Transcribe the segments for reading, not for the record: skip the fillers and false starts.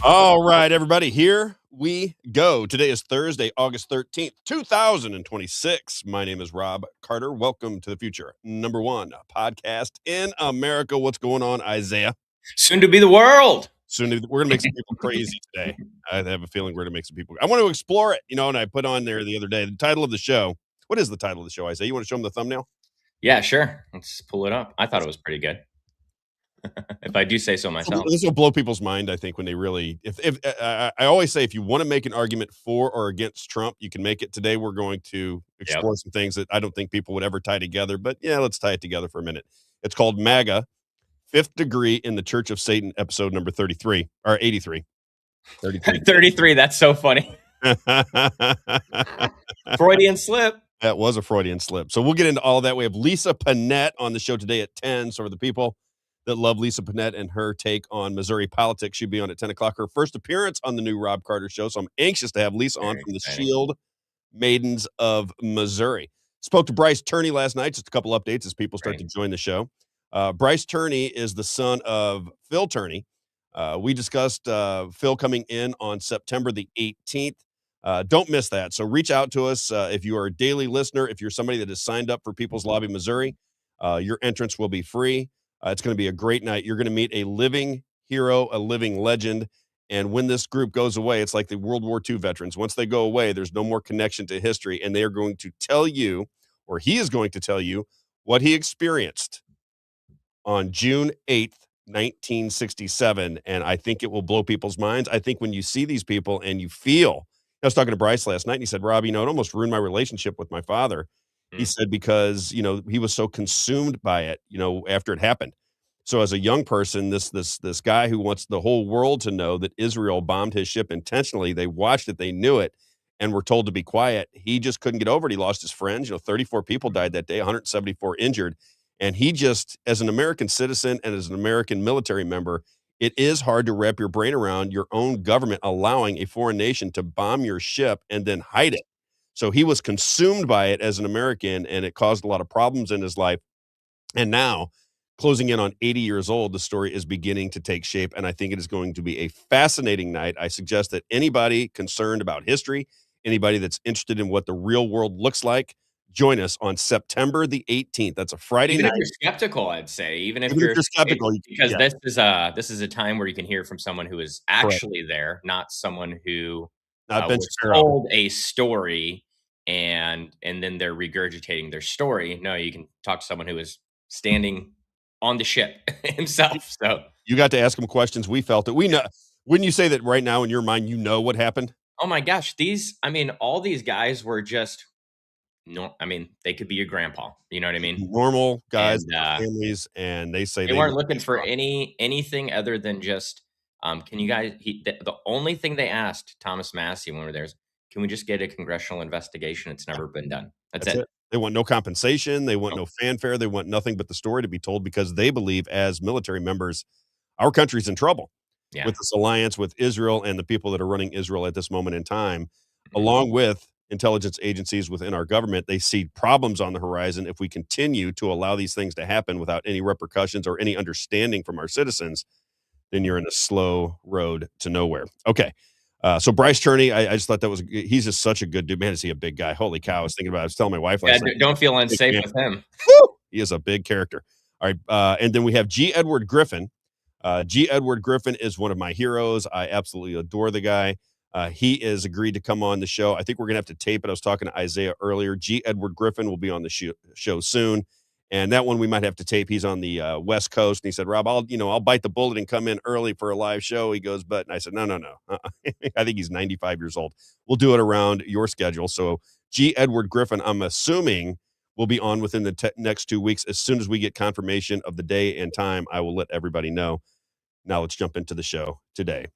All right, everybody, here we go. Today is Thursday, August 13th, 2026. My name is Rob Carter. Welcome to the future. Number one podcast in America. What's going on, Isaiah? Soon to be the world. We're going to make some people crazy today. I have a feeling we're going to make some people. I want to explore it, and I put on there the other day the title of the show. What is the title of the show, Isaiah? You want to show them the thumbnail? Yeah, sure. Let's pull it up. I thought it was pretty good. If I do say so myself. This will blow people's mind, I think, when they really. If I always say, if you want to make an argument for or against Trump, you can make it. Today, we're going to explore some things that I don't think people would ever tie together. But yeah, let's tie it together for a minute. It's called MAGA, Fifth Degree in the Church of Satan, episode number 33 or 83. 33. That's so funny. Freudian slip. That was a Freudian slip. So we'll get into all of that. We have Lisa Panette on the show today at 10. So for the people that love Lisa Panette and her take on Missouri politics, she'll be on at 10 o'clock. Her first appearance on the new Rob Carter show. So I'm anxious to have Lisa on from the Shield Maidens of Missouri. Spoke to Bryce Turney last night. Just a couple updates as people start to join the show. Bryce Turney is the son of Phil Turney. We discussed Phil coming in on September the 18th. Don't miss that. So reach out to us if you are a daily listener. If you're somebody that has signed up for People's Lobby Missouri, your entrance will be free. It's going to be a great night. You're going to meet a living hero, a living legend. And when this group goes away, it's like the World War II veterans. Once they go away, there's no more connection to history. And they are going to tell you, or he is going to tell you, what he experienced on June 8th, 1967. And I think it will blow people's minds. I think when you see these people and you feel, I was talking to Bryce last night and he said, Rob, it almost ruined my relationship with my father. He said, because, he was so consumed by it, after it happened. So as a young person, this guy who wants the whole world to know that Israel bombed his ship intentionally, they watched it, they knew it, and were told to be quiet. He just couldn't get over it. He lost his friends. 34 people died that day, 174 injured. And he just, as an American citizen and as an American military member, it is hard to wrap your brain around your own government allowing a foreign nation to bomb your ship and then hide it. So he was consumed by it as an American, and it caused a lot of problems in his life. And now, closing in on 80 years old, the story is beginning to take shape, and I think it is going to be a fascinating night. I suggest that anybody concerned about history, anybody that's interested in what the real world looks like, join us on September the 18th. That's a Friday night. Even if you're skeptical, I'd say, even if Even you're skeptical, because this is a time where you can hear from someone who is actually there, not someone who was told a story and then they're regurgitating their story. No, you can talk to someone who is standing on the ship himself. So you got to ask him questions. We felt it. We know. Wouldn't you say that right now in your mind, you know what happened? Oh my gosh. All these guys were just, no, they could be your grandpa. You know what I mean? Normal guys, and, families, and they say they weren't looking for anything other than just, can you guys, the only thing they asked Thomas Massey when we were there is, can we just get a congressional investigation? It's never been done. That's it. They want no compensation. They want no fanfare. They want nothing but the story to be told, because they believe, as military members, our country's in trouble with this alliance with Israel and the people that are running Israel at this moment in time, along with intelligence agencies within our government. They see problems on the horizon. If we continue to allow these things to happen without any repercussions or any understanding from our citizens, then you're in a slow road to nowhere. Okay. So Bryce Turney, I just thought he's just such a good dude. Man, is he a big guy? Holy cow. I was telling my wife last night. Don't feel unsafe with him. Woo! He is a big character. All right. And then we have G. Edward Griffin. G. Edward Griffin is one of my heroes. I absolutely adore the guy. He has agreed to come on the show. I think we're going to have to tape it. I was talking to Isaiah earlier. G. Edward Griffin will be on the show soon. And that one we might have to tape. He's on the West Coast. And he said, Rob, I'll bite the bullet and come in early for a live show. He goes, and I said, no. I think he's 95 years old. We'll do it around your schedule. So G. Edward Griffin, I'm assuming, will be on within the next 2 weeks. As soon as we get confirmation of the day and time, I will let everybody know. Now let's jump into the show today.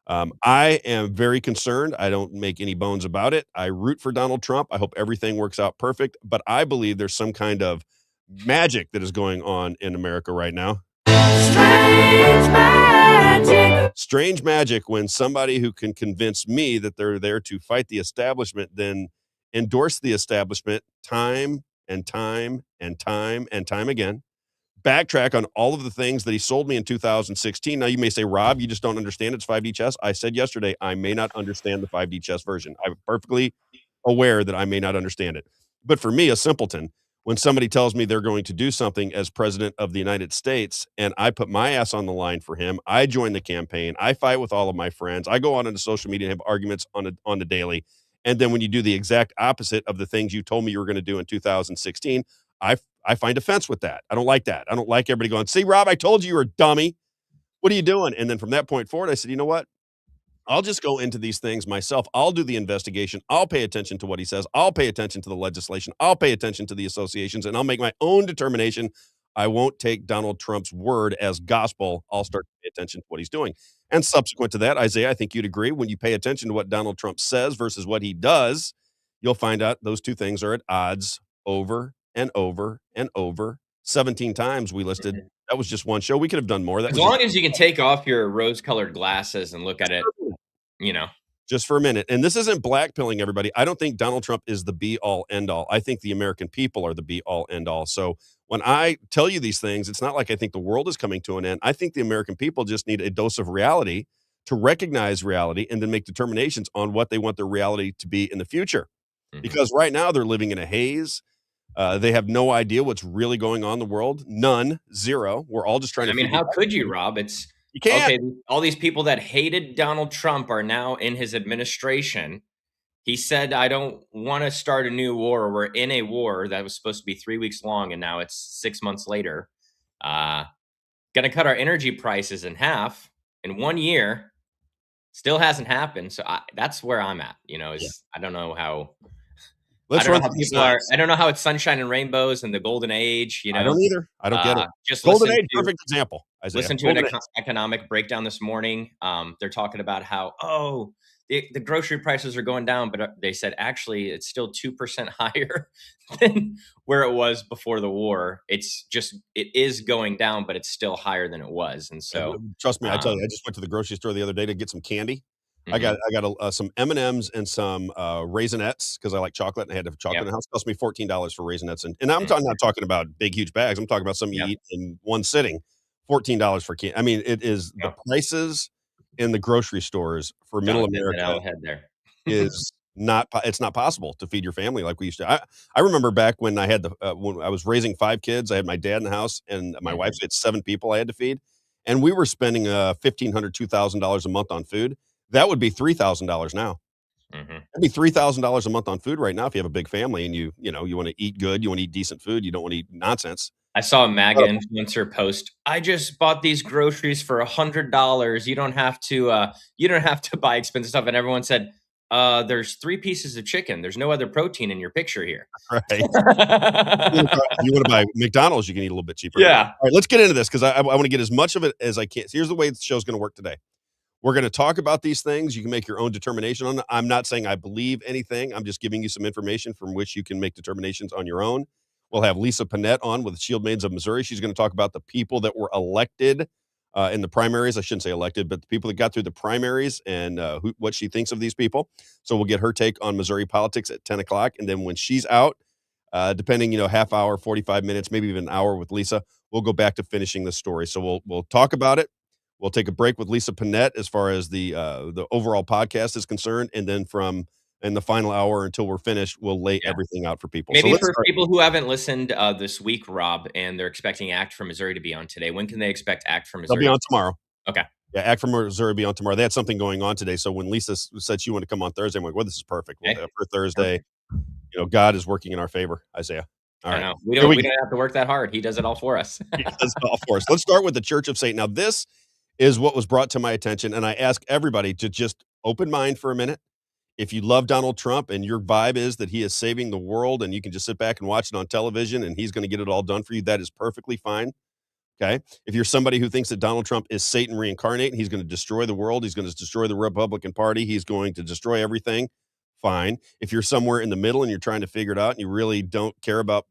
I am very concerned. I don't make any bones about it. I root for Donald Trump. I hope everything works out perfect. But I believe there's some kind of magic that is going on in America right now. Strange magic when somebody who can convince me that they're there to fight the establishment then endorse the establishment time and time and time and time again. backtrack on all of the things that he sold me in 2016. Now you may say, Rob, you just don't understand it's 5D chess. I said yesterday, I may not understand the 5D chess version. I'm perfectly aware that I may not understand it. But for me, a simpleton, when somebody tells me they're going to do something as president of the United States and I put my ass on the line for him, I join the campaign, I fight with all of my friends, I go on into social media and have arguments on the daily. And then when you do the exact opposite of the things you told me you were going to do in 2016, I I find offense with that. I don't like that. I don't like everybody going, "See, Rob, I told you were a dummy. What are you doing?" And then from that point forward, I said, "You know what? I'll just go into these things myself. I'll do the investigation. I'll pay attention to what he says. I'll pay attention to the legislation. I'll pay attention to the associations, and I'll make my own determination. I won't take Donald Trump's word as gospel. I'll start to pay attention to what he's doing." And subsequent to that, Isaiah, I think you'd agree, when you pay attention to what Donald Trump says versus what he does, you'll find out those two things are at odds over and over and over. 17 times we listed. Mhm. That was just one show. We could have done more. That As was just long as you can take off your rose-colored glasses and look at it, you know. just for a minute. And this isn't blackpilling everybody. I don't think Donald Trump is the be all end all. I think the American people are the be all end all. So when I tell you these things, it's not like I think the world is coming to an end. I think the American people just need a dose of reality to recognize reality and then make determinations on what they want their reality to be in the future. Mhm. Because right now they're living in a haze. They have no idea what's really going on in the world. None, zero. We're all just trying I to mean, figure how it out. could you, Rob? It's You can't. okay, all these people that hated Donald Trump are now in his administration. He said, "I don't wanna start a new war." We're in a war that was supposed to be 3 weeks long, and now it's 6 months later. Uh, Gonna cut our energy prices in half in 1 year. Still hasn't happened, so that's where I'm at, Yeah. is I don't know how I Let's don't know run how through the people are signs. I don't know how it's sunshine and rainbows and the golden age, I don't either. I don't get it. just Golden age, perfect example, Isaiah. listen to an Golden age. economic breakdown this morning. They're talking about how, oh, the grocery prices are going down, but they said actually it's still 2% higher than where it was before the war. It is going down, but it's still higher than it was. And And, so, trust me, I tell you, I um, just went to the grocery store the other day to get some candy. mhm, I got some M&Ms and some, Raisinets because I like chocolate and I had to have chocolate in yep, the house. It cost me $14 for Raisinets, and I'm mhm, not talking about big, huge bags. I'm talking about something you yep, eat in one sitting. $14 for I mean, it is the yep. prices in the grocery stores for middle Jonathan hit it on America the head there. is not it's not possible to feed your family like we used to. I remember back when I had when I was raising 5 kids, I had my dad in the house and my wife Mhm, had 7 people I had to feed, and we were spending, $1,500, $2,000 a month on food. That would be $3,000 now. mhm. That'd be $3,000 a month on food right now if you have a big family and you wanna eat good, you wanna eat decent food, you don't wanna eat nonsense. I saw a MAGA Incredible. influencer post, "I just bought these groceries for $100. You don't have to buy expensive stuff." And everyone said, there's 3 pieces of chicken. There's no other protein in your picture here." Right. You wanna buy McDonald's, you can eat a little bit cheaper. Yeah. Alright, let's get into this 'cause I wanna get as much of it as I can. So here's the way the show's gonna work today. We're gonna talk about these things. You can make your own determination on it. I'm not saying I believe anything. I'm just giving you some information from which you can make determinations on your own. We'll have Lisa Panette on with the Shield Maidens of Missouri. She's gonna talk about the people that were elected, in the primaries. I shouldn't say elected, but the people that got through the primaries and, what she thinks of these people. So we'll get her take on Missouri politics at 10 o'clock, and then when she's out, depending, half hour, 45 minutes, maybe even an hour with Lisa, we'll go back to finishing the story. So we'll talk about it. We'll take a break with Lisa Panette as far as the overall podcast is concerned, and then from in the final hour until we're finished, we'll lay Yeah. everything out for people. So Maybe let's for start. people who haven't listened, this week, Rob, and they're expecting Act from Missouri to be on today, when can they expect Act from They'll be Missouri? on tomorrow. Okay. Yeah, Act from Missouri will be on tomorrow. They had something going on today, so when Lisa said she wanted to come on Thursday, I'm like, "Well, this is perfect. We'll Okay. have her Thursday." Perfect. God is working in our favor, Isaiah. All I right, know. here we We go. don't have to work that hard. He does it all for us. He does it all for us. Let's start with the Church of Satan. Now, this is what was brought to my attention, and I ask everybody to just open mind for a minute. If you love Donald Trump and your vibe is that he is saving the world and you can just sit back and watch it on television and he's going to get it all done for you, that is perfectly fine. Okay. If you're somebody who thinks that Donald Trump is Satan reincarnate and he's going to destroy the world, he's going to destroy the Republican Party, he's going to destroy everything, fine. If you're somewhere in the middle and you're trying to figure it out and you really don't care about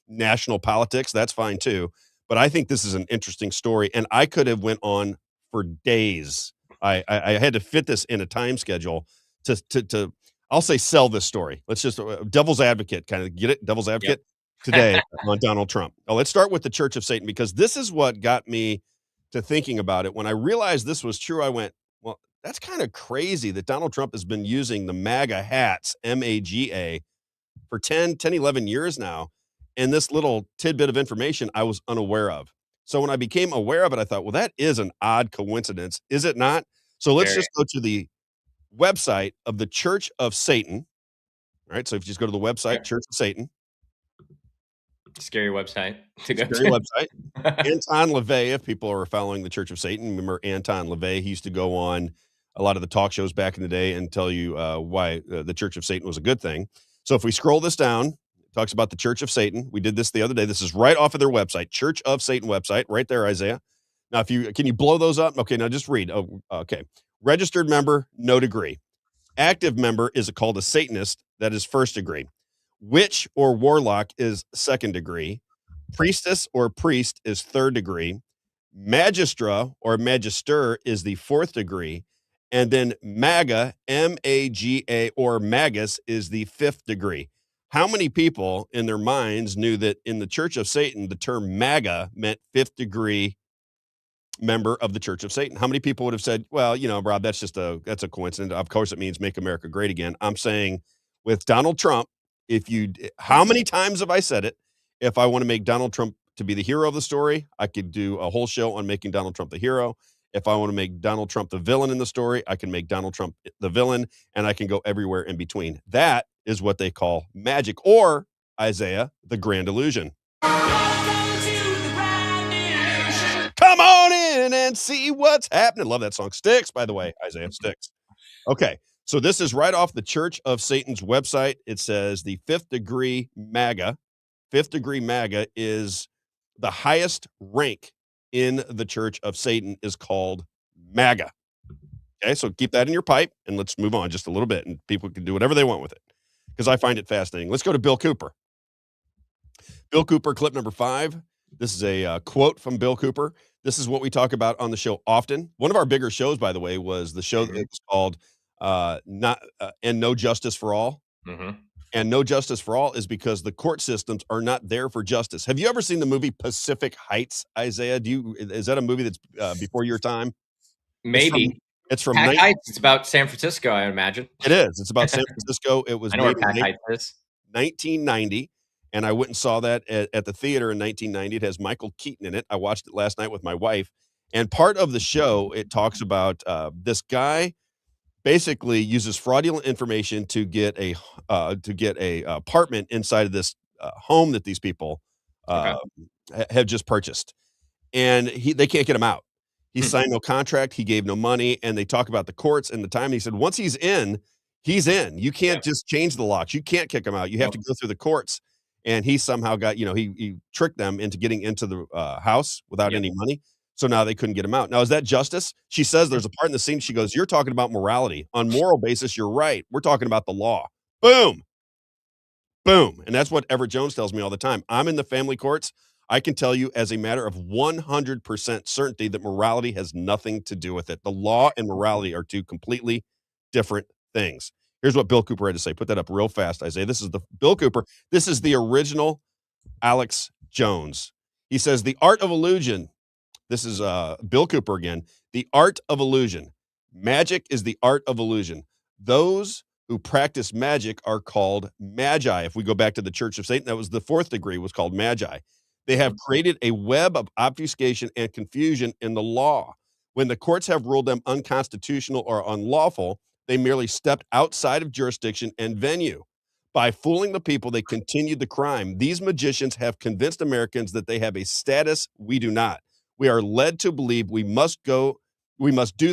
national politics, that's fine too. But I think this is an interesting story, and I could have went on for days. I had to fit this in a time schedule to I'll say sell this story. Let's just devil's advocate, kind of get it, devil's Yep. advocate. today on Donald Trump. Now, let's start with the Church of Satan, because this is what got me to thinking about it. When I realized this was true, I went, well, that's kind of crazy that Donald Trump has been using the MAGA hats, MAGA, for 11 years now. And this little tidbit of information I was unaware of. So when I became aware of it, I thought, well, that is an odd coincidence, is it not? So let's Very just go to the website of the Church of Satan. All right. So if you just go to the website, Church of Satan, scary website to go scary to. website. Anton LaVey, if people are following the Church of Satan, remember Anton LaVey, he used to go on a lot of the talk shows back in the day and tell you why the Church of Satan was a good thing. So if we scroll this down, it talks about the Church of Satan. We did this the other day. This is right off of their website, Church of Satan website, right there, Isaiah. Now, can you blow those up? Okay, now just read. Oh, okay. Registered member, no degree. Active member is called a Satanist, that is first degree. Witch or warlock is second degree. Priestess or priest is third degree. Magistra or magister is the fourth degree. And then MAGA, MAGA, or magus is the fifth degree. How many people in their minds knew that in the Church of Satan, the term MAGA meant fifth degree member of the Church of Satan? How many people would have said, well, Rob, that's a coincidence. Of course it means make America great again. I'm saying with Donald Trump, how many times have I said it? If I want to make Donald Trump to be the hero of the story, I could do a whole show on making Donald Trump the hero. If I want to make Donald Trump the villain in the story, I can make Donald Trump the villain, and I can go everywhere in between. That is what they call magic, or Isaiah, the grand illusion. Come on in and see what's happening. Love that song. Sticks, by the way, Isaiah, Sticks. Okay, so this is right off the Church of Satan's website. It says the fifth degree MAGA. Fifth degree MAGA is the highest rank in the Church of Satan, is called MAGA. Okay, so keep that in your pipe, and let's move on just a little bit, and people can do whatever they want with it, because I find it fascinating. Let's go to Bill Cooper. Bill Cooper, clip number 5. This is a quote from Bill Cooper. This is what we talk about on the show often. One of our bigger shows, by the way, was the show that was called And No Justice for All. Mm-hmm. And no justice for all is because the court systems are not there for justice. Have you ever seen the movie Pacific Heights, Isaiah? Is that a movie that's before your time? Maybe. It's from Pack Heights. It's about San Francisco, I imagine. It is. It's about San Francisco. It was I know where Pack Heights is. 1990. And I went and saw that at the theater in 1990. It has Michael Keaton in it. I watched it last night with my wife. And part of the show, it talks about this guy basically uses fraudulent information to get a apartment inside of this home that these people have just purchased, and they can't get him out. He signed no contract. He gave no money, and they talk about the courts and the time. He said once he's in, he's in. You can't just change the locks. You can't kick him out. You have to go through the courts. And he somehow got, he tricked them into getting into the house without any money. So now they couldn't get him out. Now, is that justice? She says there's a part in the scene. She goes, you're talking about morality. On moral basis, you're right. We're talking about the law. Boom. Boom. And that's what Everett Jones tells me all the time. I'm in the family courts. I can tell you as a matter of 100% certainty that morality has nothing to do with it. The law and morality are two completely different things. Here's what Bill Cooper had to say. Put that up real fast, Isaiah. This is the Bill Cooper. This is the original Alex Jones. He says, the art of illusion. This is Bill Cooper again. The art of illusion. Magic is the art of illusion. Those who practice magic are called magi. If we go back to the Church of Satan, that was the fourth degree, was called magi. They have created a web of obfuscation and confusion in the law. When the courts have ruled them unconstitutional or unlawful, they merely stepped outside of jurisdiction and venue. By fooling the people, they continued the crime. These magicians have convinced Americans that they have a status we do not. We are led to believe we must do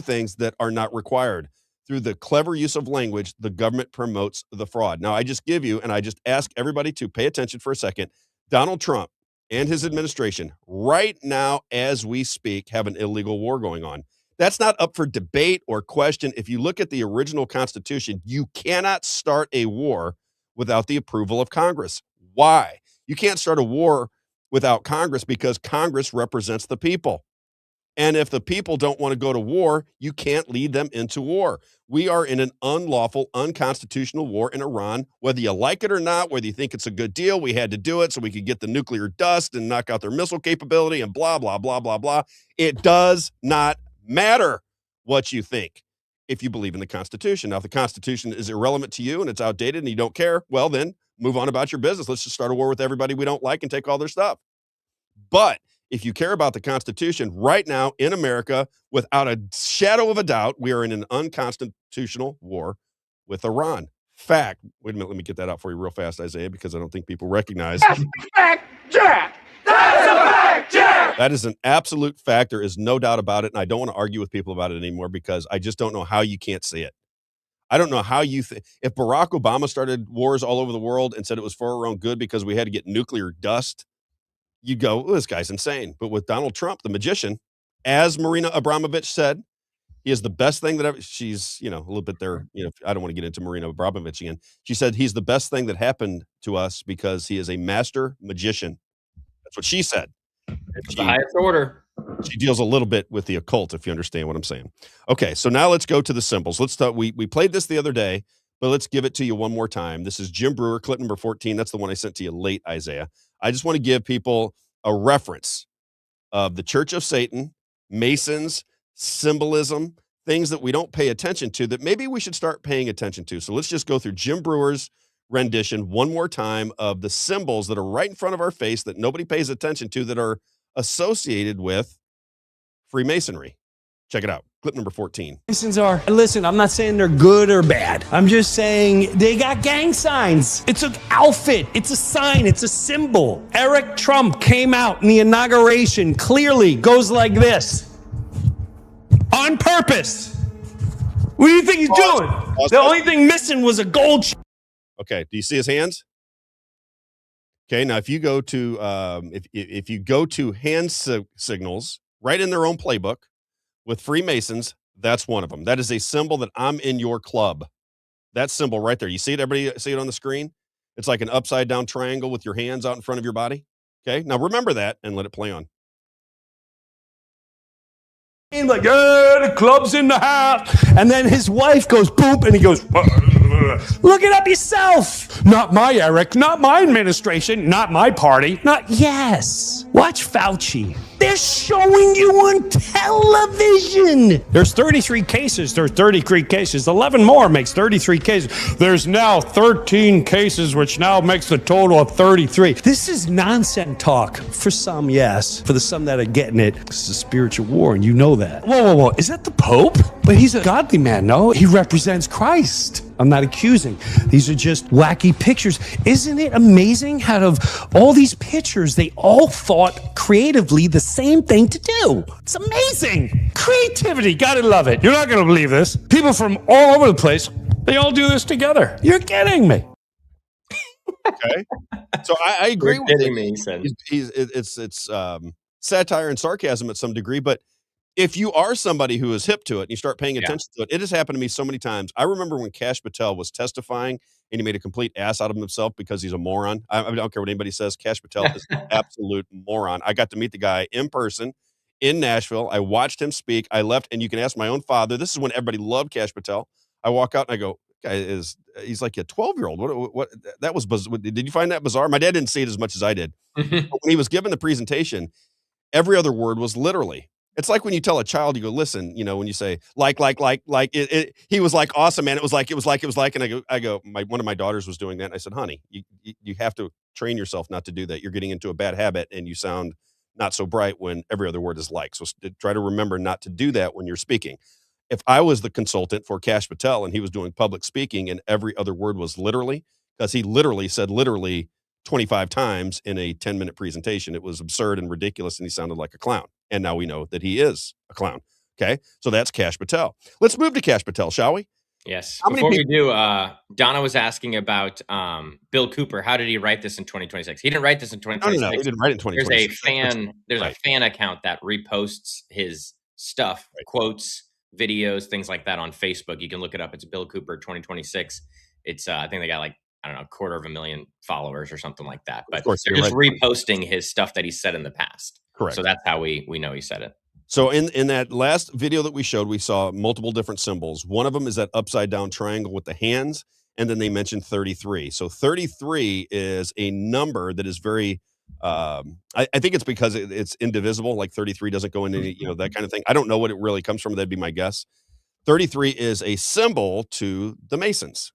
things that are not required. Through the clever use of language, the government promotes the fraud. Now, I just give you, and I just ask everybody to pay attention for a second. Donald Trump and his administration, right now as we speak, have an illegal war going on. That's not up for debate or question. If you look at the original Constitution, you cannot start a war without the approval of Congress. Why? You can't start a war without Congress because Congress represents the people. And if the people don't want to go to war, you can't lead them into war. We are in an unlawful, unconstitutional war in Iran. Whether you like it or not, whether you think it's a good deal, we had to do it so we could get the nuclear dust and knock out their missile capability and blah, blah, blah, blah, blah. It does not matter what you think if you believe in the Constitution. Now, if the Constitution is irrelevant to you and it's outdated and you don't care, well, then move on about your business. Let's just start a war with everybody we don't like and take all their stuff. But if you care about the Constitution right now in America, without a shadow of a doubt, we are in an unconstitutional war with Iran. Fact. Wait a minute. Let me get that out for you real fast, Isaiah, because I don't think people recognize. That's a fact, Jack. That's a fact, Jack. That is an absolute fact. There is no doubt about it. And I don't want to argue with people about it anymore because I just don't know how you can't see it. I don't know how you if Barack Obama started wars all over the world and said it was for our own good because we had to get nuclear dust, you go, oh, this guy's insane. But with Donald Trump, the magician, as Marina Abramovich said, he is the best thing that ever, she's, a little bit there. I don't want to get into Marina Abramovich again. She said he's the best thing that happened to us because he is a master magician. That's what she said. It's the highest order. She deals a little bit with the occult, if you understand what I'm saying. Okay, so now let's go to the symbols. Let's start. We played this the other day, but let's give it to you one more time. This is Jim Brewer, clip number 14. That's the one I sent to you late, Isaiah. I just want to give people a reference of the Church of Satan, Masons, symbolism, things that we don't pay attention to that maybe we should start paying attention to. So let's just go through Jim Brewer's rendition one more time of the symbols that are right in front of our face that nobody pays attention to that are associated with Freemasonry. Check it out. Clip number 14. Masons are, listen, I'm not saying they're good or bad. I'm just saying they got gang signs. It's an outfit. It's a sign. It's a symbol. Eric Trump came out in the inauguration, clearly goes like this. On purpose. What do you think he's doing? The only thing missing was a gold. Okay. Do you see his hands? Okay. Now, if you go to if you go to hand signals right in their own playbook with Freemasons, that's one of them. That is a symbol that I'm in your club. That symbol right there. You see it? Everybody see it on the screen? It's like an upside down triangle with your hands out in front of your body. Okay. Now remember that and let it play on. Like, the club's in the house. And then his wife goes, boop, and he goes, look it up yourself. Not my Eric, not my administration, not my party. Not, yes. Watch Fauci. They're showing you on television. There's 33 cases. There's 33 cases. 11 more makes 33 cases. There's now 13 cases, which now makes the total of 33. This is nonsense talk. For some, yes. For the some that are getting it, it's a spiritual war, and you know that. Whoa. Is that the Pope? But he's a godly man, no? He represents Christ. I'm not accusing. These are just wacky pictures. Isn't it amazing how out of all these pictures, they all thought creatively the same thing to do? It's amazing. Creativity. Gotta love it. You're not going to believe this. People from all over the place, they all do this together. You're kidding me. Okay. So I agree with you. It's satire and sarcasm at some degree, but if you are somebody who is hip to it and you start paying attention to it, it has happened to me so many times. I remember when Kash Patel was testifying and he made a complete ass out of himself because he's a moron. I don't care what anybody says. Kash Patel is an absolute moron. I got to meet the guy in person in Nashville. I watched him speak. I left, and you can ask my own father. This is when everybody loved Kash Patel. I walk out and I go, he's like a 12-year-old. What that was bizarre. Did you find that bizarre? My dad didn't see it as much as I did. But when he was given the presentation, every other word was literally. It's like when you tell a child, you go, listen, when you say he was like, awesome, man. It was like, and I go, one of my daughters was doing that. And I said, honey, you have to train yourself not to do that. You're getting into a bad habit and you sound not so bright when every other word is like. So try to remember not to do that when you're speaking. If I was the consultant for Kash Patel and he was doing public speaking and every other word was literally, because he literally said literally 25 times in a 10-minute presentation, it was absurd and ridiculous and he sounded like a clown. And now we know that he is a clown. Okay. So that's Kash Patel. Let's move to Kash Patel, shall we? Yes. Before we do, Donna was asking about Bill Cooper. How did he write this in 2026? He didn't write this in 2026. No, he didn't write it in 2026. There's a fan account that reposts his stuff, quotes, videos, things like that on Facebook. You can look it up. It's Bill Cooper 2026. It's I think they got like, I don't know, 250,000 followers or something like that. But they're just reposting his stuff that he said in the past. Correct. So that's how we know he said it. So in that last video that we showed, we saw multiple different symbols. One of them is that upside down triangle with the hands, and then they mentioned 33. So 33 is a number that is very I think it's because it's indivisible, like 33 doesn't go into any, that kind of thing. I don't know what it really comes from. That'd be my guess. 33 is a symbol to the Masons.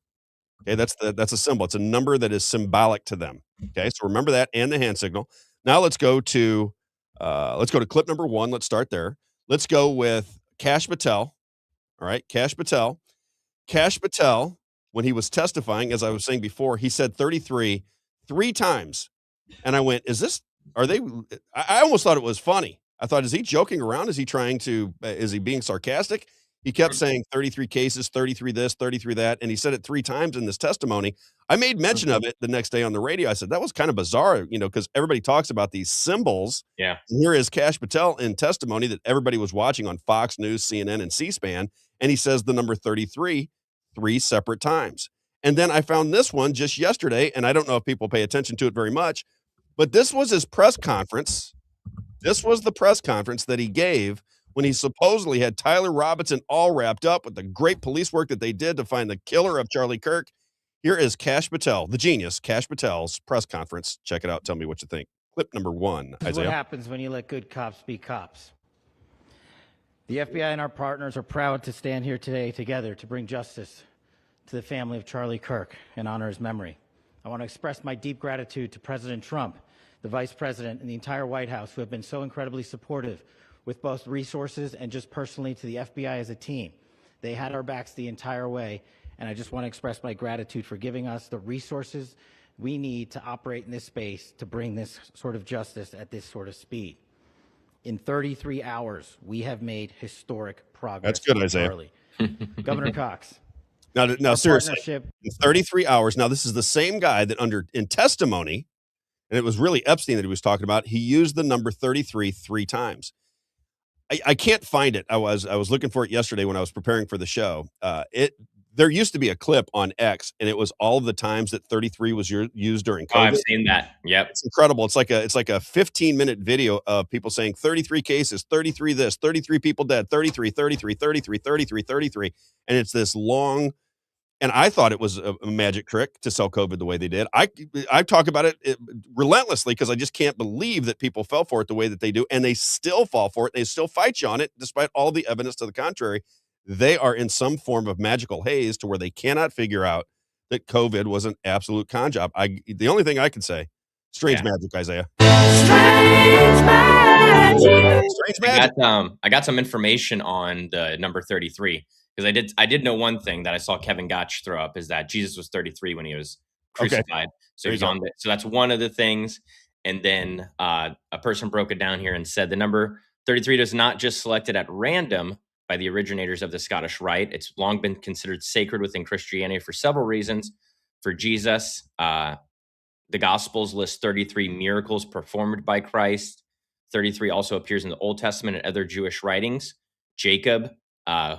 Okay, that's a symbol. It's a number that is symbolic to them. Okay, so remember that and the hand signal. Now let's go to clip number 1. Let's start there. Let's go with Kash Patel. All right, Kash Patel. Kash Patel, when he was testifying, as I was saying before, he said 33 3 times. And I went, I almost thought it was funny. I thought, is he joking around? Is he being sarcastic? He kept saying 33 cases, 33 this, 33 that, and he said it 3 times in this testimony. I made mention of it the next day on the radio. I said, that was kind of bizarre, because everybody talks about these symbols. Yeah. And here is Kash Patel in testimony that everybody was watching on Fox News, CNN, and C-SPAN, and he says the number 33 3 separate times. And then I found this one just yesterday, and I don't know if people pay attention to it very much, but this was his press conference. This was the press conference that he gave when he supposedly had Tyler Robinson all wrapped up with the great police work that they did to find the killer of Charlie Kirk. Here is Kash Patel, the genius, Kash Patel's press conference. Check it out. Tell me what you think. Clip number 1, Isaiah. What happens when you let good cops be cops? The FBI and our partners are proud to stand here today together to bring justice to the family of Charlie Kirk and honor his memory. I want to express my deep gratitude to President Trump, the Vice President, and the entire White House who have been so incredibly supportive with both resources and just personally to the FBI as a team. They had our backs the entire way, and I just want to express my gratitude for giving us the resources we need to operate in this space to bring this sort of justice at this sort of speed. In 33 hours, we have made historic progress. That's good, Isaiah. Charlie. Governor Cox. Now seriously, in 33 hours. Now, this is the same guy that in testimony, and it was really Epstein that he was talking about, he used the number 33 3 times. I can't find it. I was looking for it yesterday when I was preparing for the show. There used to be a clip on X, and it was all of the times that 33 was used during COVID. Oh, I've seen that. Yep. It's incredible. It's like a 15-minute video of people saying 33 cases, 33 this, 33 people dead, 33, 33, 33, 33, 33. And it's this long, and I thought it was a magic trick to sell COVID the way they did. I talk about it relentlessly because I just can't believe that people fell for it the way that they do, and they still fall for it. They still fight you on it, despite all the evidence to the contrary. They are in some form of magical haze to where they cannot figure out that COVID was an absolute con job. The only thing I can say, strange magic, Isaiah. Strange magic. Strange magic. I got some information on the number 33 because I did know one thing that I saw Kevin Gotch throw up is that Jesus was 33 when he was crucified. So he's on so that's one of the things. And then a person broke it down here and said the number 33 is not just selected at random by the originators of the Scottish Rite. It's long been considered sacred within Christianity for several reasons. For Jesus, the Gospels list 33 miracles performed by Christ. 33 also appears in the Old Testament and other Jewish writings. Jacob,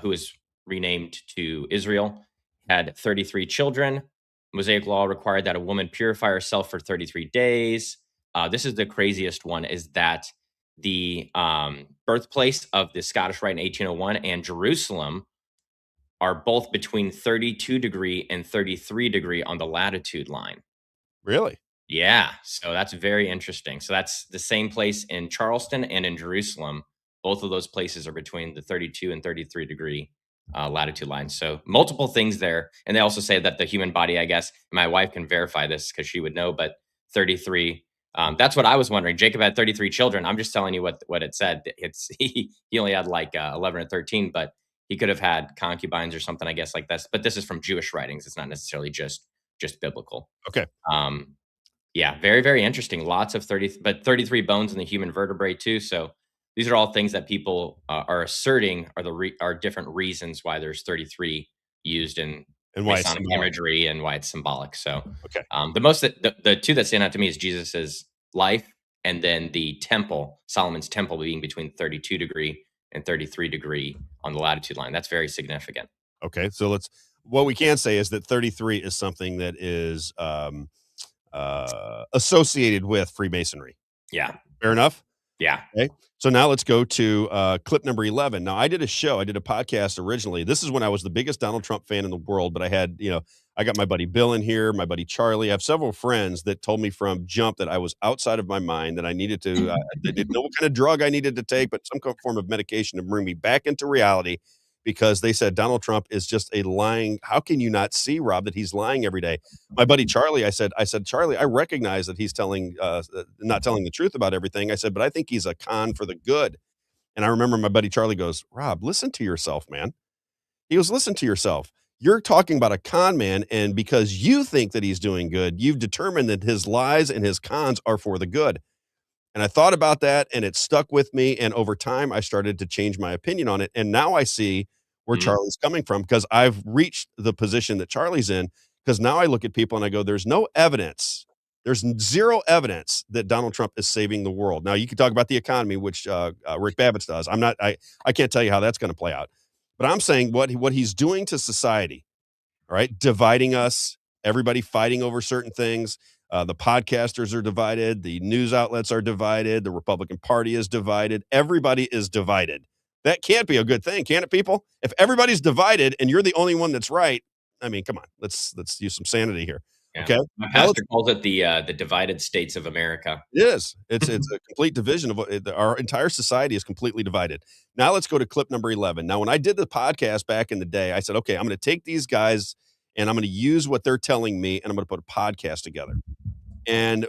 who is renamed to Israel, had 33 children. Mosaic law required that a woman purify herself for 33 days. This is the craziest one, is that the birthplace of the Scottish Rite in 1801 and Jerusalem are both between 32 degree and 33 degree on the latitude line. Really? Yeah. So that's very interesting. So that's the same place in Charleston and in Jerusalem. Both of those places are between the 32 and 33 degree latitude lines. So multiple things there. And they also say that the human body, I guess, my wife can verify this because she would know, but 33. That's what I was wondering. Jacob had 33 children. I'm just telling you what it said. He only had like 11 or 13, but he could have had concubines or something, I guess, like this. But this is from Jewish writings. It's not necessarily just biblical. Okay. Yeah, very, very interesting. Lots of 33 bones in the human vertebrae too. So these are all things that people are asserting are different reasons why there's 33 used in and why it's imagery and why it's symbolic. So, okay. The two that stand out to me is Jesus's life and then the temple, Solomon's temple, being between 32 degree and 33 degree on the latitude line. That's very significant. Okay. So what we can say is that 33 is something that is associated with Freemasonry. Yeah. Fair enough. Yeah. Okay. So now let's go to clip number 11. Now I did a podcast originally. This is when I was the biggest Donald Trump fan in the world, but I had, I got my buddy Bill in here, my buddy Charlie. I have several friends that told me from jump that I was outside of my mind, that I needed to, they didn't know what kind of drug I needed to take, but some form of medication to bring me back into reality, because they said Donald Trump is just a lying. How can you not see, Rob, that he's lying every day? My buddy Charlie, I said, Charlie, I recognize that he's not telling the truth about everything. I said, but I think he's a con for the good. And I remember my buddy Charlie goes, Rob, listen to yourself, man. He goes, listen to yourself. You're talking about a con man, and because you think that he's doing good, you've determined that his lies and his cons are for the good. And I thought about that, and it stuck with me, and over time, I started to change my opinion on it, and now I see where Charlie's coming from, because I've reached the position that Charlie's in, because now I look at people and I go, there's no evidence. There's zero evidence that Donald Trump is saving the world. Now, you can talk about the economy, which Rick Babbitt does. I can't tell you how that's going to play out. But I'm saying what he's doing to society, all right, dividing us, everybody fighting over certain things. The podcasters are divided. The news outlets are divided. The Republican Party is divided. Everybody is divided. That can't be a good thing, can it, people? If everybody's divided and you're the only one that's right, I mean, come on, let's use some sanity here. Yeah. Okay. My pastor calls it the divided states of America. It is. It's a complete division of our entire society is completely divided. Now let's go to clip number 11. Now, when I did the podcast back in the day, I said, okay, I'm going to take these guys and I'm going to use what they're telling me, and I'm going to put a podcast together. And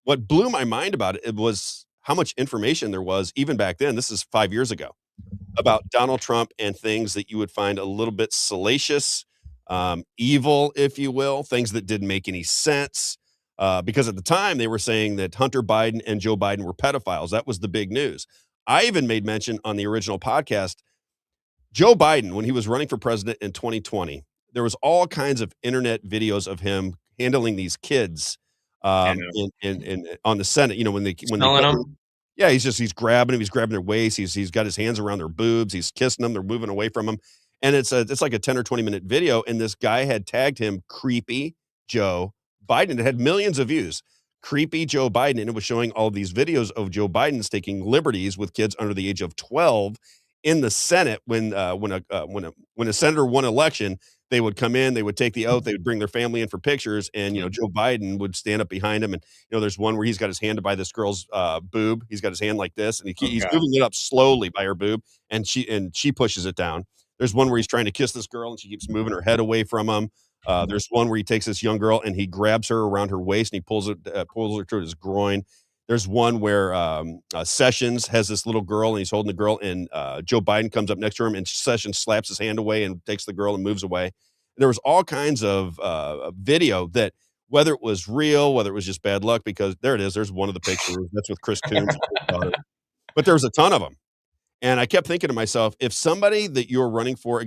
what blew my mind about it was how much information there was even back then. This is 5 years ago, about Donald Trump and things that you would find a little bit salacious, evil, if you will, things that didn't make any sense. Because at the time they were saying that Hunter Biden and Joe Biden were pedophiles. That was the big news. I even made mention on the original podcast, Joe Biden, when he was running for president in 2020, there was all kinds of internet videos of him handling these kids in on the Senate. When they yeah, he's grabbing them, he's grabbing their waist, he's got his hands around their boobs, he's kissing them, they're moving away from him, and it's like a 10 or 20-minute video, and this guy had tagged him Creepy Joe Biden. It had millions of views. Creepy Joe Biden, and it was showing all these videos of Joe Biden's taking liberties with kids under the age of 12 in the Senate. When a senator won election, they would come in, they would take the oath, they would bring their family in for pictures, and Joe Biden would stand up behind him, and there's one where he's got his hand by this girl's boob. He's got his hand like this, and he's moving it up slowly by her boob, and she pushes it down. There's one where he's trying to kiss this girl, and she keeps moving her head away from him. There's one where he takes this young girl and he grabs her around her waist and he pulls her to his groin. There's one where Sessions has this little girl and he's holding the girl, and Joe Biden comes up next to him and Sessions slaps his hand away and takes the girl and moves away. There was all kinds of video that, whether it was real, whether it was just bad luck, because there it is. There's one of the pictures. That's with Chris Coons. But there was a ton of them. And I kept thinking to myself, if somebody that you're running for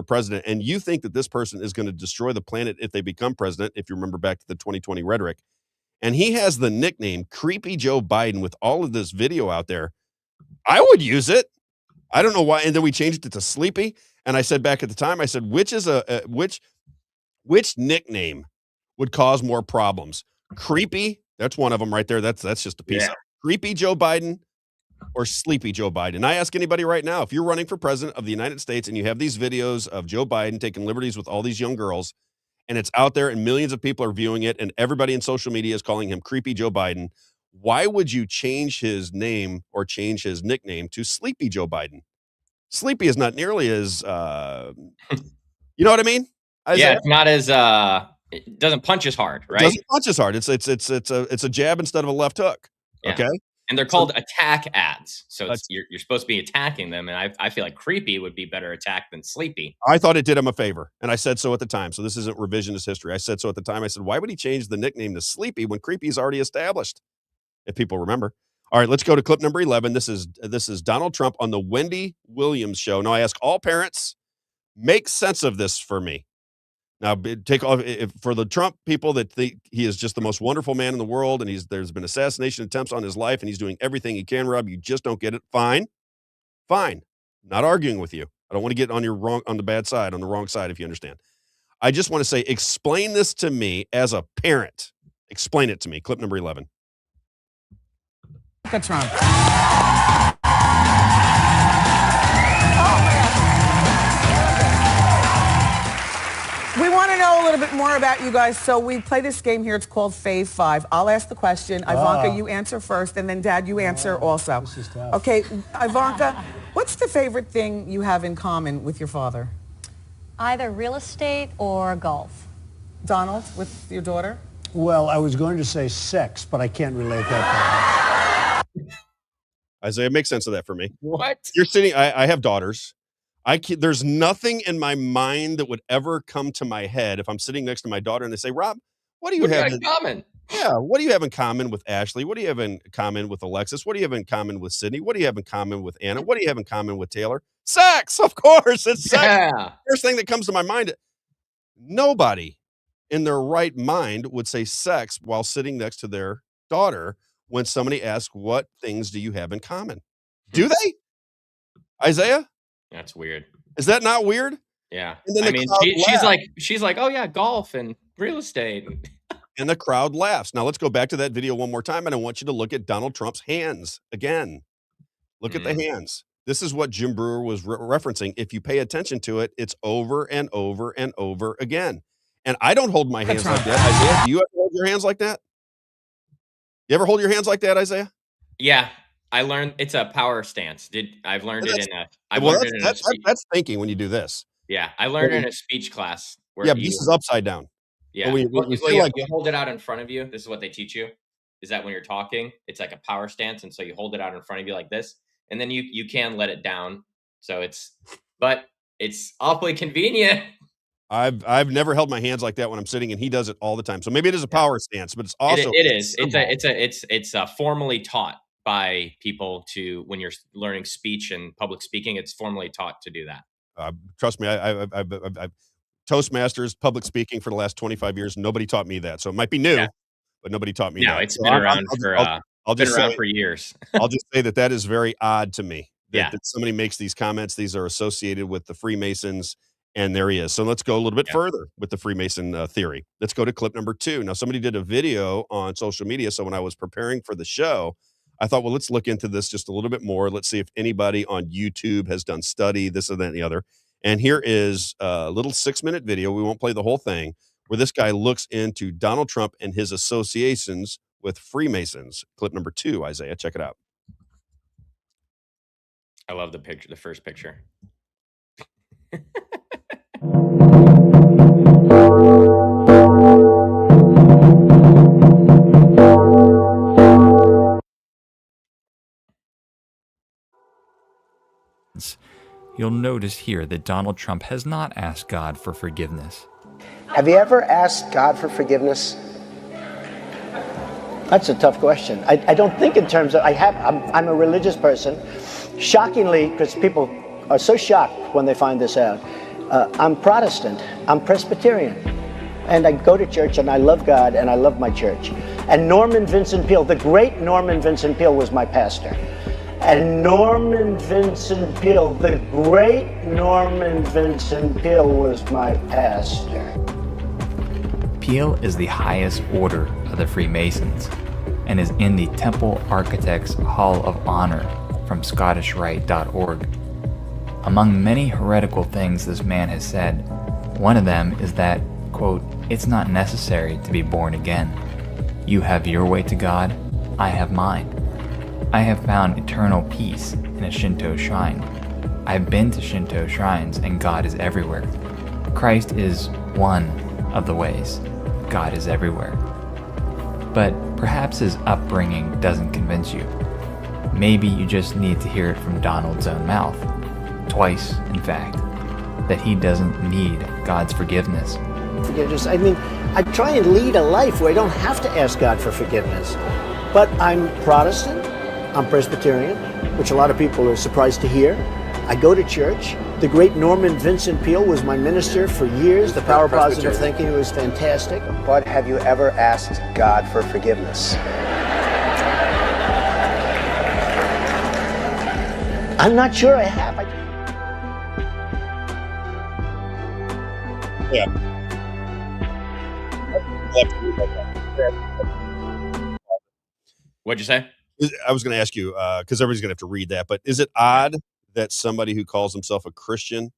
president, and you think that this person is going to destroy the planet if they become president, if you remember back to the 2020 rhetoric, and he has the nickname Creepy Joe Biden with all of this video out there, I would use it. I don't know why. And then we changed it to Sleepy. And I said back at the time, I said, which nickname would cause more problems? Creepy, that's one of them right there. That's just a piece of Creepy Joe Biden or Sleepy Joe Biden. I ask anybody right now, if you're running for president of the United States and you have these videos of Joe Biden taking liberties with all these young girls, and it's out there and millions of people are viewing it, and everybody in social media is calling him Creepy Joe Biden, why would you change his name or change his nickname to Sleepy Joe Biden? Sleepy is not nearly as, you know what I mean? Yeah, it's not as, it doesn't punch as hard, right? It doesn't punch as hard. It's a jab instead of a left hook. Yeah. Okay. And they're called attack ads. So you're supposed to be attacking them. And I feel like Creepy would be better attack than Sleepy. I thought it did him a favor. And I said so at the time. So this isn't revisionist history. I said so at the time. I said, why would he change the nickname to Sleepy when Creepy is already established? If people remember. All right, let's go to clip number 11. This is Donald Trump on the Wendy Williams show. Now I ask all parents, make sense of this for me. Now, take off for the Trump people that think he is just the most wonderful man in the world, and there's been assassination attempts on his life, and he's doing everything he can. Rob, you just don't get it. Fine. Not arguing with you. I don't want to get on the bad side, on the wrong side, if you understand. I just want to say, explain this to me as a parent. Explain it to me. Clip number 11. Trump. We want to know a little bit more about you guys, so we play this game here. It's called Fave 5. I'll ask the question. Ivanka, you answer first, and then Dad, you answer also. This is tough. Okay, Ivanka, what's the favorite thing you have in common with your father? Either real estate or golf. Donald, with your daughter? Well, I was going to say sex, but I can't relate that to Isaiah, make sense of that for me. What? You're sitting, I have daughters. There's nothing in my mind that would ever come to my head if I'm sitting next to my daughter and they say, Rob, what do you have in common? Yeah, what do you have in common with Ashley? What do you have in common with Alexis? What do you have in common with Sydney? What do you have in common with Anna? What do you have in common with Taylor? Sex, of course. It's sex. Yeah. First thing that comes to my mind. Nobody in their right mind would say sex while sitting next to their daughter when somebody asks, what things do you have in common? Do they? Isaiah? That's weird. Is that not weird? Yeah. And then I mean, she's like, oh yeah, golf and real estate. And the crowd laughs. Now let's go back to that video one more time, and I want you to look at Donald Trump's hands again. Look at the hands. This is what Jim Brewer was referencing. If you pay attention to it, it's over and over and over again. And I don't hold my hands like that. Isaiah, do you ever hold your hands like that? You ever hold your hands like that, Isaiah? Yeah. I learned it's a power stance. I've learned it in a that's thinking when you do this. Yeah, I learned it in a speech class. Where but this is upside down. Yeah, you hold it out in front of you. This is what they teach you. Is that when you're talking, it's like a power stance, and so you hold it out in front of you like this, and then you can let it down. So but it's awfully convenient. I've never held my hands like that when I'm sitting, and he does it all the time. So maybe it is a power stance, but it's also it's formally taught by people to when you're learning speech and public speaking. It's formally taught to do that. Trust me, I've Toastmasters, public speaking for the last 25 years. Nobody taught me that, so it might be new, but nobody taught me that. No, it's been around for years. I'll just say that is very odd to me. That somebody makes these comments. These are associated with the Freemasons. And there he is. So let's go a little bit further with the Freemason theory. Let's go to clip number 2. Now, somebody did a video on social media. So when I was preparing for the show, I thought, well, let's look into this just a little bit more. Let's see if anybody on YouTube has done study, this or that and the other. And here is a little 6-minute video. We won't play the whole thing, where this guy looks into Donald Trump and his associations with Freemasons. Clip number 2, Isaiah. Check it out. I love the picture, the first picture. You'll notice here that Donald Trump has not asked God for forgiveness. Have you ever asked God for forgiveness? That's a tough question. I don't think in terms of, I'm a religious person. Shockingly, because people are so shocked when they find this out, I'm Protestant, I'm Presbyterian. And I go to church and I love God and I love my church. And Norman Vincent Peale, the great Norman Vincent Peale was my pastor. And Norman Vincent Peale, the great Norman Vincent Peale was my pastor. Peale is the highest order of the Freemasons and is in the Temple Architects Hall of Honor from ScottishRite.org. Among many heretical things this man has said, one of them is that, quote, it's not necessary to be born again. You have your way to God, I have mine. I have found eternal peace in a Shinto shrine. I've been to Shinto shrines and God is everywhere. Christ is one of the ways. God is everywhere. But perhaps his upbringing doesn't convince you. Maybe you just need to hear it from Donald's own mouth. Twice, in fact, that he doesn't need God's forgiveness. Forgiveness. I mean, I try and lead a life where I don't have to ask God for forgiveness. But I'm Protestant, I'm Presbyterian, which a lot of people are surprised to hear. I go to church. The great Norman Vincent Peale was my minister for years. The power of positive thinking was fantastic. But have you ever asked God for forgiveness? I'm not sure I have. Yeah. What'd you say? I was going to ask you, because everybody's going to have to read that, but is it odd that somebody who calls himself a Christian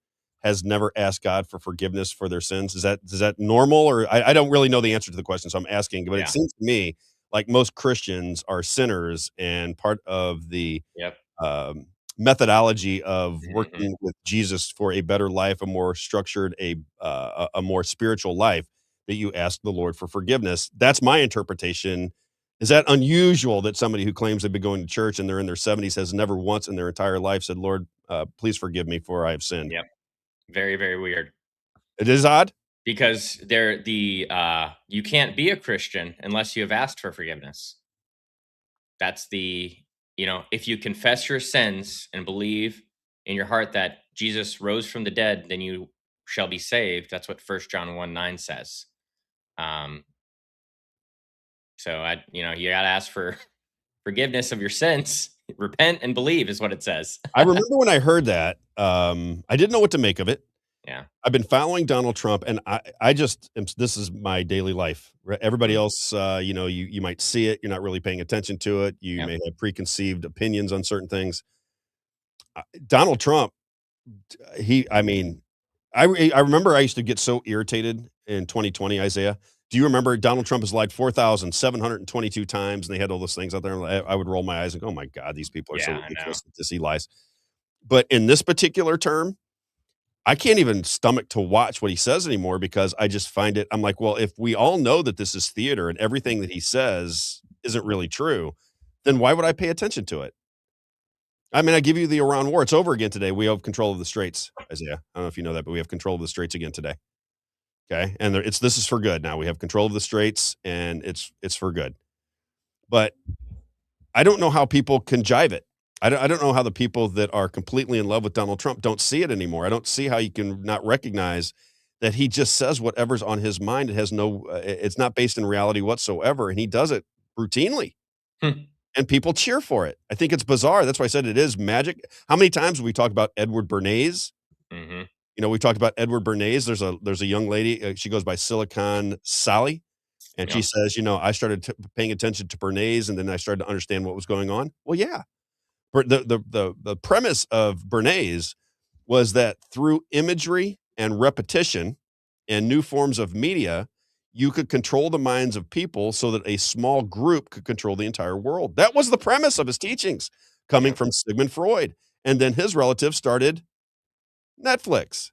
has never asked God for forgiveness for their sins? Is that normal? Or I don't really know the answer to the question, so I'm asking, but it seems to me like most Christians are sinners, and part of the um, methodology of working with Jesus for a better life, a more structured, a more spiritual life, that you ask the Lord for forgiveness. That's my interpretation. Is that unusual that somebody who claims they've been going to church and they're in their 70s has never once in their entire life said, Lord, please forgive me for I have sinned? Yep. Very, very weird. It is odd? Because you can't be a Christian unless you have asked for forgiveness. That's if you confess your sins and believe in your heart that Jesus rose from the dead, then you shall be saved. That's what 1 John 1:9 says. So you got to ask for forgiveness of your sins. Repent and believe is what it says. I remember when I heard that, I didn't know what to make of it. Yeah. I've been following Donald Trump, and I just this is my daily life. Everybody else, you might see it. You're not really paying attention to it. You may have preconceived opinions on certain things. Donald Trump, I mean, I remember I used to get so irritated in 2020, Isaiah. Do you remember Donald Trump has lied 4,722 times, and they had all those things out there? I would roll my eyes and go, "Oh my God, these people are so ridiculous to see lies." But in this particular term, I can't even stomach to watch what he says anymore because I just find it. I'm like, well, if we all know that this is theater and everything that he says isn't really true, then why would I pay attention to it? I mean, I give you the Iran war. It's over again today. We have control of the straits, Isaiah. I don't know if you know that, but we have control of the straits again today. Okay, and this is for good now. We have control of the straits, and it's for good. But I don't know how people can jive it. I don't know how the people that are completely in love with Donald Trump don't see it anymore. I don't see how you can not recognize that he just says whatever's on his mind. It has it's not based in reality whatsoever, and he does it routinely. And people cheer for it. I think it's bizarre. That's why I said it is magic. How many times have we talked about Edward Bernays? We talked about Edward Bernays. There's a young lady. She goes by Silicon Sally, and she says, I started paying attention to Bernays, and then I started to understand what was going on. Well, yeah. The premise of Bernays was that through imagery and repetition and new forms of media, you could control the minds of people so that a small group could control the entire world. That was the premise of his teachings, coming from Sigmund Freud. And then his relatives started Netflix.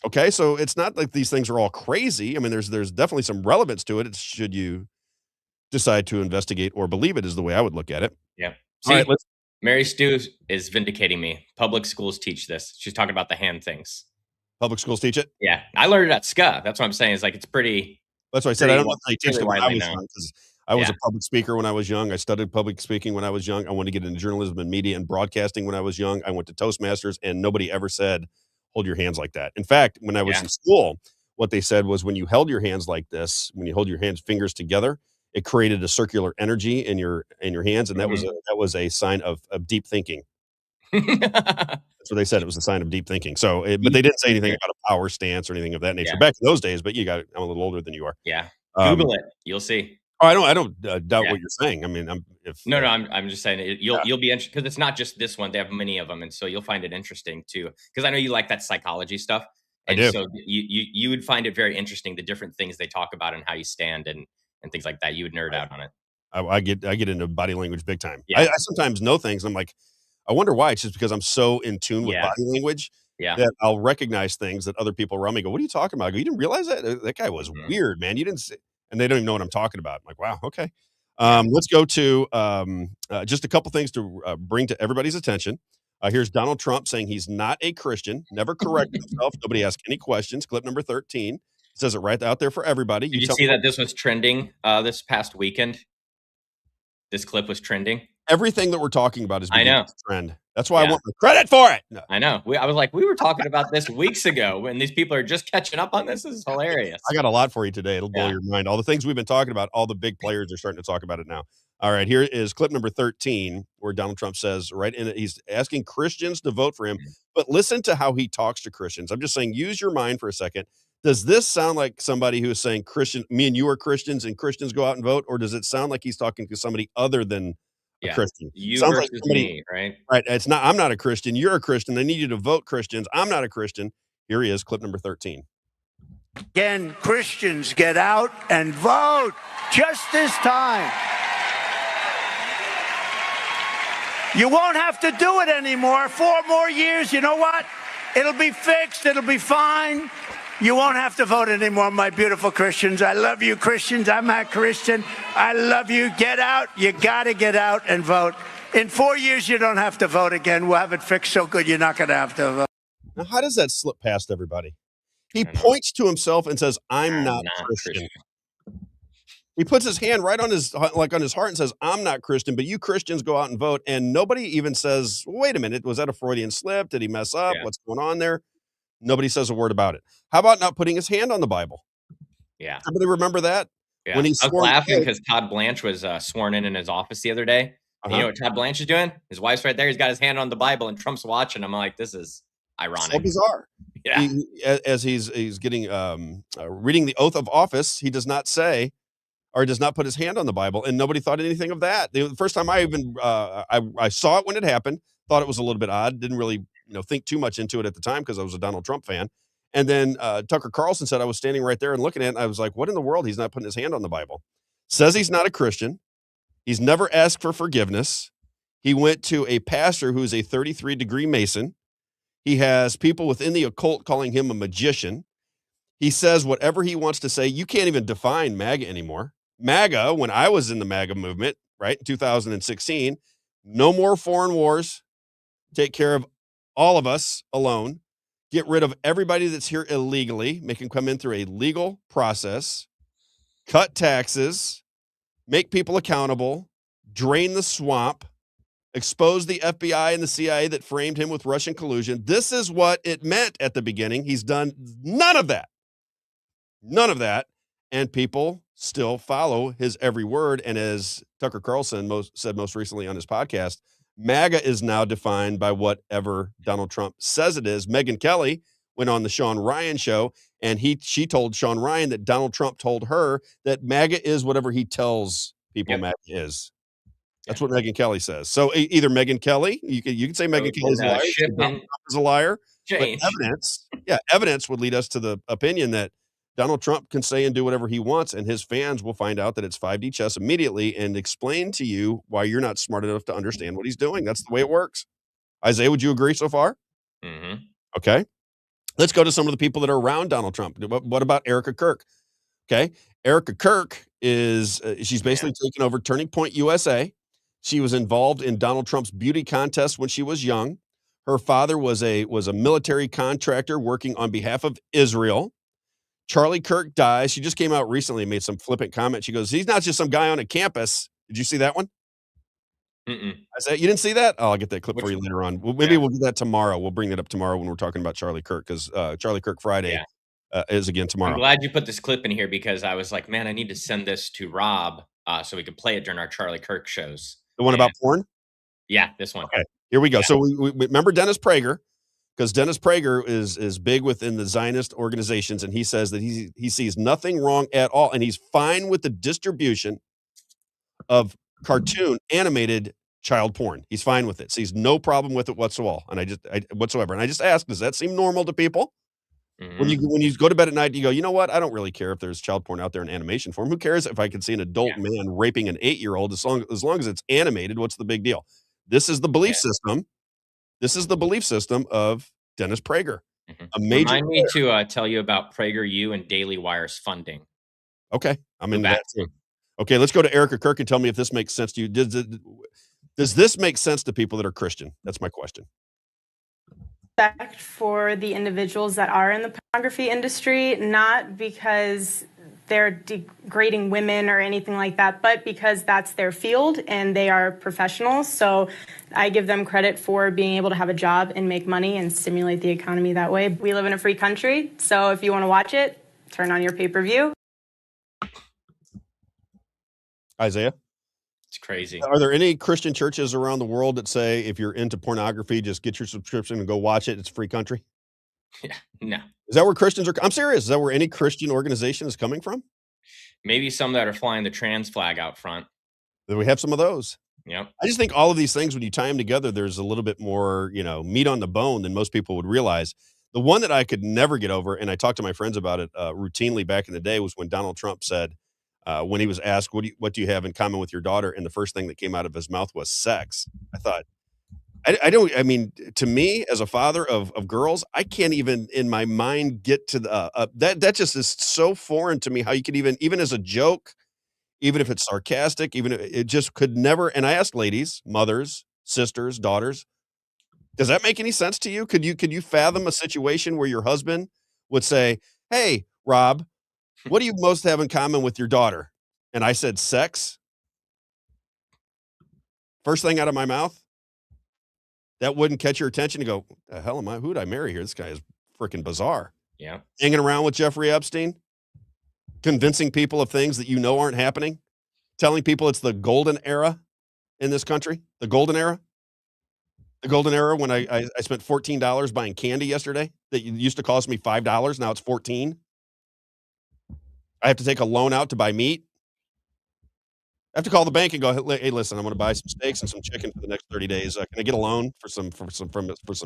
Okay, so it's not like these things are all crazy. I mean, there's definitely some relevance to it. It's should you decide to investigate or believe it is the way I would look at it. Yeah. See, all right, Mary Stu is vindicating me. Public schools teach this. She's talking about the hand things. Public schools teach it? Yeah. I learned it at SCA. That's what I'm saying. It's like, it's pretty. That's why I said I don't know if they teach it when I was young. Because I was a public speaker when I was young. I studied public speaking when I was young. I wanted to get into journalism and media and broadcasting when I was young. I went to Toastmasters, and nobody ever said, hold your hands like that. In fact, when I was in school, what they said was when you held your hands like this, when you hold your fingers together, it created a circular energy in your hands, and that was a sign of deep thinking. That's what they said. It was a sign of deep thinking. So, but they didn't say anything about a power stance or anything of that nature back in those days. But I'm a little older than you are. Yeah, Google it. You'll see. Oh, I don't doubt what you're saying. I mean, I'm just saying you'll be interested because it's not just this one. They have many of them, and so you'll find it interesting too. Because I know you like that psychology stuff, and so you would find it very interesting the different things they talk about and how you stand and things like that. You would nerd out on it. I get into body language big time. Yeah. I sometimes know things. And I'm like, I wonder why. It's just because I'm so in tune with body language that I'll recognize things that other people around me go, what are you talking about? I go, you didn't realize that? That guy was weird, man. You didn't say, and they don't even know what I'm talking about. I'm like, wow, okay. Let's go to just a couple things to bring to everybody's attention. Here's Donald Trump saying he's not a Christian, never corrected himself. Nobody asked any questions. Clip number 13. It says it right out there for everybody. Did you see that this was trending this past weekend? This clip was trending. Everything that we're talking about is beginning to trend. That's why I Yeah. want the credit for it. No. I know. I was like, we were talking about this weeks ago, and these people are just catching up on this. This is hilarious. I got a lot for you today. It'll blow your mind. All the things we've been talking about, all the big players are starting to talk about it now. All right, here is clip number 13, where Donald Trump says, right in it, he's asking Christians to vote for him, but listen to how he talks to Christians. I'm just saying, use your mind for a second. Does this sound like somebody who is saying, Christian, me and you are Christians and Christians go out and vote? Or does it sound like he's talking to somebody other than a Christian? You Sounds versus like somebody, me, right? Right. It's not, I'm not a Christian. You're a Christian. I need you to vote Christians. I'm not a Christian. Here he is, clip number 13. Again, Christians, get out and vote just this time. You won't have to do it anymore. 4 more years, you know what? It'll be fixed. It'll be fine. You won't have to vote anymore, my beautiful Christians. I love you, Christians. I'm not Christian. I love you. Get out. You got to get out and vote. In 4 years, you don't have to vote again. We'll have it fixed so good you're not going to have to vote. Now, how does that slip past everybody? He points to himself and says, I'm not Christian. He puts his hand right on his heart and says, I'm not Christian, but you Christians go out and vote. And nobody even says, wait a minute, was that a Freudian slip? Did he mess up? Yeah. What's going on there? Nobody says a word about it. How about not putting his hand on the Bible? Yeah. Everybody remember that? Yeah. When I was laughing because Todd Blanche was sworn in his office the other day. And you know what Todd Blanche is doing? His wife's right there. He's got his hand on the Bible, and Trump's watching. I'm like, this is ironic. So bizarre. Yeah. As he's getting reading the oath of office, he does not say or does not put his hand on the Bible, and nobody thought anything of that. The first time I even I saw it when it happened, thought it was a little bit odd. Didn't really think too much into it at the time because I was a Donald Trump fan. And then Tucker Carlson said I was standing right there and looking at it, and I was like, what in the world? He's not putting his hand on the Bible. Says he's not a Christian. He's never asked for forgiveness. He went to a pastor who is a 33-degree Mason. He has people within the occult calling him a magician. He says whatever he wants to say. You can't even define MAGA anymore. MAGA, when I was in the MAGA movement, right, in 2016, no more foreign wars. Take care of all of us alone. Get rid of everybody that's here illegally. Make them come in through a legal process. Cut taxes. Make people accountable. Drain the swamp. Expose the FBI and the CIA that framed him with Russian collusion. This is what it meant at the beginning. He's done none of that. None of that. And people still follow his every word. And as Tucker Carlson said most recently on his podcast, MAGA is now defined by whatever Donald Trump says it is. Megyn Kelly went on the Sean Ryan show, and she told Sean Ryan that Donald Trump told her that MAGA is whatever he tells people MAGA is. That's what Megyn Kelly says. So either Megyn Kelly, you can say Megyn Kelly's a liar, Donald Trump is a liar, but evidence would lead us to the opinion that Donald Trump can say and do whatever he wants, and his fans will find out that it's 5D chess immediately and explain to you why you're not smart enough to understand what he's doing. That's the way it works. Isaiah, would you agree so far? Mm-hmm. Okay. Let's go to some of the people that are around Donald Trump. What about Erica Kirk? Okay. Erica Kirk is, she's basically taken over Turning Point USA. She was involved in Donald Trump's beauty contest when she was young. Her father was a military contractor working on behalf of Israel. Charlie Kirk dies. She just came out recently and made some flippant comment. She goes, he's not just some guy on a campus. Did you see that one? Mm-mm. I said, you didn't see that? Oh, I'll get that clip for you later on. We'll do that tomorrow. We'll bring that up tomorrow when we're talking about Charlie Kirk, because Charlie Kirk Friday is again tomorrow. I'm glad you put this clip in here because I was like, man, I need to send this to Rob so we could play it during our Charlie Kirk shows. The one about porn? Yeah, this one. Okay, here we go. Yeah. So we remember Dennis Prager, because Dennis Prager is big within the Zionist organizations, and he says that he sees nothing wrong at all, and he's fine with the distribution of cartoon animated child porn. He's fine with it. Sees no problem with it whatsoever. And I just ask, does that seem normal to people? Mm-hmm. When you go to bed at night, you go, you know what? I don't really care if there's child porn out there in animation form. Who cares if I can see an adult man raping an 8-year-old as long as it's animated? What's the big deal? This is the belief system. This is the belief system of Dennis Prager. Mm-hmm. A major. Remind me to tell you about PragerU and Daily Wire's funding. Okay, I'm into that too. Okay, let's go to Erica Kirk and tell me if this makes sense to you. Does this make sense to people that are Christian? That's my question. Respect for the individuals that are in the pornography industry, not because they're degrading women or anything like that, but because that's their field and they are professionals. So I give them credit for being able to have a job and make money and stimulate the economy that way. We live in a free country, so if you want to watch it, turn on your pay-per-view. Isaiah? It's crazy. Are there any Christian churches around the world that say if you're into pornography, just get your subscription and go watch it? It's a free country. Yeah, no. Is that where Christians are? I'm serious. Is that where any Christian organization is coming from? Maybe some that are flying the trans flag out front. We have some of those. Yep. I just think all of these things, when you tie them together, there's a little bit more, meat on the bone than most people would realize. The one that I could never get over, and I talked to my friends about it routinely back in the day, was when Donald Trump said, when he was asked, what do you have in common with your daughter? And the first thing that came out of his mouth was sex. I thought, to me, as a father of girls, I can't even in my mind get to the, that just is so foreign to me, how you could even as a joke, even if it's sarcastic, even if it just could never. And I asked ladies, mothers, sisters, daughters, does that make any sense to you? Could you fathom a situation where your husband would say, "Hey, Rob, what do you most have in common with your daughter?" And I said, "Sex." First thing out of my mouth, that wouldn't catch your attention to go, "The hell am I? Who did I marry here? This guy is freaking bizarre." Yeah. Hanging around with Jeffrey Epstein, convincing people of things that aren't happening, telling people it's the golden era in this country, the golden era. The golden era when I spent $14 buying candy yesterday that used to cost me $5, now it's $14. I have to take a loan out to buy meat. I have to call the bank and go, "Hey, listen, I'm gonna buy some steaks and some chicken for the next 30 days. Can I get a loan for some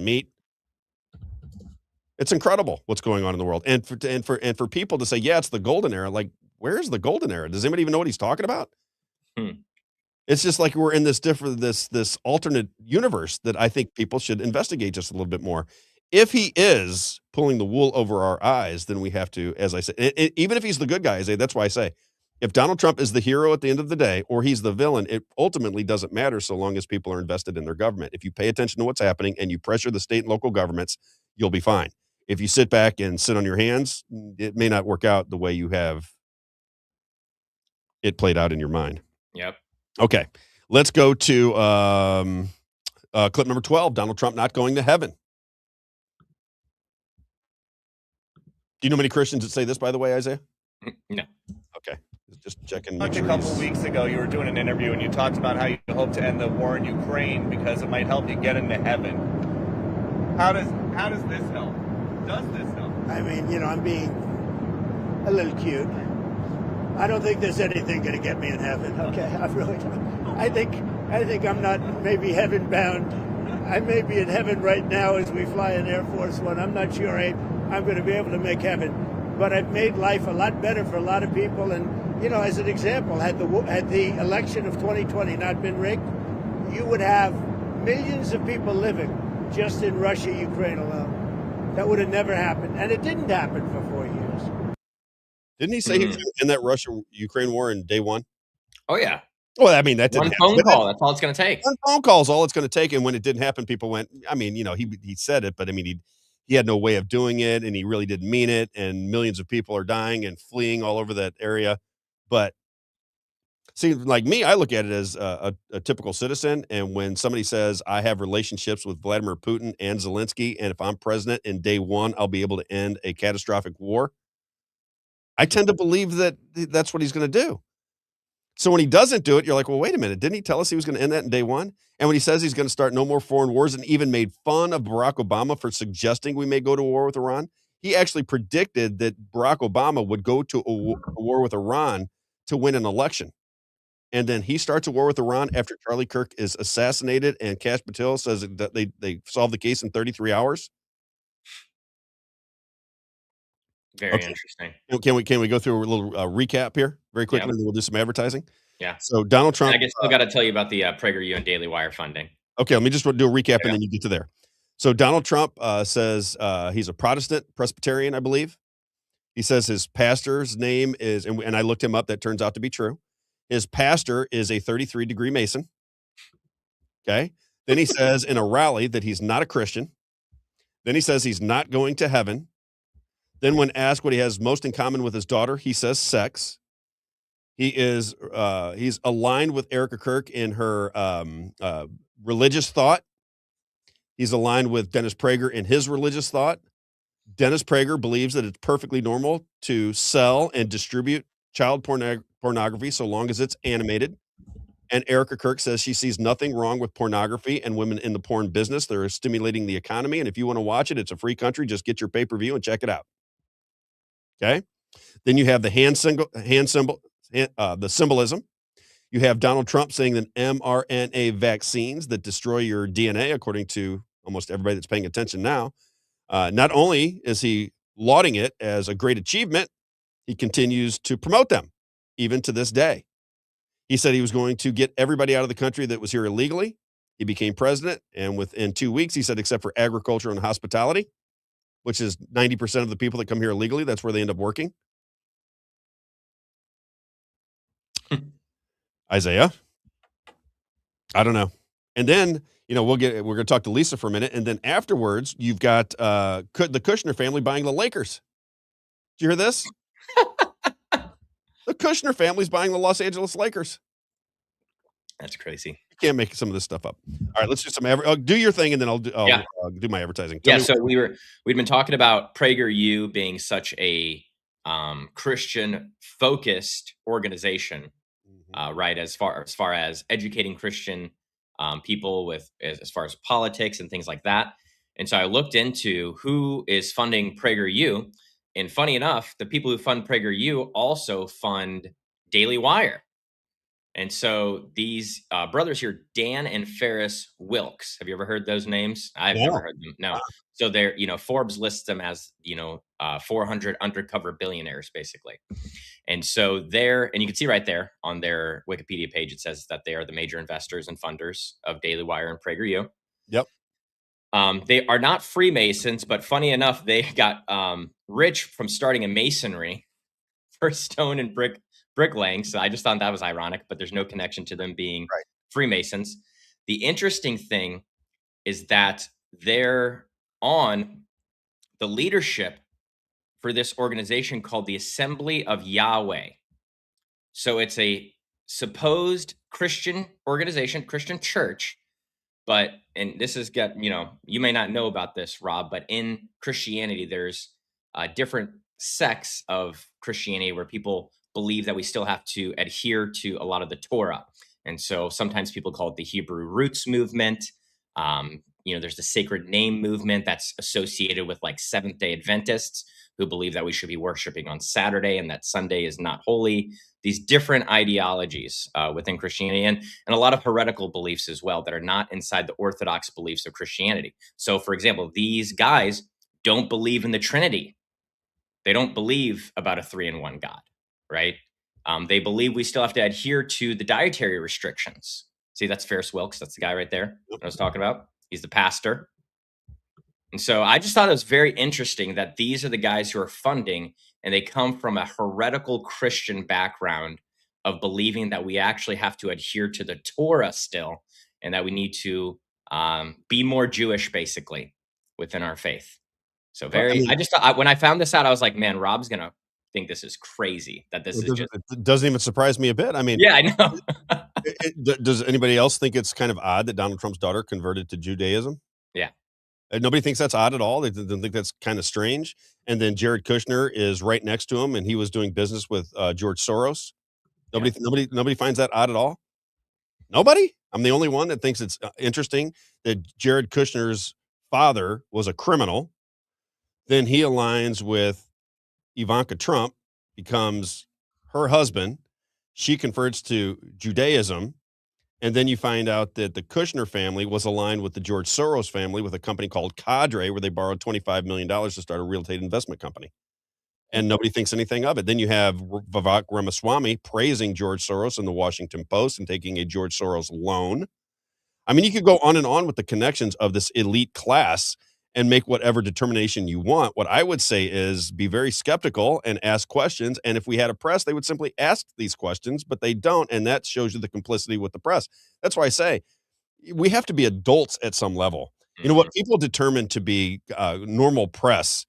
meat?" It's incredible what's going on in the world. And for people to say, "Yeah, it's the golden era," like, where's the golden era? Does anybody even know what he's talking about? It's just like we're in this alternate universe that I think people should investigate just a little bit more. If he is pulling the wool over our eyes, then we have to, as I said, even if he's the good guy, that's why I say, if Donald Trump is the hero at the end of the day, or he's the villain, it ultimately doesn't matter so long as people are invested in their government. If you pay attention to what's happening and you pressure the state and local governments, you'll be fine. If you sit back and sit on your hands, it may not work out the way you have it played out in your mind. Yep. Okay, let's go to clip number 12, Donald Trump not going to heaven. Do you know many Christians that say this, by the way, Isaiah? No. Okay, just checking. A couple weeks ago, you were doing an interview and you talked about how you hope to end the war in Ukraine because it might help you get into heaven. How does this help? Does this help? I mean, I'm being a little cute. I don't think there's anything going to get me in heaven. Okay, I really don't. I think I'm not maybe heaven bound. I may be in heaven right now as we fly in Air Force One. I'm not sure I'm going to be able to make heaven, but I've made life a lot better for a lot of people. And as an example, had the election of 2020 not been rigged, you would have millions of people living just in Russia, Ukraine alone. That would have never happened, and it didn't happen for 4 years. Didn't he say he was going to end that Russia-Ukraine war in day one? Oh, yeah. Well, I mean, that didn't happen. One phone call. That's all it's going to take. One phone call is all it's going to take. And when it didn't happen, people went, he said it, but I mean, he had no way of doing it, and he really didn't mean it. And millions of people are dying and fleeing all over that area. But see, like me, I look at it as a typical citizen. And when somebody says, I have relationships with Vladimir Putin and Zelensky, and if I'm president in day one, I'll be able to end a catastrophic war, I tend to believe that that's what he's going to do. So when he doesn't do it, you're like, well, wait a minute. Didn't he tell us he was going to end that in day one? And when he says he's going to start no more foreign wars and even made fun of Barack Obama for suggesting we may go to war with Iran, he actually predicted that Barack Obama would go to a war with Iran to win an election. And then he starts a war with Iran after Charlie Kirk is assassinated and Kash Patel says that they solved the case in 33 hours. Very interesting. Can we go through a little recap here very quickly, and then we'll do some advertising? Yeah. So Donald Trump. I guess I got to tell you about the PragerU and Daily Wire funding. Okay, let me just do a recap and then you get to there. So Donald Trump says he's a Protestant Presbyterian, I believe. He says his pastor's name is, and I looked him up. That turns out to be true. His pastor is a 33-degree Mason. Okay. Then he says in a rally that he's not a Christian. Then he says he's not going to heaven. Then when asked what he has most in common with his daughter, he says sex. He's aligned with Erica Kirk in her religious thought. He's aligned with Dennis Prager in his religious thought. Dennis Prager believes that it's perfectly normal to sell and distribute child pornography so long as it's animated. And Erica Kirk says she sees nothing wrong with pornography and women in the porn business. They're stimulating the economy. And if you want to watch it, it's a free country. Just get your pay-per-view and check it out. Okay. Then you have the the symbolism. You have Donald Trump saying that mRNA vaccines that destroy your DNA, according to almost everybody that's paying attention now. Not only is he lauding it as a great achievement, he continues to promote them, even to this day. He said he was going to get everybody out of the country that was here illegally. He became president, and within 2 weeks, he said, except for agriculture and hospitality, which is 90% of the people that come here illegally, that's where they end up working. Isaiah? I don't know. And then, we're going to talk to Lisa for a minute. And then afterwards, you've got the Kushner family buying the Lakers. Did you hear this? The Kushner family's buying the Los Angeles Lakers. That's crazy. You can't make some of this stuff up. All right, let's do some. Do your thing, and then I'll do my advertising. So we'd been talking about PragerU being such a Christian focused organization, right? As far as educating Christian people with as far as politics and things like that. And so I looked into who is funding PragerU. And funny enough, the people who fund PragerU also fund Daily Wire. And so these brothers here, Dan and Ferris Wilks, have you ever heard those names? I've never heard them. No. So they're, Forbes lists them as, 400 undercover billionaires, basically. And so and you can see right there on their Wikipedia page, it says that they are the major investors and funders of Daily Wire and PragerU. Yep. They are not Freemasons, but funny enough, they got rich from starting a masonry for stone and bricklaying. So I just thought that was ironic, but there's no connection to them being Freemasons. The interesting thing is that they're on the leadership for this organization called the Assembly of Yahweh. So it's a supposed Christian organization, Christian church. And this has got, you may not know about this, Rob, but in Christianity, there's different sects of Christianity where people believe that we still have to adhere to a lot of the Torah. And so sometimes people call it the Hebrew roots movement. There's the sacred name movement that's associated with like Seventh-day Adventists who believe that we should be worshiping on Saturday and that Sunday is not holy. These different ideologies within Christianity and a lot of heretical beliefs as well that are not inside the orthodox beliefs of Christianity. So, for example, these guys don't believe in the Trinity. They don't believe about a 3-in-1 God, right? They believe we still have to adhere to the dietary restrictions. See, that's Ferris Wilks. That's the guy right there I was talking about. He's the pastor. And so I just thought it was very interesting that these are the guys who are funding, and they come from a heretical Christian background of believing that we actually have to adhere to the Torah still, and that we need to be more Jewish, basically, within our faith. So I just thought, when I found this out, I was like, man, Rob's going to think this is crazy, that this is just. It doesn't even surprise me a bit. I mean, yeah, I know. Does anybody else think it's kind of odd that Donald Trump's daughter converted to Judaism? Yeah. Nobody thinks that's odd at all. They think that's kind of strange. And then Jared Kushner is right next to him, and he was doing business with George Soros. Nobody finds that odd at all. Nobody. I'm the only one that thinks it's interesting that Jared Kushner's father was a criminal. Then he aligns with Ivanka Trump, becomes her husband. She converts to Judaism. And then you find out that the Kushner family was aligned with the George Soros family with a company called Cadre, where they borrowed $25 million to start a real estate investment company. And nobody thinks anything of it. Then you have Vivek Ramaswamy praising George Soros in the Washington Post and taking a George Soros loan. I mean, you could go on and on with the connections of this elite class and make whatever determination you want. What I would say is be very skeptical and ask questions. And if we had a press, they would simply ask these questions, but they don't. And that shows you the complicity with the press. That's why I say we have to be adults at some level. You know what people determine to be normal press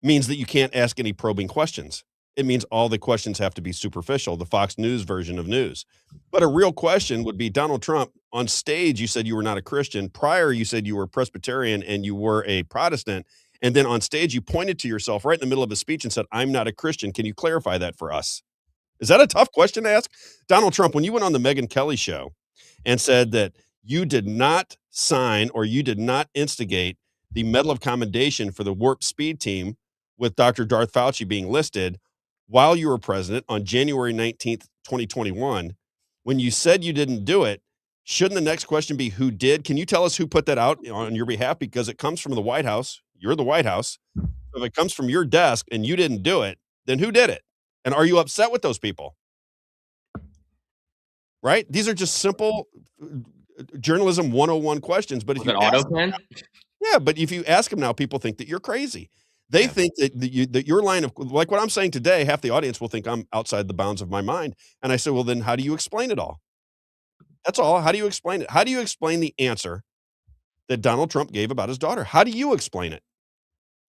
means that you can't ask any probing questions. It means all the questions have to be superficial, the Fox News version of news. But a real question would be, Donald Trump, on stage, you said you were not a Christian. Prior, you said you were Presbyterian and you were a Protestant. And then on stage, you pointed to yourself right in the middle of a speech and said, I'm not a Christian. Can you clarify that for us? Is that a tough question to ask? Donald Trump, when you went on the Megyn Kelly show and said that you did not sign or you did not instigate the Medal of Commendation for the Warp Speed team with Dr. Darth Fauci being listed while you were president on January 19th, 2021, when you said you didn't do it, shouldn't the next question be who did? Can you tell us who put that out on your behalf? Because it comes from the White House. You're the White House. If it comes from your desk and you didn't do it, then who did it? And are you upset with those people? Right? These are just simple journalism 101 questions. But if you auto pen? Yeah, but if you ask them now, people think that you're crazy. They think that your line of, like what I'm saying today, half the audience will think I'm outside the bounds of my mind. And I say, well, then how do you explain it all? That's all. How do you explain it? How do you explain the answer that Donald Trump gave about his daughter? How do you explain it?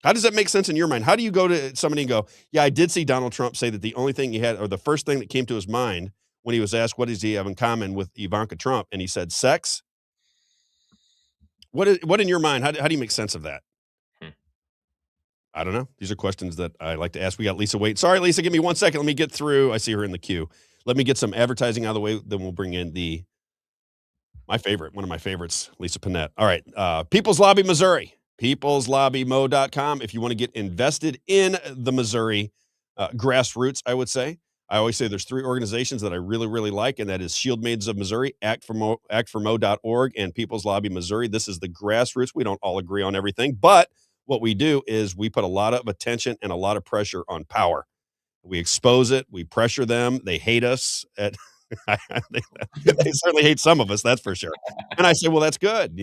How does that make sense in your mind? How do you go to somebody and go, yeah, I did see Donald Trump say that the only thing he had, or the first thing that came to his mind when he was asked, what does he have in common with Ivanka Trump? And he said, sex. What in your mind? How do you make sense of that? I don't know. These are questions that I like to ask. We got Lisa Wait. Sorry, Lisa, give me 1 second. Let me get through. I see her in the queue. Let me get some advertising out of the way. Then we'll bring in one of my favorites, Lisa Panette. All right. People's Lobby, Missouri. PeoplesLobbyMo.com. If you want to get invested in the Missouri grassroots, I would say. I always say there's 3 organizations that I really, really like, and that is Shield Maidens of Missouri, actformo.org, and People's Lobby Missouri. This is the grassroots. We don't all agree on everything, but what we do is we put a lot of attention and a lot of pressure on power. We expose it. We pressure them. They hate us. They certainly hate some of us, that's for sure. And I say, well, that's good.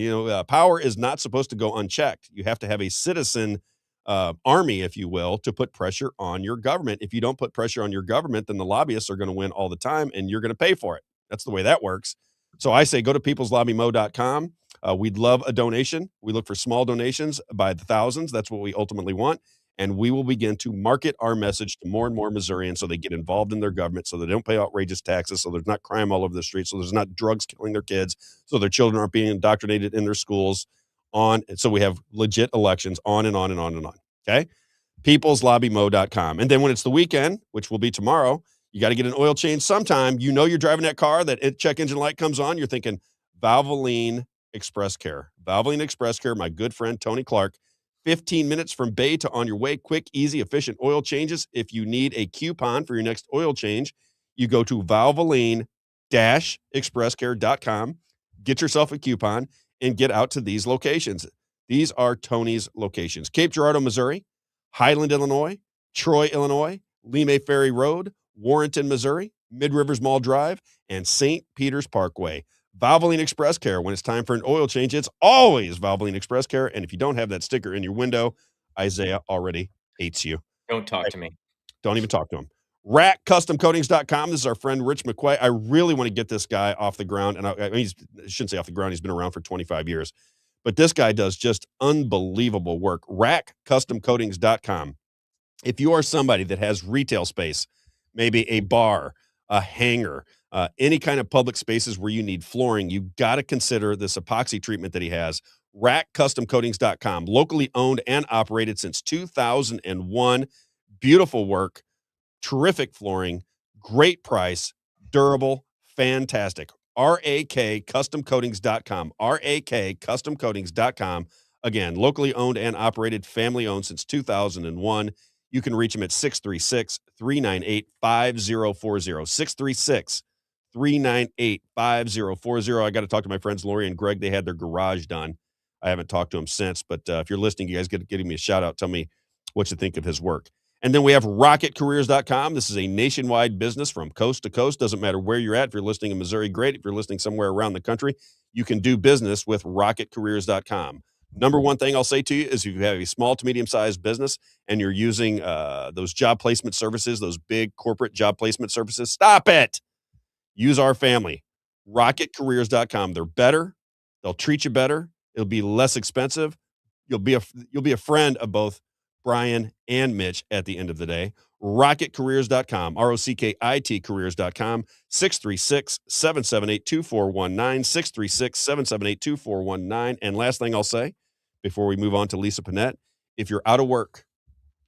Power is not supposed to go unchecked. You have to have a citizen army, if you will, to put pressure on your government. If you don't put pressure on your government, then the lobbyists are going to win all the time, and you're going to pay for it. That's the way that works. So I say go to peopleslobbymo.com. We'd love a donation. We look for small donations by the thousands. That's what we ultimately want. And we will begin to market our message to more and more Missourians so they get involved in their government, so they don't pay outrageous taxes, so there's not crime all over the streets, so there's not drugs killing their kids, so their children aren't being indoctrinated in their schools, so we have legit elections, on and on and on and on. Okay? peopleslobbymo.com. And then when it's the weekend, which will be tomorrow, you got to get an oil change sometime. You're driving that car, that check engine light comes on, you're thinking, Valvoline Express Care. Valvoline Express Care, my good friend Tony Clark, 15 minutes from Bay to on your way, quick, easy, efficient oil changes. If you need a coupon for your next oil change, you go to Valvoline-expresscare.com, get yourself a coupon, and get out to these locations. These are Tony's locations: Cape Girardeau, Missouri, Highland, Illinois, Troy, Illinois, Lime Ferry Road, Warrenton, Missouri, Mid Rivers Mall Drive, and St. Peter's Parkway. Valvoline Express Care. When it's time for an oil change, it's always Valvoline Express Care. And if you don't have that sticker in your window, Isaiah already hates you. Don't talk to me. Don't even talk to him. RackCustomCoatings.com. This is our friend Rich McQuay. I really want to get this guy off the ground. And I shouldn't say off the ground. He's been around for 25 years. But this guy does just unbelievable work. RackCustomCoatings.com. If you are somebody that has retail space, maybe a bar, a hangar, any kind of public spaces where you need flooring, you got to consider this epoxy treatment that he has. RackCustomCoatings.com, locally owned and operated since 2001. Beautiful work, terrific flooring, great price, durable, fantastic. RackCustomCoatings.com, RackCustomCoatings.com. Again, locally owned and operated, family owned since 2001. You can reach him at 636-398-5040. 636-398-5040. I got to talk to my friends Lori and Greg. They had their garage done. I haven't talked to them since, but if you're listening, you guys getting me a shout out. Tell me what you think of his work. And then we have RocketCareers.com. This is a nationwide business from coast to coast. Doesn't matter where you're at. If you're listening in Missouri, great. If you're listening somewhere around the country, you can do business with RocketCareers.com. Number one thing I'll say to you is if you have a small to medium-sized business and you're using those job placement services, those big corporate job placement services, stop it. Use our family. RocketCareers.com. They're better. They'll treat you better. It'll be less expensive. You'll be a friend of both Brian, and Mitch at the end of the day. Rocketcareers.com, ROCKIT careers.com, 636-778-2419, 636-778-2419. And last thing I'll say before we move on to Lisa Panette, if you're out of work,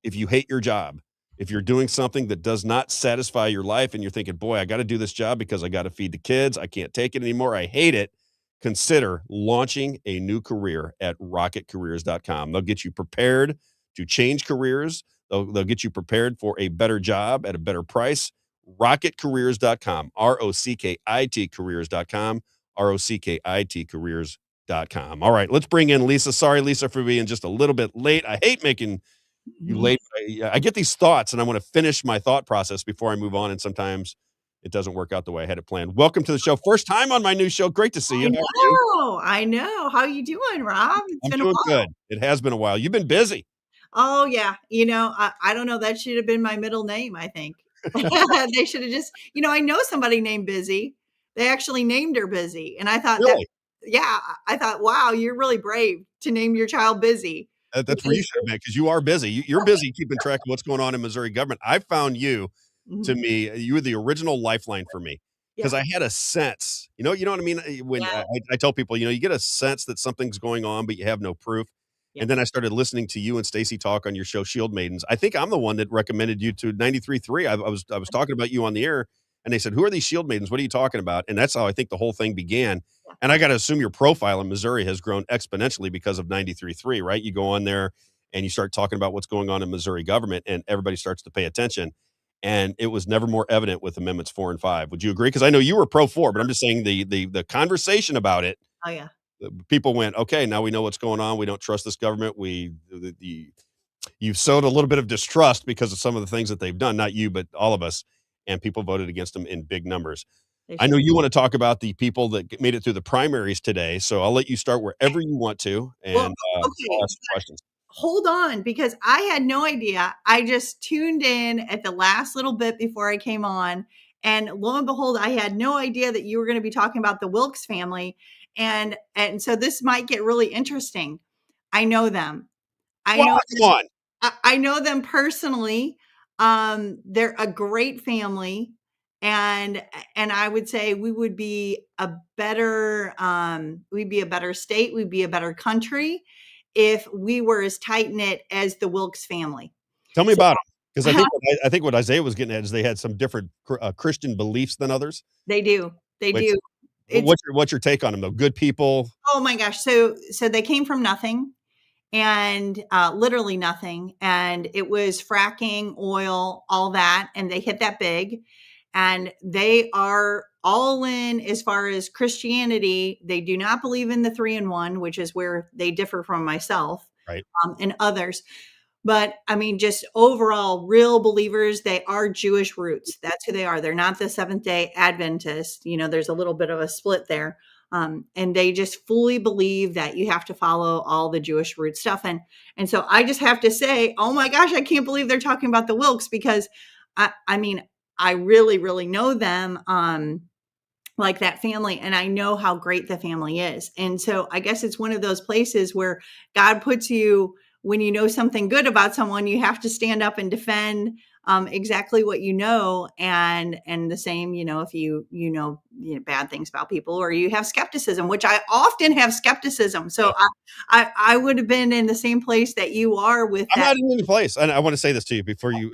if you hate your job, if you're doing something that does not satisfy your life and you're thinking, boy, I got to do this job because I got to feed the kids, I can't take it anymore, I hate it, consider launching a new career at rocketcareers.com. They'll get you prepared to change careers. They'll get you prepared for a better job at a better price. Rocketcareers.com, ROCKIT careers.com, ROCKIT careers.com. All right, let's bring in Lisa. Sorry, Lisa, for being just a little bit late. I hate making you late. I get these thoughts and I want to finish my thought process before I move on. And sometimes it doesn't work out the way I had it planned. Welcome to the show. First time on my new show. Great to see you. I know. How you doing, Rob? I'm doing good. It has been a while. You've been busy. Oh yeah. I don't know. That should have been my middle name, I think. They should have just, I know somebody named Busy. They actually named her Busy. And I thought I thought, wow, you're really brave to name your child Busy. That's where you should have been, because you are busy. You're busy keeping track of what's going on in Missouri government. I found you, to me, you were the original lifeline for me, because I had a sense, you know what I mean? When I tell people, you get a sense that something's going on, but you have no proof. And then I started listening to you and Stacy talk on your show, Shield Maidens. I think I'm the one that recommended you to 93.3. I was talking about you on the air, and they said, who are these Shield Maidens? What are you talking about? And that's how I think the whole thing began. And I got to assume your profile in Missouri has grown exponentially because of 93.3, right? You go on there and you start talking about what's going on in Missouri government, and everybody starts to pay attention. And it was never more evident with Amendments 4 and 5. Would you agree? Because I know you were pro 4, but I'm just saying the conversation about it. Oh yeah. People went, okay, now we know what's going on. We don't trust this government. You've sowed a little bit of distrust because of some of the things that they've done. Not you, but all of us. And people voted against them in big numbers. I know you want to talk about the people that made it through the primaries today, so I'll let you start wherever you want to, and I'll ask questions. Hold on, because I had no idea. I just tuned in at the last little bit before I came on, and lo and behold, I had no idea that you were going to be talking about the Wilkes family, and so this might get really interesting. I know them. I know them personally. They're a great family. And I would say we would be a better state, we'd be a better country if we were as tight knit as the Wilkes family. Tell me about them, because I think what Isaiah was getting at is they had some different Christian beliefs than others. They do. What's your take on them though? Good people. Oh my gosh! So they came from nothing, and literally nothing, and it was fracking, oil, all that, and they hit that big. And they are all in as far as Christianity. They do not believe in the 3-in-1, which is where they differ from myself, right, and others. But I mean, just overall, real believers. They are Jewish roots. That's who they are. They're not the Seventh-day Adventist. There's a little bit of a split there. And they just fully believe that you have to follow all the Jewish root stuff. And so I just have to say, oh my gosh, I can't believe they're talking about the Wilkes, because I mean, I really, really know them, like that family, and I know how great the family is. And so I guess it's one of those places where God puts you, when you know something good about someone, you have to stand up and defend exactly what you know. And the same, if you know bad things about people, or you have skepticism, which I often have skepticism. So I would have been in the same place that you are with I'm that. not in any place. And I want to say this to you before you,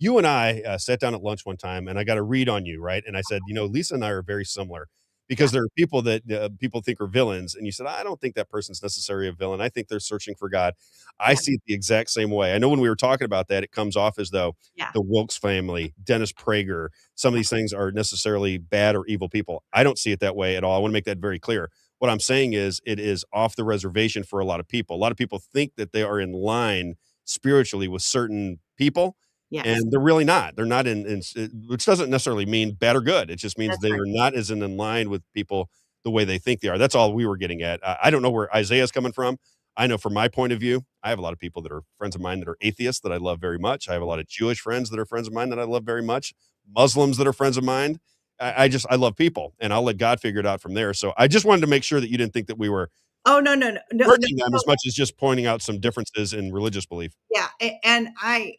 you and I sat down at lunch one time, and I got a read on you, right? And I said, Lisa and I are very similar, because there are people that people think are villains. And you said, I don't think that person's necessarily a villain. I think they're searching for God. I see it the exact same way. I know when we were talking about that, it comes off as though the Wilkes family, Dennis Prager, some of these things are necessarily bad or evil people. I don't see it that way at all. I want to make that very clear. What I'm saying is it is off the reservation for a lot of people. A lot of people think that they are in line spiritually with certain people. Yes. And they're really not. They're not in, which doesn't necessarily mean bad or good. It just means they are not as in line with people the way they think they are. That's all we were getting at. I don't know where Isaiah's coming from. I know from my point of view, I have a lot of people that are friends of mine that are atheists that I love very much. I have a lot of Jewish friends that are friends of mine that I love very much. Muslims that are friends of mine. I love people, and I'll let God figure it out from there. So I just wanted to make sure that you didn't think that we were Oh, no. Hurting them as much as just pointing out some differences in religious belief. Yeah, and I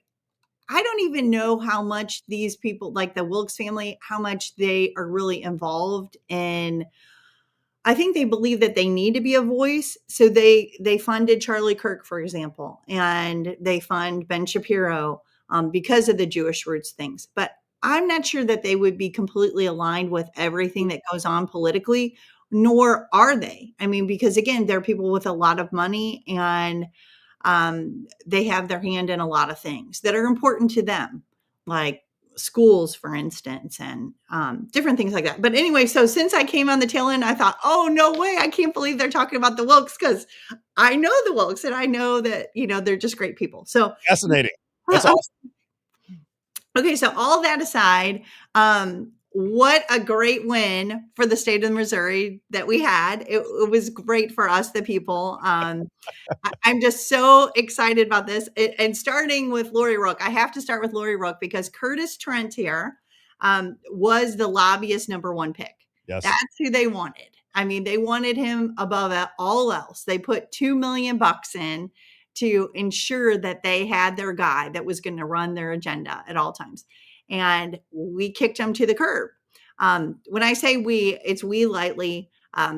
don't even know how much these people, like the Wilkes family, how much they are really involved in. I think they believe that they need to be a voice. So they funded Charlie Kirk, for example, and they fund Ben Shapiro because of the Jewish roots things. But I'm not sure that they would be completely aligned with everything that goes on politically, nor are they. I mean, because again, they're people with a lot of money and they have their hand in a lot of things that are important to them, like schools, for instance, and different things like that. But anyway, so since I came on the tail end, I thought, oh, no way. I can't believe they're talking about the Wilkes, because I know the Wilkes and I know that, they're just great people. So fascinating. That's awesome. Okay, so all that aside, what a great win for the state of Missouri that we had. It was great for us, the people. I'm just so excited about this. And starting with Lori Rook, I have to start with Lori Rook because Curtis Trent here was the lobbyist #1 pick. Yes. That's who they wanted. I mean, they wanted him above all else. They put $2 million in to ensure that they had their guy that was going to run their agenda at all times. And we kicked him to the curb. When I say we, it's we lightly.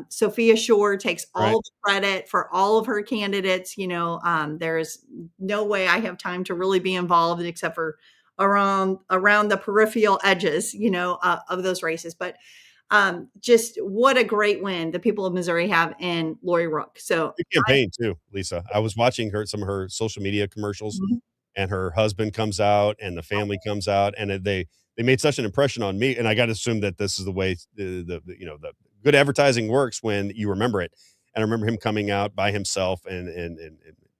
Sophia Shore takes all the credit for all of her candidates. There's no way I have time to really be involved except for around the peripheral edges, of those races. But just what a great win the people of Missouri have in Lori Rook. So good campaign too, Lisa. I was watching some of her social media commercials, and her husband comes out and the family comes out, and they made such an impression on me. And I got to assume that this is the way the good advertising works when you remember it. And I remember him coming out by himself and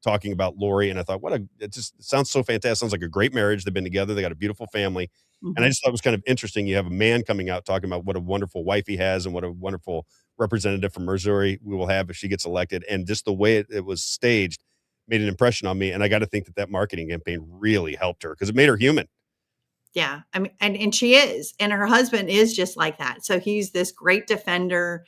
talking about Lori. And I thought, it just sounds so fantastic. Sounds like a great marriage. They've been together. They got a beautiful family. And I just thought it was kind of interesting. You have a man coming out talking about what a wonderful wife he has and what a wonderful representative from Missouri we will have if she gets elected. And just the way it was staged made an impression on me. And I got to think that marketing campaign really helped her because it made her human. Yeah. I mean, and she is, and her husband is just like that. So he's this great defender.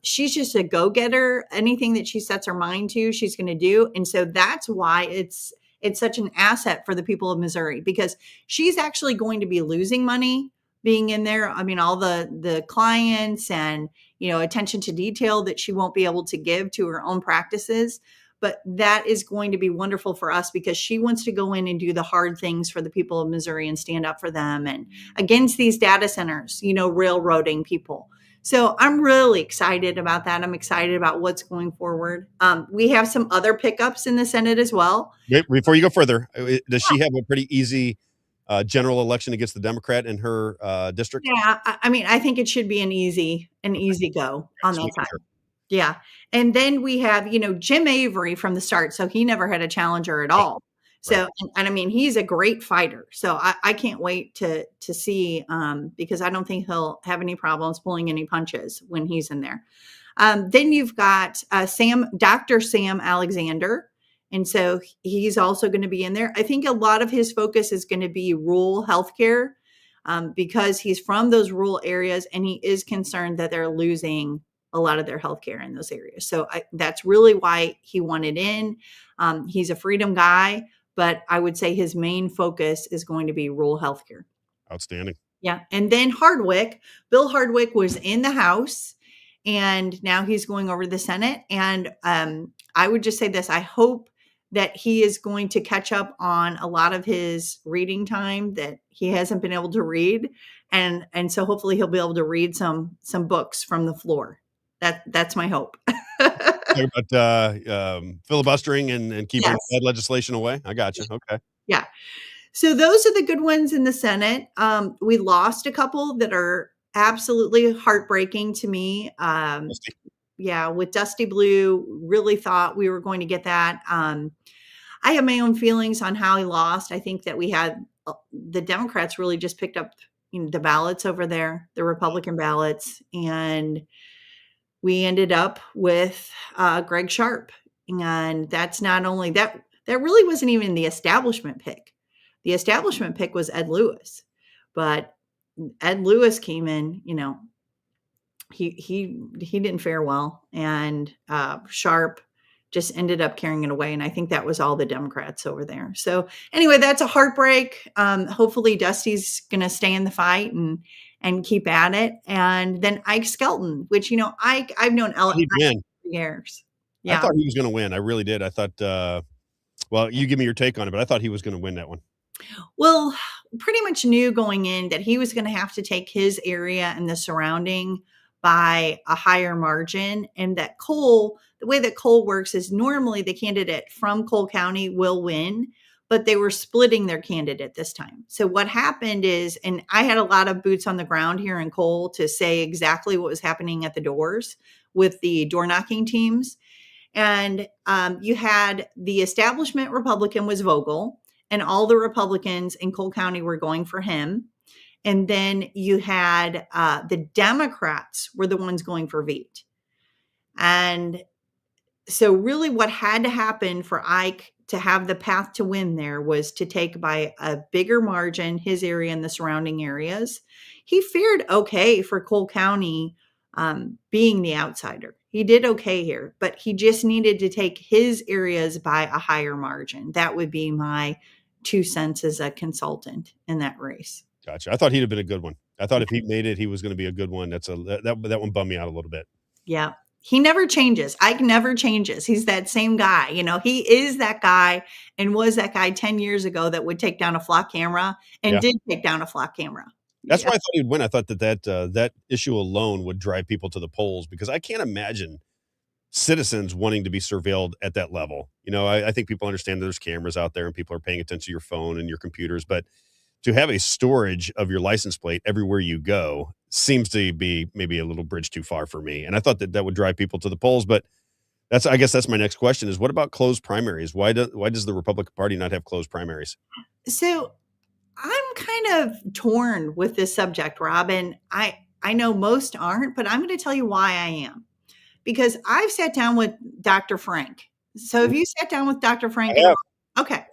She's just a go-getter. Anything that she sets her mind to, she's going to do. And so that's why it's such an asset for the people of Missouri, because she's actually going to be losing money being in there. I mean, all the clients and, attention to detail that she won't be able to give to her own practices. But that is going to be wonderful for us because she wants to go in and do the hard things for the people of Missouri and stand up for them and against these data centers, railroading people. So I'm really excited about that. I'm excited about what's going forward. We have some other pickups in the Senate as well. Before you go further, does she have a pretty easy general election against the Democrat in her district? Yeah, I mean, I think it should be an easy go on that side. Yeah. And then we have, Jim Avery from the start. So he never had a challenger at all. So, and I mean, he's a great fighter. So I can't wait to see, because I don't think he'll have any problems pulling any punches when he's in there. Then you've got Dr. Sam Alexander. And so he's also going to be in there. I think a lot of his focus is going to be rural healthcare because he's from those rural areas and he is concerned that they're losing a lot of their healthcare in those areas. So that's really why he wanted in. He's a freedom guy, but I would say his main focus is going to be rural healthcare. Outstanding. Yeah. And then Bill Hardwick was in the House and now he's going over to the Senate. And I would just say this, I hope that he is going to catch up on a lot of his reading time that he hasn't been able to read. And so hopefully he'll be able to read some books from the floor. That's my hope. About filibustering and keeping bad legislation away. I got you. Okay. Yeah. So those are the good ones in the Senate. We lost a couple that are absolutely heartbreaking to me. With Dusty Blue, really thought we were going to get that. I have my own feelings on how he lost. I think that we had the Democrats really just picked up the ballots over there, the Republican ballots, and we ended up with Greg Sharp. And that's not only that really wasn't even the establishment pick. The establishment pick was Ed Lewis. But Ed Lewis came in, he didn't fare well, and Sharp just ended up carrying it away, and I think that was all the Democrats over there. So anyway, that's a heartbreak. Hopefully Dusty's going to stay in the fight and keep at it. And then Ike Skelton, which I've known Ike for years. Yeah. I thought he was going to win. I really did. I thought. Well, you give me your take on it, but I thought he was going to win that one. Well, pretty much knew going in that he was going to have to take his area and the surrounding by a higher margin, and that the way that Cole works is normally the candidate from Cole County will win, but they were splitting their candidate this time. So what happened is, and I had a lot of boots on the ground here in Cole to say exactly what was happening at the doors with the door knocking teams. And you had the establishment Republican was Vogel, and all the Republicans in Cole County were going for him. And then you had the Democrats were the ones going for Veet. And so really what had to happen for Ike to have the path to win there was to take by a bigger margin his area and the surrounding areas. He fared okay for Cole County being the outsider. He did okay here, but he just needed to take his areas by a higher margin. That would be my 2 cents as a consultant in that race. Gotcha. I thought he'd have been a good one. I thought if he made it, he was going to be a good one. That one bummed me out a little bit. Yeah. He never changes. Ike never changes. He's that same guy. He is that guy and was that guy 10 years ago that would take down a flock camera and did take down a flock camera. That's why I thought he'd win. I thought that issue alone would drive people to the polls, because I can't imagine citizens wanting to be surveilled at that level. I think people understand there's cameras out there and people are paying attention to your phone and your computers, but to have a storage of your license plate everywhere you go seems to be maybe a little bridge too far for me. And I thought that would drive people to the polls, but I guess that's my next question is, what about closed primaries? Why does the Republican Party not have closed primaries? So I'm kind of torn with this subject, Rob, and I know most aren't, but I'm going to tell you why I am. Because I've sat down with Dr. Frank. So have you sat down with Dr. Frank? Okay.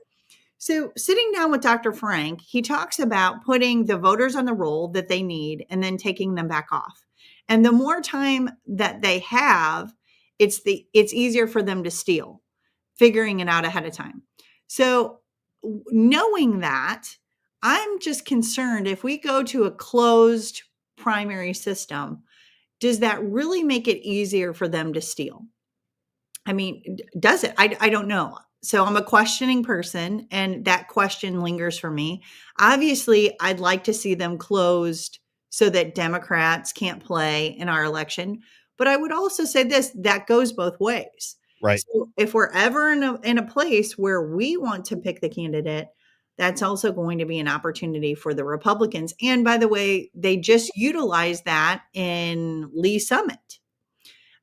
So sitting down with Dr. Frank, he talks about putting the voters on the roll that they need and then taking them back off. And the more time that they have, it's easier for them to steal, figuring it out ahead of time. So knowing that, I'm just concerned if we go to a closed primary system, does that really make it easier for them to steal? I mean, does it? I don't know. So I'm a questioning person, and that question lingers for me. Obviously, I'd like to see them closed so that Democrats can't play in our election. But I would also say this, that goes both ways. Right. So if we're ever in a place where we want to pick the candidate, that's also going to be an opportunity for the Republicans. And by the way, they just utilized that in Lee Summit.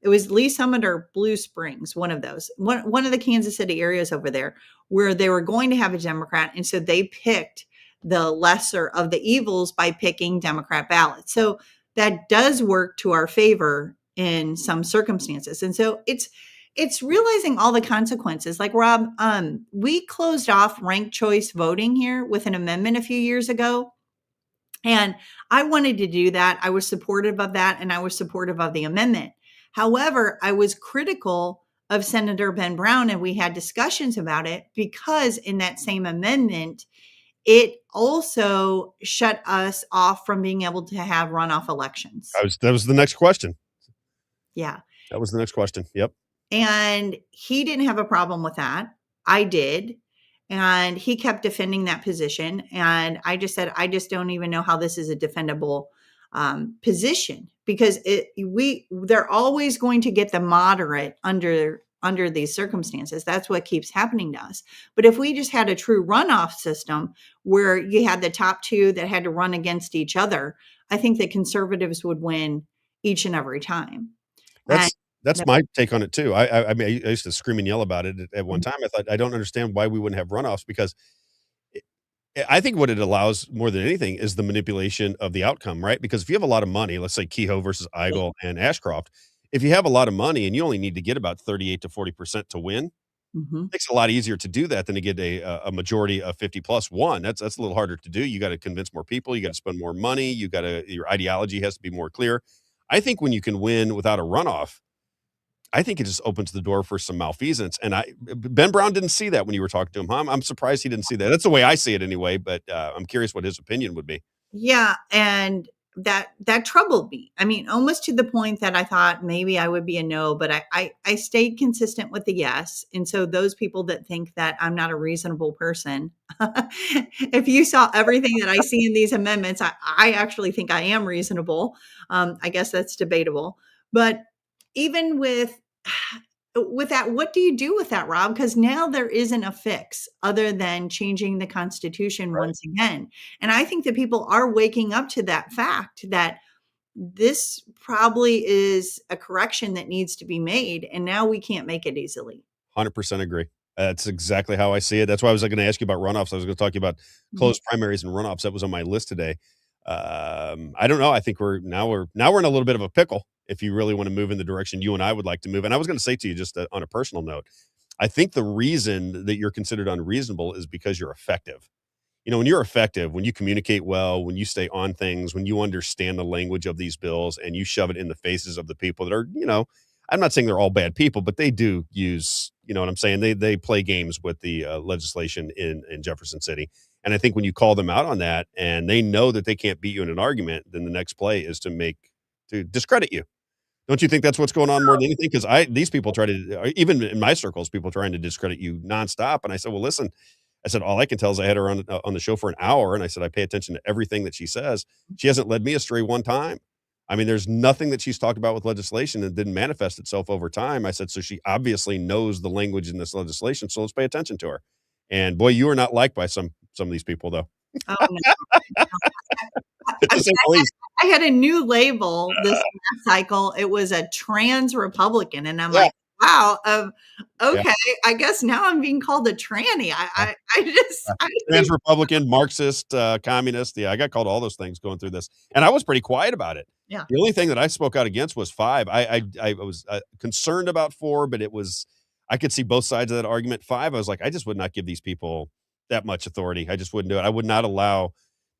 It was Lee Summit or Blue Springs, one of those, one of the Kansas City areas over there where they were going to have a Democrat. And so they picked the lesser of the evils by picking Democrat ballots. So that does work to our favor in some circumstances. And so it's realizing all the consequences. Like, Rob, we closed off ranked choice voting here with an amendment a few years ago. And I wanted to do that. I was supportive of that, and I was supportive of the amendment. However, I was critical of Senator Ben Brown, and we had discussions about it because in that same amendment, it also shut us off from being able to have runoff elections. That was the next question. Yeah. That was the next question. Yep. And he didn't have a problem with that. I did. And he kept defending that position. And I just said, I just don't even know how this is a defendable position, because they're always going to get the moderate under these circumstances. That's what keeps happening to us. But if we just had a true runoff system where you had the top two that had to run against each other, I think the conservatives would win each and every time. That's my take on it too. I mean, I used to scream and yell about it at one time. I thought, I don't understand why we wouldn't have runoffs, because I think what it allows more than anything is the manipulation of the outcome, right? Because if you have a lot of money, let's say Kehoe versus Eigel and Ashcroft, if you have a lot of money and you only need to get about 38 to 40% to win, it makes it a lot easier to do that than to get a majority of 50+1. That's a little harder to do. You got to convince more people. You got to spend more money. Your ideology has to be more clear. I think when you can win without a runoff, I think it just opens the door for some malfeasance. And Ben Brown didn't see that when you were talking to him. Huh? I'm surprised he didn't see that. That's the way I see it anyway. But I'm curious what his opinion would be. Yeah, and that troubled me. I mean, almost to the point that I thought maybe I would be a no, but I stayed consistent with the yes. And so those people that think that I'm not a reasonable person, if you saw everything that I see in these amendments, I actually think I am reasonable. I guess that's debatable. But even with that, what do you do with that, Rob? Because now there isn't a fix other than changing the Constitution once again. And I think that people are waking up to that fact that this probably is a correction that needs to be made. And now we can't make it easily. 100% agree. That's exactly how I see it. That's why I was going to ask you about runoffs. I was going to talk to you about closed primaries and runoffs. That was on my list today. I don't know. I think we're in a little bit of a pickle if you really want to move in the direction you and I would like to move. And I was going to say to you, just on a personal note, I think the reason that you're considered unreasonable is because you're effective. When you're effective, when you communicate well, when you stay on things, when you understand the language of these bills and you shove it in the faces of the people that are, I'm not saying they're all bad people, but they do use, what I'm saying? They play games with the legislation in Jefferson City. And I think when you call them out on that and they know that they can't beat you in an argument, then the next play is to discredit you. Don't you think that's what's going on more than anything? Because these people try to, even in my circles, people trying to discredit you nonstop. And I said, well, listen, I said, all I can tell is I had her on the show for an hour. And I said, I pay attention to everything that she says. She hasn't led me astray one time. I mean, there's nothing that she's talked about with legislation that didn't manifest itself over time. I said, so she obviously knows the language in this legislation. So let's pay attention to her. And boy, you are not liked by some of these people, though. Oh, no. I had a new label this cycle. It was a trans Republican. And I'm like, wow. Okay. I guess now I'm being called a tranny. I trans Republican, Marxist, communist. Yeah, I got called all those things going through this. And I was pretty quiet about it. Yeah. The only thing that I spoke out against was 5. I was concerned about 4, but I could see both sides of that argument. 5, I was like, I just would not give these people that much authority. I just wouldn't do it. I would not allow,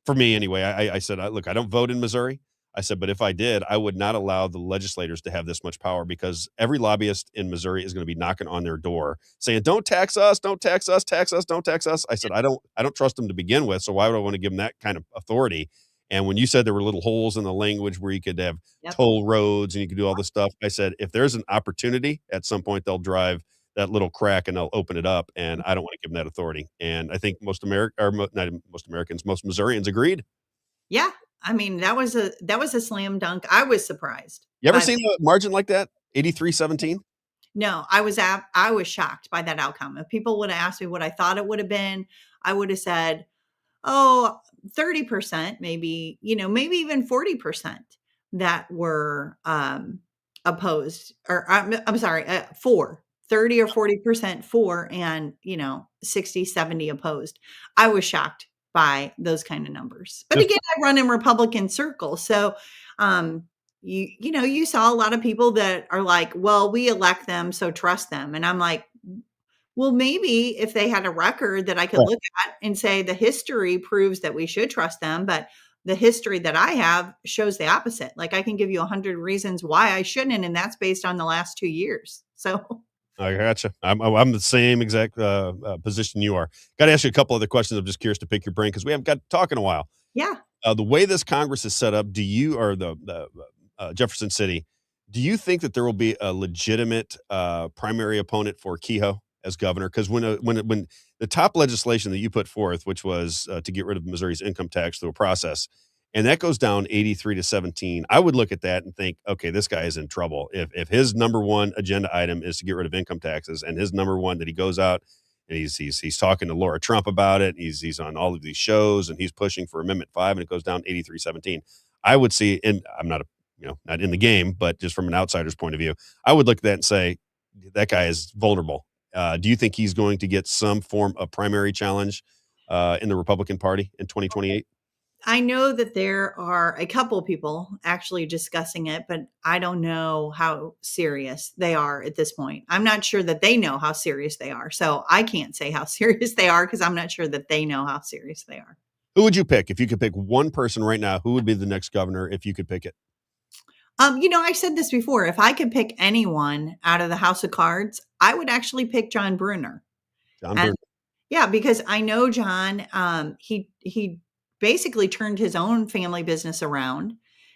for me anyway, I said, look, I don't vote in Missouri. I said, but if I did, I would not allow the legislators to have this much power because every lobbyist in Missouri is going to be knocking on their door saying, don't tax us, don't tax us, tax us, don't tax us. I said, I don't trust them to begin with. So why would I want to give them that kind of authority? And when you said there were little holes in the language where you could have toll roads and you could do all this stuff, I said, if there's an opportunity at some point, they'll drive that little crack and they'll open it up. And I don't want to give them that authority. And I think most Missourians agreed. Yeah. I mean, that was a slam dunk. I was surprised. You ever seen a margin like that? 83-17? No, I was shocked by that outcome. If people would have asked me what I thought it would have been, I would have said, 30%, maybe, maybe even 40% that were opposed, or I'm sorry, for 30 or 40% for, and 60, 70 opposed. I was shocked by those kind of numbers. But again, I run in Republican circles. So, you saw a lot of people that are like, well, we elect them, so trust them. And I'm like, well, maybe if they had a record that I could look at and say the history proves that we should trust them, but the history that I have shows the opposite. Like I can give you 100 reasons why I shouldn't, and that's based on the last 2 years. So I gotcha. I'm the same exact position you are. Got to ask you a couple other questions. I'm just curious to pick your brain because we haven't got to talk in a while. Yeah. The way this Congress is set up, do you, or the Jefferson City, do you think that there will be a legitimate primary opponent for Kehoe as governor? Because when the top legislation that you put forth, which was to get rid of Missouri's income tax through a process, and that goes down 83-17, I would look at that and think, okay, this guy is in trouble. If his number one agenda item is to get rid of income taxes, and his number one that he goes out and he's talking to Laura Trump about it, he's on all of these shows and he's pushing for Amendment 5, and it goes down 83-17. I would see, and I'm not not in the game, but just from an outsider's point of view, I would look at that and say that guy is vulnerable. Do you think he's going to get some form of primary challenge in the Republican Party in 2028? I know that there are a couple of people actually discussing it, but I don't know how serious they are at this point. I'm not sure that they know how serious they are. So I can't say how serious they are because I'm not sure that they know how serious they are. Who would you pick? If you could pick one person right now, who would be the next governor if you could pick it? I said this before. If I could pick anyone out of the House of Cards, I would actually pick John Brunner. Yeah, because I know John. He basically turned his own family business around,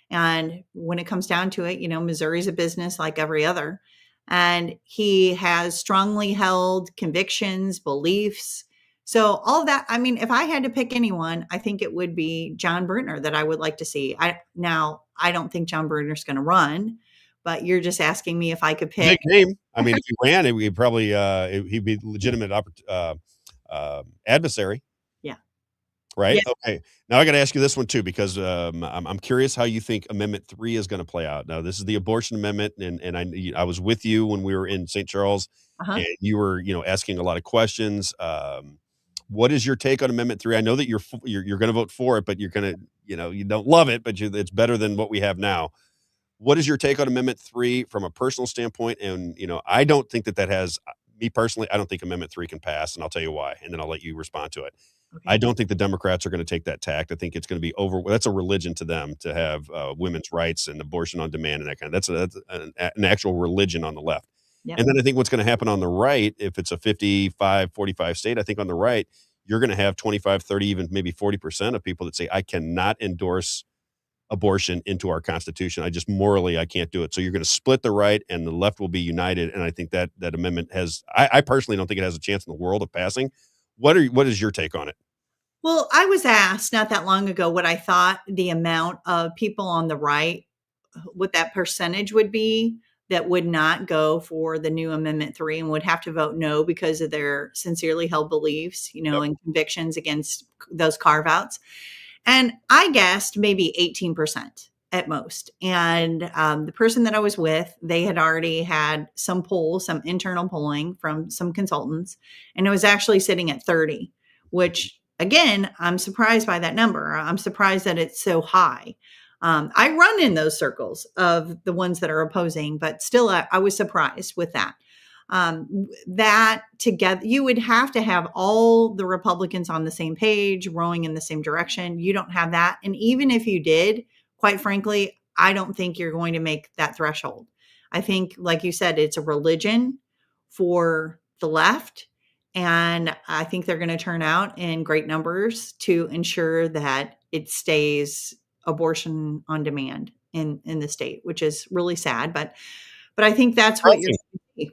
and when it comes down to it, Missouri's a business like every other, and he has strongly held convictions, beliefs. So all of that. I mean, if I had to pick anyone, I think it would be John Brunner that I would like to see. I don't think John Brunner's going to run, but you're just asking me if I could pick. Big name. I mean, if he ran, he'd probably he'd be legitimate adversary. Yeah. Right. Yeah. Okay. Now I got to ask you this one too, because I'm curious how you think Amendment 3 is going to play out. Now, this is the abortion amendment, and I was with you when we were in St. Charles, and you were asking a lot of questions. What is your take on Amendment 3? I know that you're going to vote for it, but you're going to you don't love it, but it's better than what we have now. What is your take on Amendment 3 from a personal standpoint? And I don't think that has me personally. I don't think Amendment 3 can pass, and I'll tell you why, and then I'll let you respond to it. Okay. I don't think the Democrats are going to take that tact. I think it's going to be that's a religion to them to have women's rights and abortion on demand and that kind of. That's an actual religion on the left. Yep. And then I think what's going to happen on the right, if it's a 55-45 state, I think on the right, you're going to have 25, 30, even maybe 40% of people that say, I cannot endorse abortion into our Constitution. I just morally, I can't do it. So you're going to split the right and the left will be united. And I think that amendment I personally don't think it has a chance in the world of passing. What is your take on it? Well, I was asked not that long ago what I thought the amount of people on the right, what that percentage would be that would not go for the new Amendment 3 and would have to vote no because of their sincerely held beliefs, and convictions against those carve-outs. And I guessed maybe 18% at most. And the person that I was with, they had already had some internal polling from some consultants, and it was actually sitting at 30, which again, I'm surprised by that number. I'm surprised that it's so high. I run in those circles of the ones that are opposing, but still I was surprised with that. That together, you would have to have all the Republicans on the same page, rowing in the same direction. You don't have that. And even if you did, quite frankly, I don't think you're going to make that threshold. I think, like you said, it's a religion for the left. And I think they're going to turn out in great numbers to ensure that it stays abortion on demand in the state, which is really sad. But I think that's what you're going to see.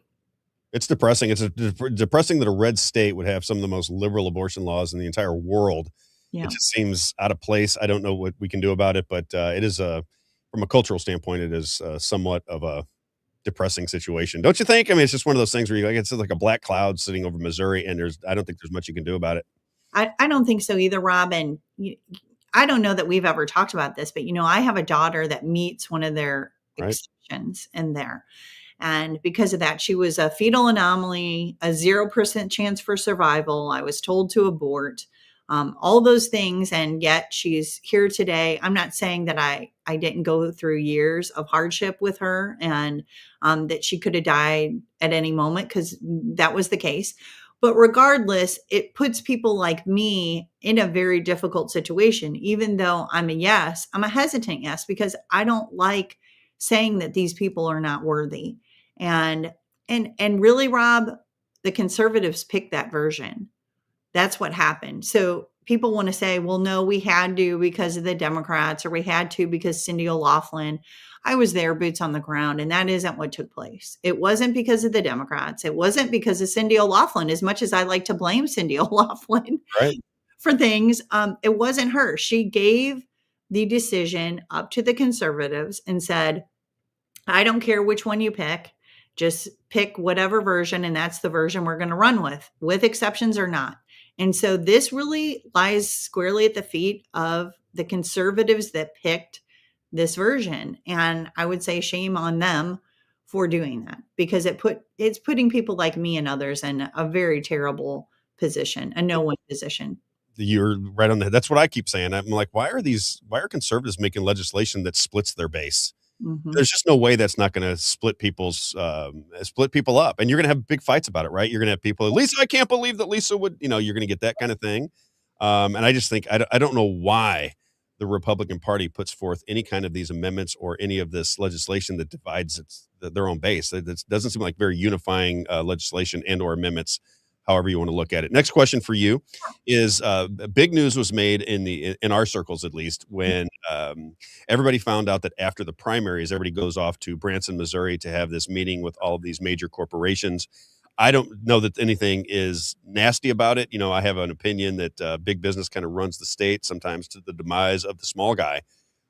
It's depressing. It's depressing that a red state would have some of the most liberal abortion laws in the entire world. Yeah. It just seems out of place. I don't know what we can do about it, but it is from a cultural standpoint, it is somewhat of a depressing situation. Don't you think? I mean, it's just one of those things where it's like a black cloud sitting over Missouri, and I don't think there's much you can do about it. I don't think so either, Rob. And I don't know that we've ever talked about this, but I have a daughter that meets one of their exceptions in there. And because of that, she was a fetal anomaly, a 0% chance for survival. I was told to abort, all those things. And yet she's here today. I'm not saying that I didn't go through years of hardship with her and that she could have died at any moment, because that was the case. But regardless, it puts people like me in a very difficult situation. Even though I'm a yes, I'm a hesitant yes, because I don't like saying that these people are not worthy. And really, Rob, the conservatives picked that version. That's what happened. So people want to say, well, no, we had to because of the Democrats, or we had to because Cindy O'Loughlin. I was there, boots on the ground, and that isn't what took place. It wasn't because of the Democrats. It wasn't because of Cindy O'Loughlin, as much as I like to blame Cindy O'Loughlin for things. It wasn't her. She gave the decision up to the conservatives and said, I don't care which one you pick. Just pick whatever version, and that's the version we're going to run with exceptions or not. And so this really lies squarely at the feet of the conservatives that picked this version. And I would say shame on them for doing that, because it's putting people like me and others in a very terrible position, a no-win position. You're right on that. That's what I keep saying. I'm like, why are conservatives making legislation that splits their base? Mm-hmm. There's just no way that's not going to split people up, and you're going to have big fights about it, right? You're going to have people, Lisa, I can't believe that Lisa would, you're going to get that kind of thing. And I just think, I don't know why the Republican Party puts forth any kind of these amendments or any of this legislation that divides their own base. It doesn't seem like very unifying legislation and or amendments, however you want to look at it. Next question for you is big news was made in our circles, at least, when everybody found out that after the primaries, everybody goes off to Branson, Missouri to have this meeting with all of these major corporations. I don't know that anything is nasty about it. I have an opinion that big business kind of runs the state, sometimes to the demise of the small guy.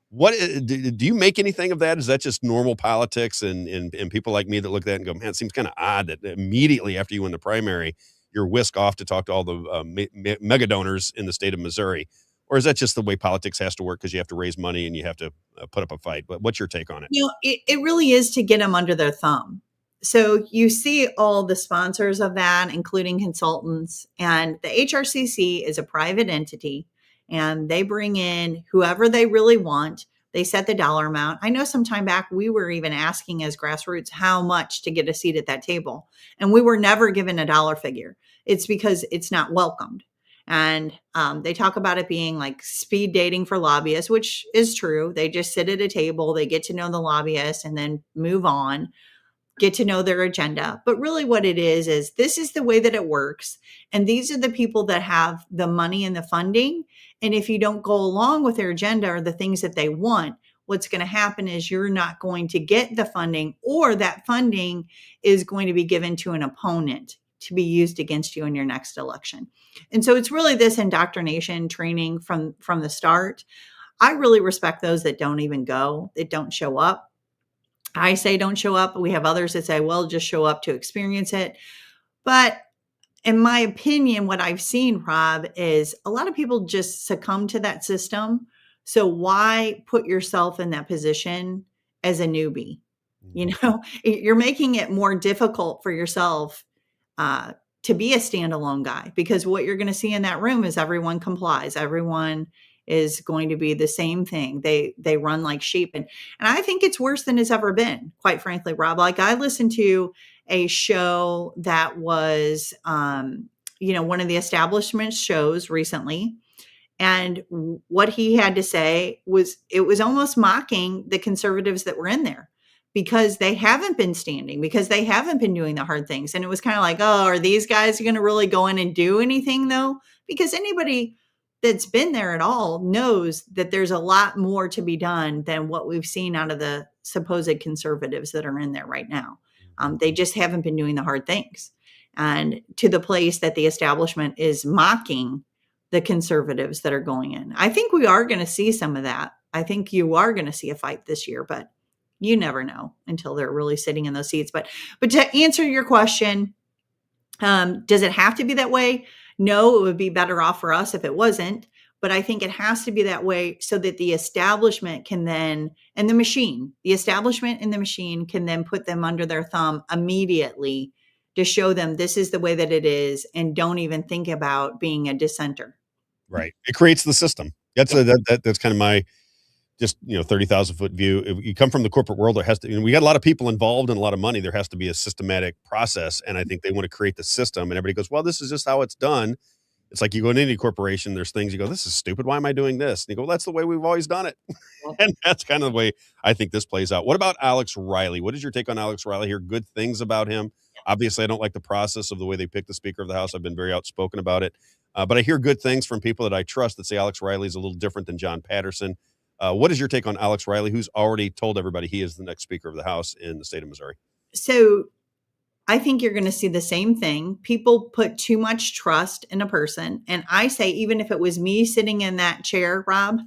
What do you make anything of that? Is that just normal politics and people like me that look at that and go, man, it seems kind of odd that immediately after you win the primary, you're whisked off to talk to all the mega donors in the state of Missouri? Or is that just the way politics has to work because you have to raise money and you have to put up a fight? But what's your take on it? It really is to get them under their thumb. So you see all the sponsors of that, including consultants, and the HRCC is a private entity, and they bring in whoever they really want. They set the dollar amount. I know some time back, we were even asking as grassroots how much to get a seat at that table, and we were never given a dollar figure. It's because it's not welcomed. And they talk about it being like speed dating for lobbyists, which is true. They just sit at a table, they get to know the lobbyists and then move on, get to know their agenda. But really what it is this is the way that it works. And these are the people that have the money and the funding. And if you don't go along with their agenda or the things that they want, what's going to happen is you're not going to get the funding, or that funding is going to be given to an opponent to be used against you in your next election. And so it's really this indoctrination training from the start. I really respect those that don't even go, that don't show up. I say don't show up. We have others that say, well, just show up to experience it. But in my opinion, what I've seen, Rob, is a lot of people just succumb to that system. So why put yourself in that position as a newbie? You're making it more difficult for yourself to be a standalone guy, because what you're going to see in that room is everyone complies. Everyone is going to be the same thing. They run like sheep. And I think it's worse than it's ever been, quite frankly, Rob. Like, I listened to a show that was, one of the establishment shows recently. And what he had to say was almost mocking the conservatives that were in there, because they haven't been standing, because they haven't been doing the hard things. And it was kind of like, oh, are these guys going to really go in and do anything though? Because anybody that's been there at all knows that there's a lot more to be done than what we've seen out of the supposed conservatives that are in there right now. They just haven't been doing the hard things, and to the place that the establishment is mocking the conservatives that are going in. I think we are going to see some of that. I think you are going to see a fight this year, but you never know until they're really sitting in those seats. But to answer your question, does it have to be that way? No, it would be better off for us if it wasn't. But I think it has to be that way so that the establishment can then, and the establishment and the machine can then put them under their thumb immediately to show them this is the way that it is, and don't even think about being a dissenter. Right. It creates the system. That's kind of my just 30,000 foot view. If you come from the corporate world, there has to, we got a lot of people involved and a lot of money. There has to be a systematic process. And I think they want to create the system, and everybody goes, well, this is just how it's done. It's like you go into any corporation, there's things you go, this is stupid. Why am I doing this? And you go, well, that's the way we've always done it. And that's kind of the way I think this plays out. What about Alex Riley? What is your take on Alex Riley? I hear good things about him. Obviously, I don't like the process of the way they pick the Speaker of the House. I've been very outspoken about it. But I hear good things from people that I trust that say Alex Riley is a little different than John Patterson. What is your take on Alex Riley, who's already told everybody he is the next Speaker of the House in the state of Missouri? So I think you're going to see the same thing. People put too much trust in a person. And I say, even if it was me sitting in that chair, Rob,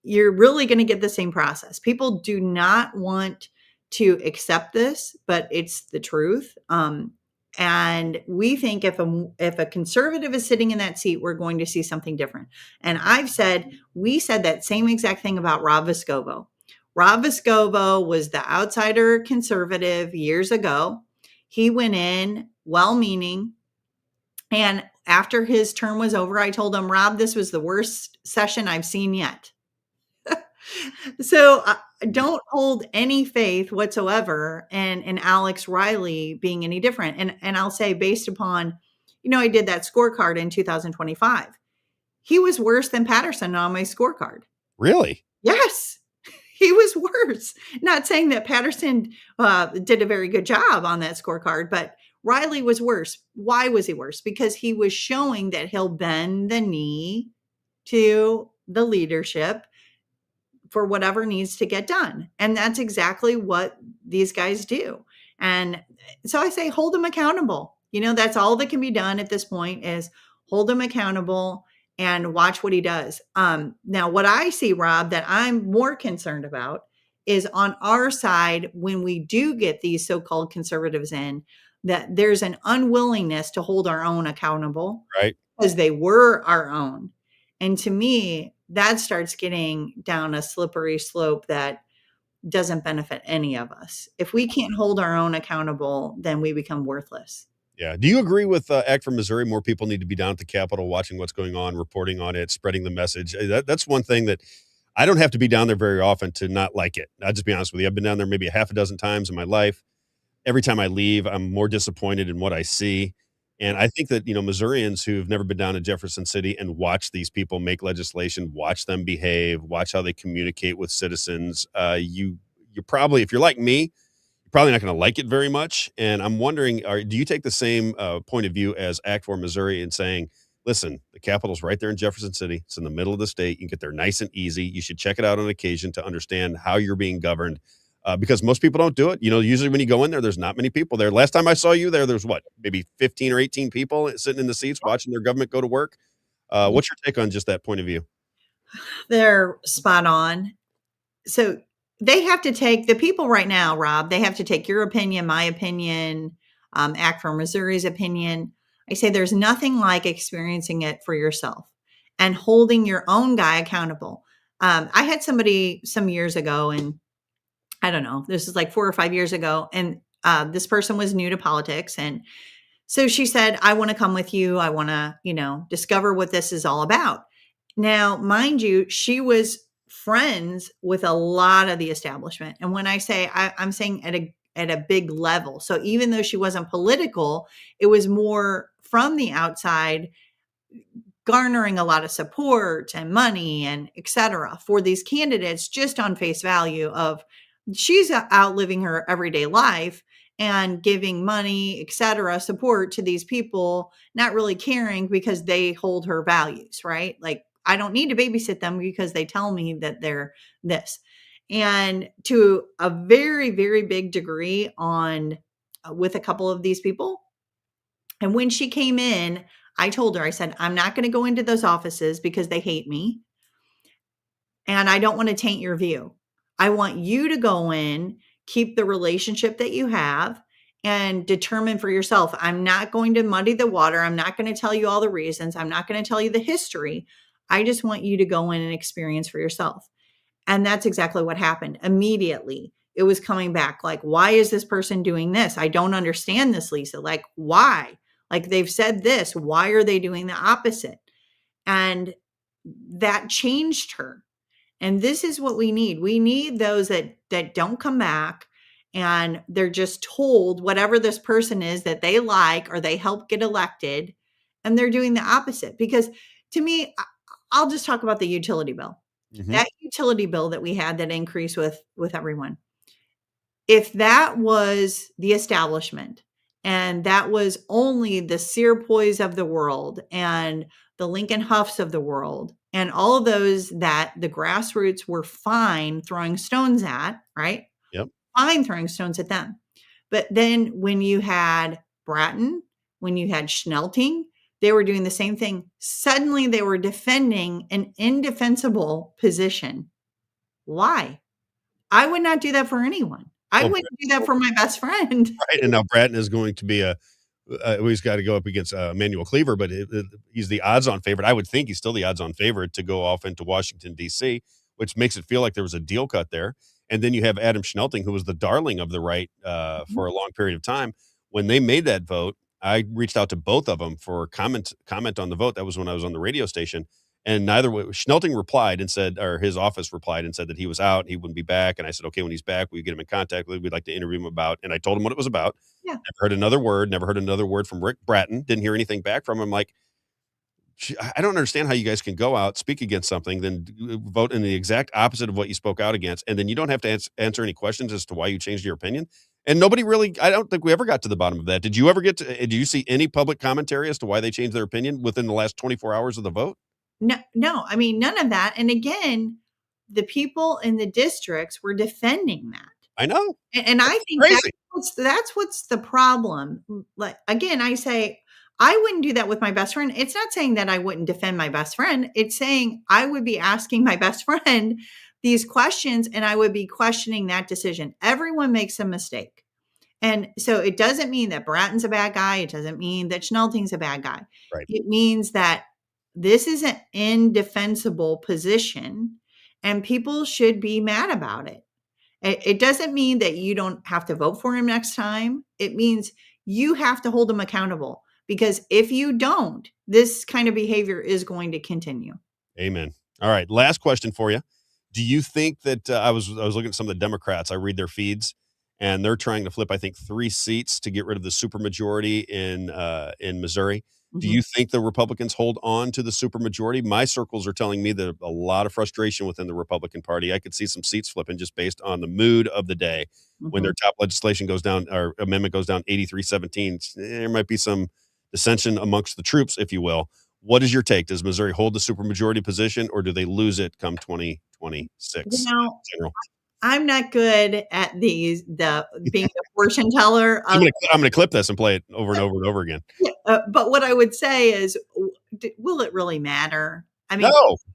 you're really going to get the same process. People do not want to accept this, but it's the truth. And we think if a conservative is sitting in that seat, we're going to see something different. And we said that same exact thing about Rob Vescovo. Rob Vescovo was the outsider conservative years ago. He went in well-meaning. And after his term was over, I told him, Rob, this was the worst session I've seen yet. So don't hold any faith whatsoever in Alex Riley being any different. And I'll say, based upon, I did that scorecard in 2025. He was worse than Patterson on my scorecard. Really? Yes. He was worse. Not saying that Patterson did a very good job on that scorecard, but Riley was worse. Why was he worse? Because he was showing that he'll bend the knee to the leadership for whatever needs to get done. And that's exactly what these guys do. And so I say, hold them accountable. That's all that can be done at this point is hold him accountable and watch what he does. Now, what I see, Rob, that I'm more concerned about is on our side, when we do get these so-called conservatives in, that there's an unwillingness to hold our own accountable. Right. Because they were our own. And to me, that starts getting down a slippery slope that doesn't benefit any of us. If we can't hold our own accountable, then we become worthless. Yeah. Do you agree with Act for Missouri? More people need to be down at the Capitol watching what's going on, reporting on it, spreading the message. That's one thing that I don't have to be down there very often to not like it. I'll just be honest with you. I've been down there maybe a half a dozen times in my life. Every time I leave, I'm more disappointed in what I see. And I think that, Missourians who've never been down to Jefferson City and watch these people make legislation, watch them behave, watch how they communicate with citizens, you probably, if you're like me, you're probably not going to like it very much. And I'm wondering, do you take the same point of view as Act for Missouri in saying, listen, the Capitol's right there in Jefferson City. It's in the middle of the state. You can get there nice and easy. You should check it out on occasion to understand how you're being governed. Because most people don't do it. Usually when you go in there, there's not many people there. Last time I saw you there's what, maybe 15 or 18 people sitting in the seats watching their government go to work. What's your take on just that point of view? They're spot on. So they have to take the people right now, Rob, they have to take your opinion, my opinion, Act for Missouri's opinion. I say there's nothing like experiencing it for yourself and holding your own guy accountable. I had somebody some years ago, and I don't know, this is like 4 or 5 years ago. And this person was new to politics. And so she said, I want to come with you. I want to, discover what this is all about. Now, mind you, she was friends with a lot of the establishment. And when I say, I'm saying at a big level. So even though she wasn't political, it was more from the outside, garnering a lot of support and money and et cetera for these candidates, just on face value of she's out living her everyday life and giving money, et cetera, support to these people, not really caring because they hold her values, right? Like, I don't need to babysit them because they tell me that they're this. And to a very, very big degree on with a couple of these people. And when she came in, I told her, I said, I'm not going to go into those offices because they hate me. And I don't want to taint your view. I want you to go in, keep the relationship that you have, and determine for yourself. I'm not going to muddy the water. I'm not going to tell you all the reasons. I'm not going to tell you the history. I just want you to go in and experience for yourself. And that's exactly what happened. Immediately, it was coming back like, why is this person doing this? I don't understand this, Lisa. Like, why? Like, they've said this. Why are they doing the opposite? And that changed her. And this is what we need. We need those that don't come back and they're just told whatever this person is that they like or they help get elected, and they're doing the opposite. Because to me, I'll just talk about the utility bill. Mm-hmm. That utility bill that we had that increased with everyone. If that was the establishment and that was only the Searpoys of the world and the Lincoln Huffs of the world and all of those that the grassroots were fine throwing stones at, right? Yep. Fine throwing stones at them. But then when you had Bratton, when you had Schnelting, they were doing the same thing. Suddenly they were defending an indefensible position. Why? I would not do that for anyone. I wouldn't do that for my best friend. Right. And now Bratton is going to be he's got to go up against Emanuel Cleaver, but he's the odds-on favorite. I would think he's still the odds-on favorite to go off into Washington, D.C., which makes it feel like there was a deal cut there. And then you have Adam Schnelting, who was the darling of the right for a long period of time. When they made that vote, I reached out to both of them for comment on the vote. That was when I was on the radio station. And Schnelting replied and said, or his office replied and said that he was out, he wouldn't be back. And I said, okay, when he's back, we get him in contact with, we'd like to interview him about. And I told him what it was about. Yeah. Never heard another word from Rick Bratton. Didn't hear anything back from him. Like, I don't understand how you guys can go out, speak against something, then vote in the exact opposite of what you spoke out against, and then you don't have to answer any questions as to why you changed your opinion. And nobody really, I don't think we ever got to the bottom of that. Did you ever get to, did you see any public commentary as to why they changed their opinion within the last 24 hours of the vote? No, I mean, none of that. And again, the people in the districts were defending that. I know. And I think that's what's the problem. Like, again, I say, I wouldn't do that with my best friend. It's not saying that I wouldn't defend my best friend. It's saying I would be asking my best friend these questions and I would be questioning that decision. Everyone makes a mistake. And so it doesn't mean that Bratton's a bad guy. It doesn't mean that Schnelting's a bad guy. Right. It means that this is an indefensible position and people should be mad about it. It doesn't mean that you don't have to vote for him next time. It means you have to hold him accountable, because if you don't, this kind of behavior is going to continue. Amen. All right. Last question for you. Do you think that I was looking at some of the Democrats, I read their feeds, and they're trying to flip, I think, 3 seats to get rid of the supermajority in Missouri. Do you think the Republicans hold on to the supermajority? My circles are telling me that a lot of frustration within the Republican Party. I could see some seats flipping just based on the mood of the day. When their top legislation goes down, or amendment goes down 83-17, there might be some dissension amongst the troops, if you will. What is your take? Does Missouri hold the supermajority position, or do they lose it come 2026? I'm not good at being the fortune teller. I'm going to clip this and play it over and over and over again. But what I would say is, will it really matter? I mean,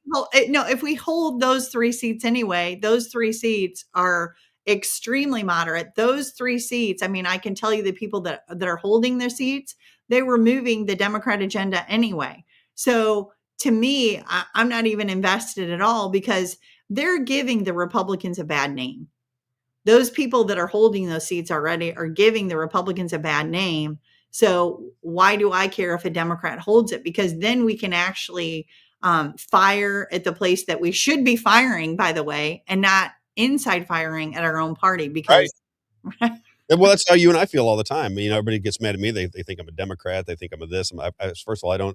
no, if we hold those 3 seats anyway, those 3 seats are extremely moderate. Those 3 seats, I mean, I can tell you the people that are holding their seats, they were moving the Democrat agenda anyway. So to me, I'm not even invested at all, because they're giving the Republicans a bad name. Those people that are holding those seats already are giving the Republicans a bad name. So why do I care if a Democrat holds it? Because then we can actually fire at the place that we should be firing, by the way, and not inside firing at our own party. Because well, that's how you and I feel all the time. You know, everybody gets mad at me. They think I'm a Democrat. They think I'm a this. First of all, I'm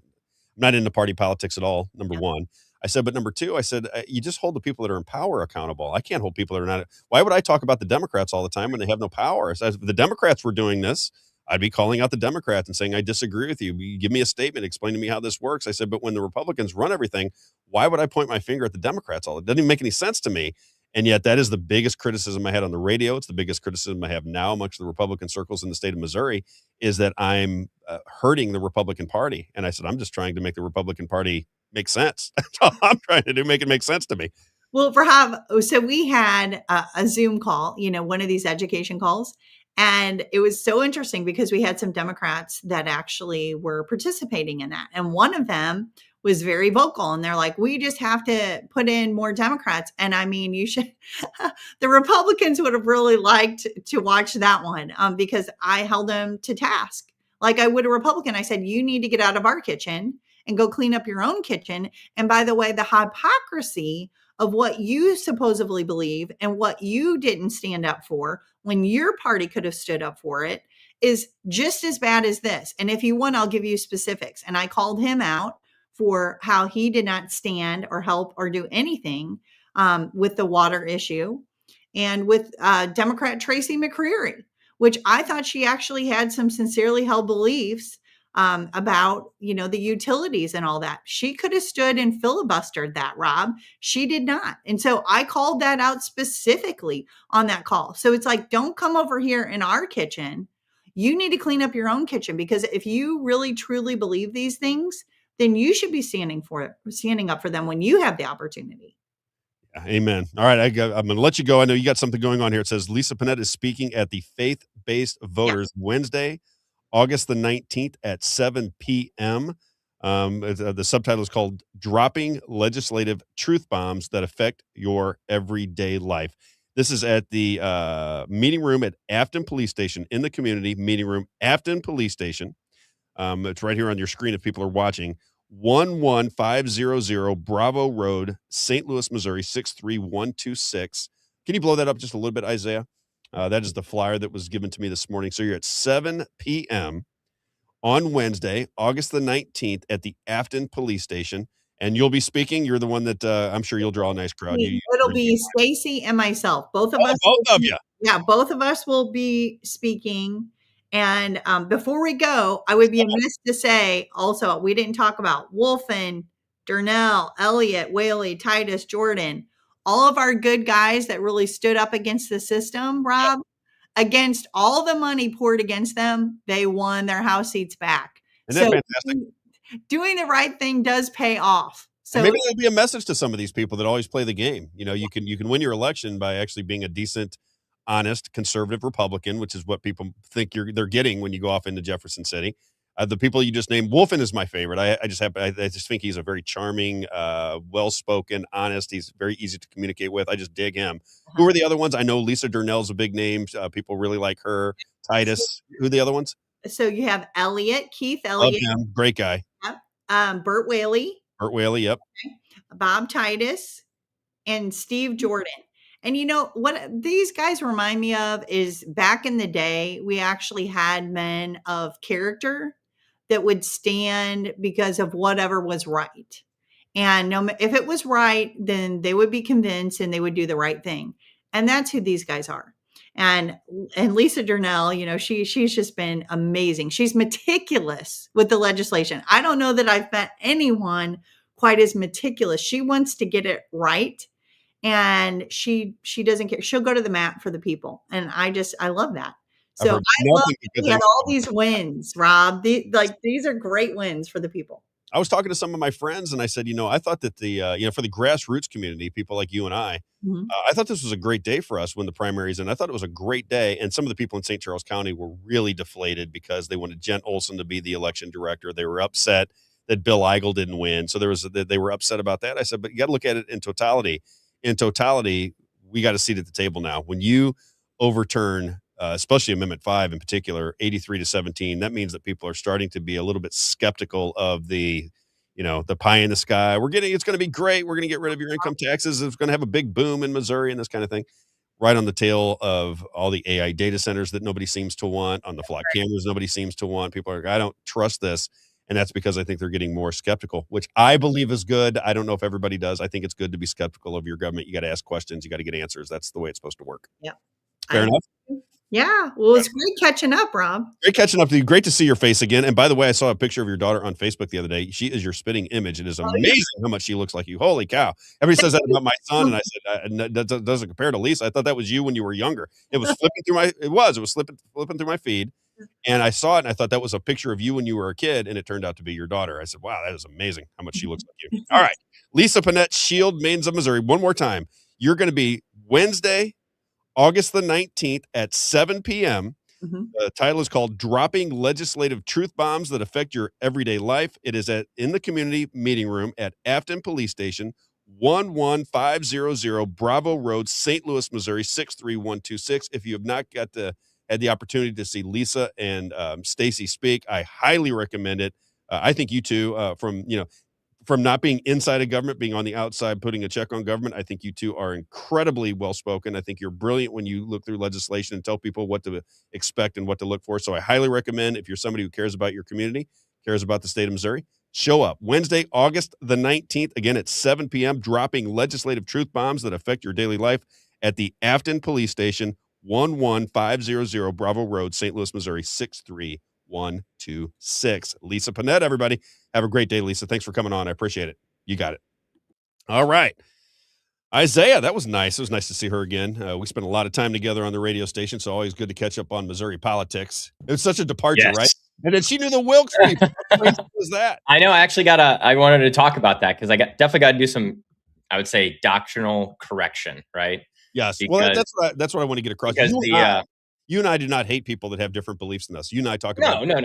not into party politics at all, number one. I said, but number two, I said, you just hold the people that are in power accountable. I can't hold people that are not. Why would I talk about the Democrats all the time when they have no power? So if the Democrats were doing this, I'd be calling out the Democrats and saying, I disagree with you. Give me a statement. Explain to me how this works. I said, but when the Republicans run everything, why would I point my finger at the Democrats? It doesn't even make any sense to me. And yet that is the biggest criticism I had on the radio. It's the biggest criticism I have now amongst the Republican circles in the state of Missouri, is that I'm hurting the Republican Party. And I said, I'm just trying to make the Republican Party make sense. That's all I'm trying to do, make it make sense to me. Well, so we had a Zoom call, one of these education calls. And it was so interesting because we had some Democrats that actually were participating in that. And one of them was very vocal, and they're like, we just have to put in more Democrats. And I mean, the Republicans would have really liked to watch that one because I held them to task like I would a Republican. I said, you need to get out of our kitchen and go clean up your own kitchen. And by the way, the hypocrisy of what you supposedly believe and what you didn't stand up for when your party could have stood up for it is just as bad as this. And if you want, I'll give you specifics. And I called him out for how he did not stand or help or do anything with the water issue, and with Democrat Tracy McCreary, which I thought she actually had some sincerely held beliefs about, the utilities and all that. She could have stood and filibustered that, Rob. She did not. And so I called that out specifically on that call. So it's like, don't come over here in our kitchen. You need to clean up your own kitchen, because if you really truly believe these things, then you should be standing up for them when you have the opportunity. Amen. All right. I'm going to let you go. I know you got something going on here. It says Lisa Panette is speaking at the Faith-Based Voters Wednesday, August the 19th at 7 p.m. The subtitle is called Dropping Legislative Truth Bombs That Affect Your Everyday Life. This is at the meeting room at Afton Police Station, in the community meeting room, Afton Police Station. It's right here on your screen if people are watching. 11500 Bravo Road, St. Louis, Missouri, 63126. Can you blow that up just a little bit, Isaiah? That is the flyer that was given to me this morning. So you're at 7 p.m. on Wednesday, August the 19th at the Afton Police Station. And you'll be speaking. You're the one that I'm sure you'll draw a nice crowd. It'll be Stacy and myself. Both of us. Both of you. Yeah, both of us will be speaking. And before we go, I would be amiss to say also, we didn't talk about Wolfen, Durnell, Elliot, Whaley, Titus, Jordan, all of our good guys that really stood up against the system, Rob, against all the money poured against them, they won their House seats back. Isn't that fantastic? Doing the right thing does pay off. So and maybe there'll be a message to some of these people that always play the game. You know, you can win your election by actually being a decent, honest, conservative Republican, which is what people think they're getting when you go off into Jefferson City. The people you just named, Wolfen is my favorite. I just think he's a very charming, well-spoken, honest. He's very easy to communicate with. I just dig him. Who are the other ones? I know Lisa Durnell's a big name. People really like her. Titus. Who are the other ones? So you have Elliot, Keith Elliott. Love him. Great guy. Yep. Burt Whaley. Burt Whaley, yep. Okay. Bob Titus and Steve Jordan. And you know what these guys remind me of is back in the day, we actually had men of character that would stand because of whatever was right. And if it was right, then they would be convinced and they would do the right thing. And that's who these guys are. And Lisa Durnell, you know, she's just been amazing. She's meticulous with the legislation. I don't know that I've met anyone quite as meticulous. She wants to get it right. And she doesn't care. She'll go to the mat for the people. And I love that. So I love that we had all these wins, Rob. These are great wins for the people. I was talking to some of my friends and I said, I thought that for the grassroots community, people like you and I thought this was a great day for us when the primaries, and I thought it was a great day. And some of the people in St. Charles County were really deflated because they wanted Jen Olson to be the election director. They were upset that Bill Eigel didn't win. So they were upset about that. I said, but you got to look at it in totality. In totality, we got a seat at the table now. When you overturn, especially Amendment 5 in particular, 83-17, that means that people are starting to be a little bit skeptical of the pie in the sky. It's going to be great. We're going to get rid of your income taxes. It's going to have a big boom in Missouri and this kind of thing. Right on the tail of all the AI data centers that nobody seems to want, on the flock cameras nobody seems to want. People are like, I don't trust this. And that's because I think they're getting more skeptical, which I believe is good. I don't know if everybody does. I think it's good to be skeptical of your government. You got to ask questions. You got to get answers. That's the way it's supposed to work. Yeah. Fair enough? Yeah. Well, it's great catching up, Rob. Great catching up to you. Great to see your face again. And by the way, I saw a picture of your daughter on Facebook the other day. She is your spitting image. It is amazing how much she looks like you. Holy cow. Everybody says that about my son. And I said, that doesn't compare to Lisa. I thought that was you when you were younger. It was flipping through my feed. And I saw it and I thought that was a picture of you when you were a kid, and it turned out to be your daughter. I said, wow, that is amazing how much she looks like you. All right. Lisa Panette, Shield, Maidens of Missouri. One more time. You're going to be Wednesday, August the 19th at 7 p.m. The title is called Dropping Legislative Truth Bombs That Affect Your Everyday Life. It is in the community meeting room at Afton Police Station, 11500 Bravo Road, St. Louis, Missouri, 63126. If you have not had the opportunity to see Lisa and Stacy speak, I highly recommend it. I think you two, from not being inside of government, being on the outside, putting a check on government, I think you two are incredibly well-spoken. I think you're brilliant when you look through legislation and tell people what to expect and what to look for. So I highly recommend, if you're somebody who cares about your community, cares about the state of Missouri, show up. Wednesday, August the 19th, again at 7 p.m., dropping legislative truth bombs that affect your daily life at the Afton Police Station, 11500 Bravo Road, St. Louis, Missouri, 63126. Lisa Panette, everybody. Have a great day, Lisa. Thanks for coming on. I appreciate it. You got it. All right. Isaiah, that was nice. It was nice to see her again. We spent a lot of time together on the radio station, so always good to catch up on Missouri politics. It was such a departure, right? And then she knew the Wilkes people. How crazy was that? I know. I actually I wanted to talk about that because I definitely got to do some, I would say, doctrinal correction, right? Yes. Well, that's what I want to get across. You and I do not hate people that have different beliefs than us. You and I talk about No.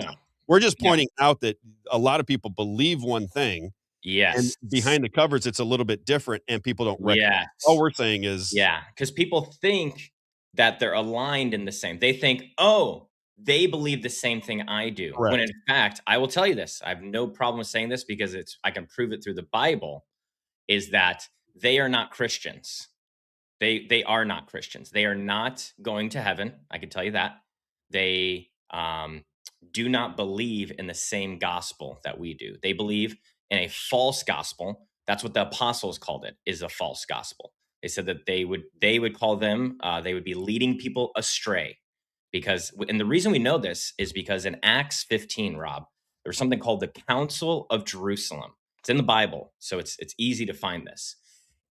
We're just pointing out that a lot of people believe one thing. Yes. And behind the covers, it's a little bit different, and people don't recognize. Yes. All we're saying is, because people think that they're aligned in the same. They think, oh, they believe the same thing I do. Correct. When in fact, I will tell you this. I have no problem saying this because I can prove it through the Bible. Is that they are not Christians. They are not Christians. They are not going to heaven. I can tell you that. They do not believe in the same gospel that we do. They believe in a false gospel. That's what the apostles called it, is a false gospel. They said that they would call them, they would be leading people astray. Because, and the reason we know this is because in Acts 15, Rob, there's something called the Council of Jerusalem. It's in the Bible, so it's easy to find this.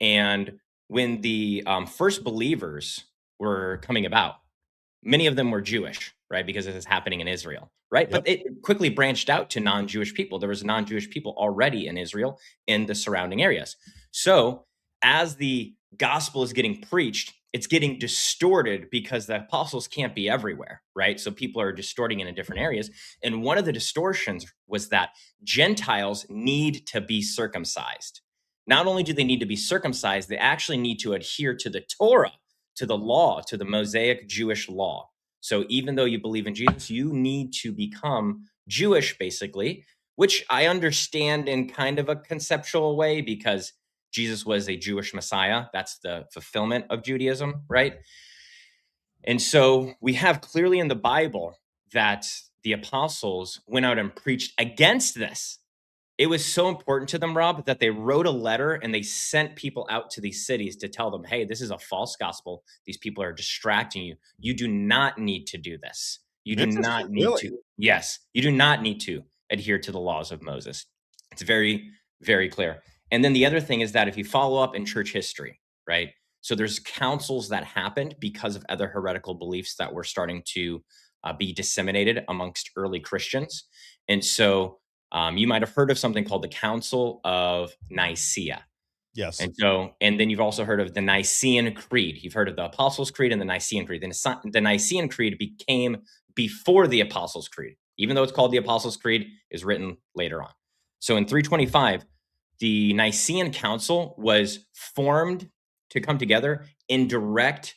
And when the first believers were coming about, many of them were Jewish, right? Because this is happening in Israel, right? Yep. But it quickly branched out to non-Jewish people. There was non-Jewish people already in Israel in the surrounding areas. So as the gospel is getting preached, it's getting distorted because the apostles can't be everywhere, right? So people are distorting in different areas. And one of the distortions was that Gentiles need to be circumcised. Not only do they need to be circumcised, they actually need to adhere to the Torah, to the law, to the Mosaic Jewish law. So even though you believe in Jesus, you need to become Jewish, basically, which I understand in kind of a conceptual way because Jesus was a Jewish Messiah. That's the fulfillment of Judaism, right? And so we have clearly in the Bible that the apostles went out and preached against this. It was so important to them, Rob, that they wrote a letter and they sent people out to these cities to tell them, hey, this is a false gospel. These people are distracting you. You do not need to do this. You do not need to. Yes, you do not need to adhere to the laws of Moses. It's very, very clear. And then the other thing is that if you follow up in church history, right? So there's councils that happened because of other heretical beliefs that were starting to be disseminated amongst early Christians. And so you might have heard of something called the Council of Nicaea. Yes. And then you've also heard of the Nicene Creed. You've heard of the Apostles' Creed and the Nicene Creed. The Nicene Creed became before the Apostles' Creed. Even though it's called the Apostles' Creed, is written later on. So in 325, the Nicene Council was formed to come together in direct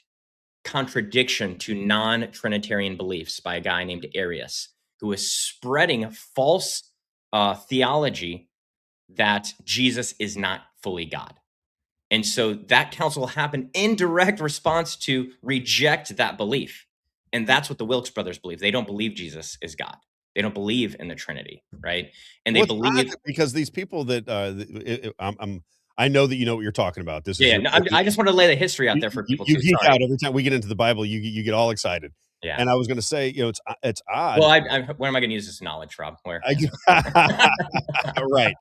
contradiction to non-Trinitarian beliefs by a guy named Arius, who was spreading false theology that Jesus is not fully God. And so that council happened in direct response to reject that belief. And that's what the Wilkes brothers believe. They don't believe Jesus is God. They don't believe in the Trinity, right? And they believe because these people that I know that you know what you're talking about. This is I just want to lay the history out there for people. You geek out every time we get into the Bible. You get all excited. Yeah. And I was going to say, it's odd. Well, where am I going to use this knowledge, Rob? Where? Right.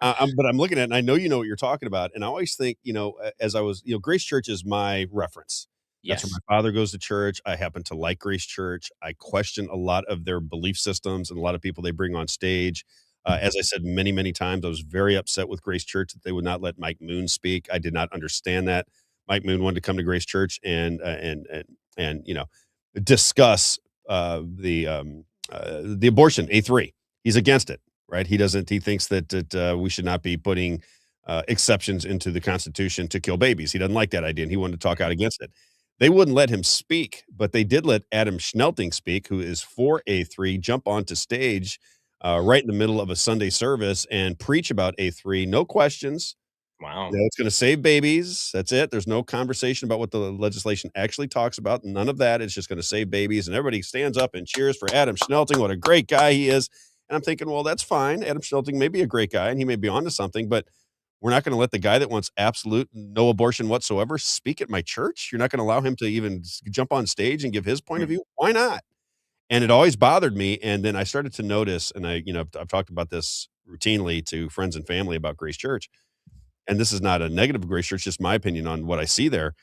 But I'm looking at it and I know you know what you're talking about. And I always think, as I was, Grace Church is my reference. That's where my father goes to church. I happen to like Grace Church. I question a lot of their belief systems and a lot of people they bring on stage. As I said many, many times, I was very upset with Grace Church that they would not let Mike Moon speak. I did not understand that. Mike Moon wanted to come to Grace Church and discuss the abortion A3. He's against it, right? He thinks that we should not be putting exceptions into the Constitution to kill babies. He doesn't like that idea, and he wanted to talk out against it. They wouldn't let him speak, but they did let Adam Schnelting speak, who is for A3, jump onto stage right in the middle of a Sunday service and preach about A3. No questions. Wow. It's going to save babies. That's it. There's no conversation about what the legislation actually talks about. None of that. It's just going to save babies. And everybody stands up and cheers for Adam Schnelting. What a great guy he is. And I'm thinking, well, that's fine. Adam Schnelting may be a great guy and he may be onto something, but we're not going to let the guy that wants absolute no abortion whatsoever speak at my church. You're not going to allow him to even jump on stage and give his point of view. Why not? And it always bothered me. And then I started to notice, and I've talked about this routinely to friends and family about Grace Church. And this is not a negative of Grace Church, just my opinion on what I see there.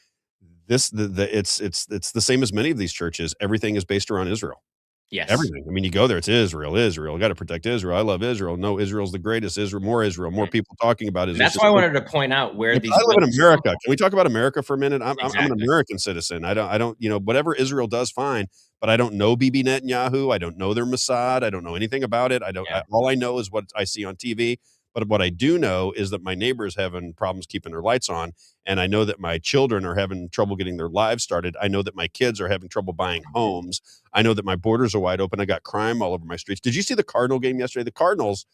It's the same as many of these churches. Everything is based around Israel. Yes. Everything. I mean, you go there, it's Israel. Got to protect Israel. I love Israel. No, Israel's the greatest. Israel, more people talking about Israel. That's why I wanted to point out where these. I live in America. Can we talk about America for a minute? I'm an American citizen. I don't, whatever Israel does, fine. But I don't know Bibi Netanyahu. I don't know their Mossad. I don't know anything about it. All I know is what I see on TV. But what I do know is that my neighbor's having problems keeping their lights on. And I know that my children are having trouble getting their lives started. I know that my kids are having trouble buying homes. I know that my borders are wide open. I got crime all over my streets. Did you see the Cardinal game yesterday? The Cardinals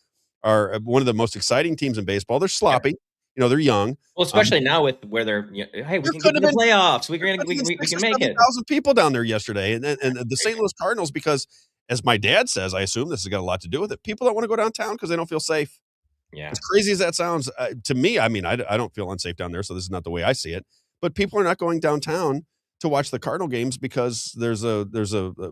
are one of the most exciting teams in baseball. They're sloppy. They're young. Well, especially now with where they're, hey, we can get to the playoffs. We can make it. 1,000 people down there yesterday. And the St. Louis Cardinals, because as my dad says, I assume this has got a lot to do with it. People don't want to go downtown because they don't feel safe. Yeah. As crazy as that sounds, to me, I mean, I don't feel unsafe down there, so this is not the way I see it. But people are not going downtown to watch the Cardinal games because there's a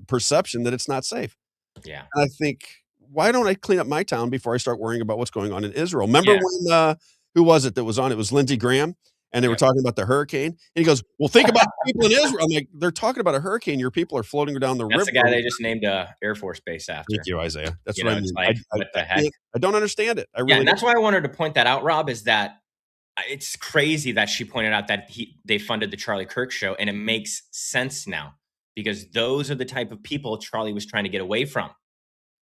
perception that it's not safe. Yeah. And I think, why don't I clean up my town before I start worrying about what's going on in Israel? Remember when who was it that was on? It was Lindsey Graham, and they were talking about the hurricane. And he goes, "Well, think about the people in Israel." I'm like, they're talking about a hurricane. Your people are floating down the river. That's the guy they just named a Air Force base after. Thank you, Isaiah. That's You what know, I mean. it's like, what the heck? I don't understand it. I really and that's why I wanted to point that out, Rob, is that it's crazy that she pointed out that they funded the Charlie Kirk show, and it makes sense now because those are the type of people Charlie was trying to get away from.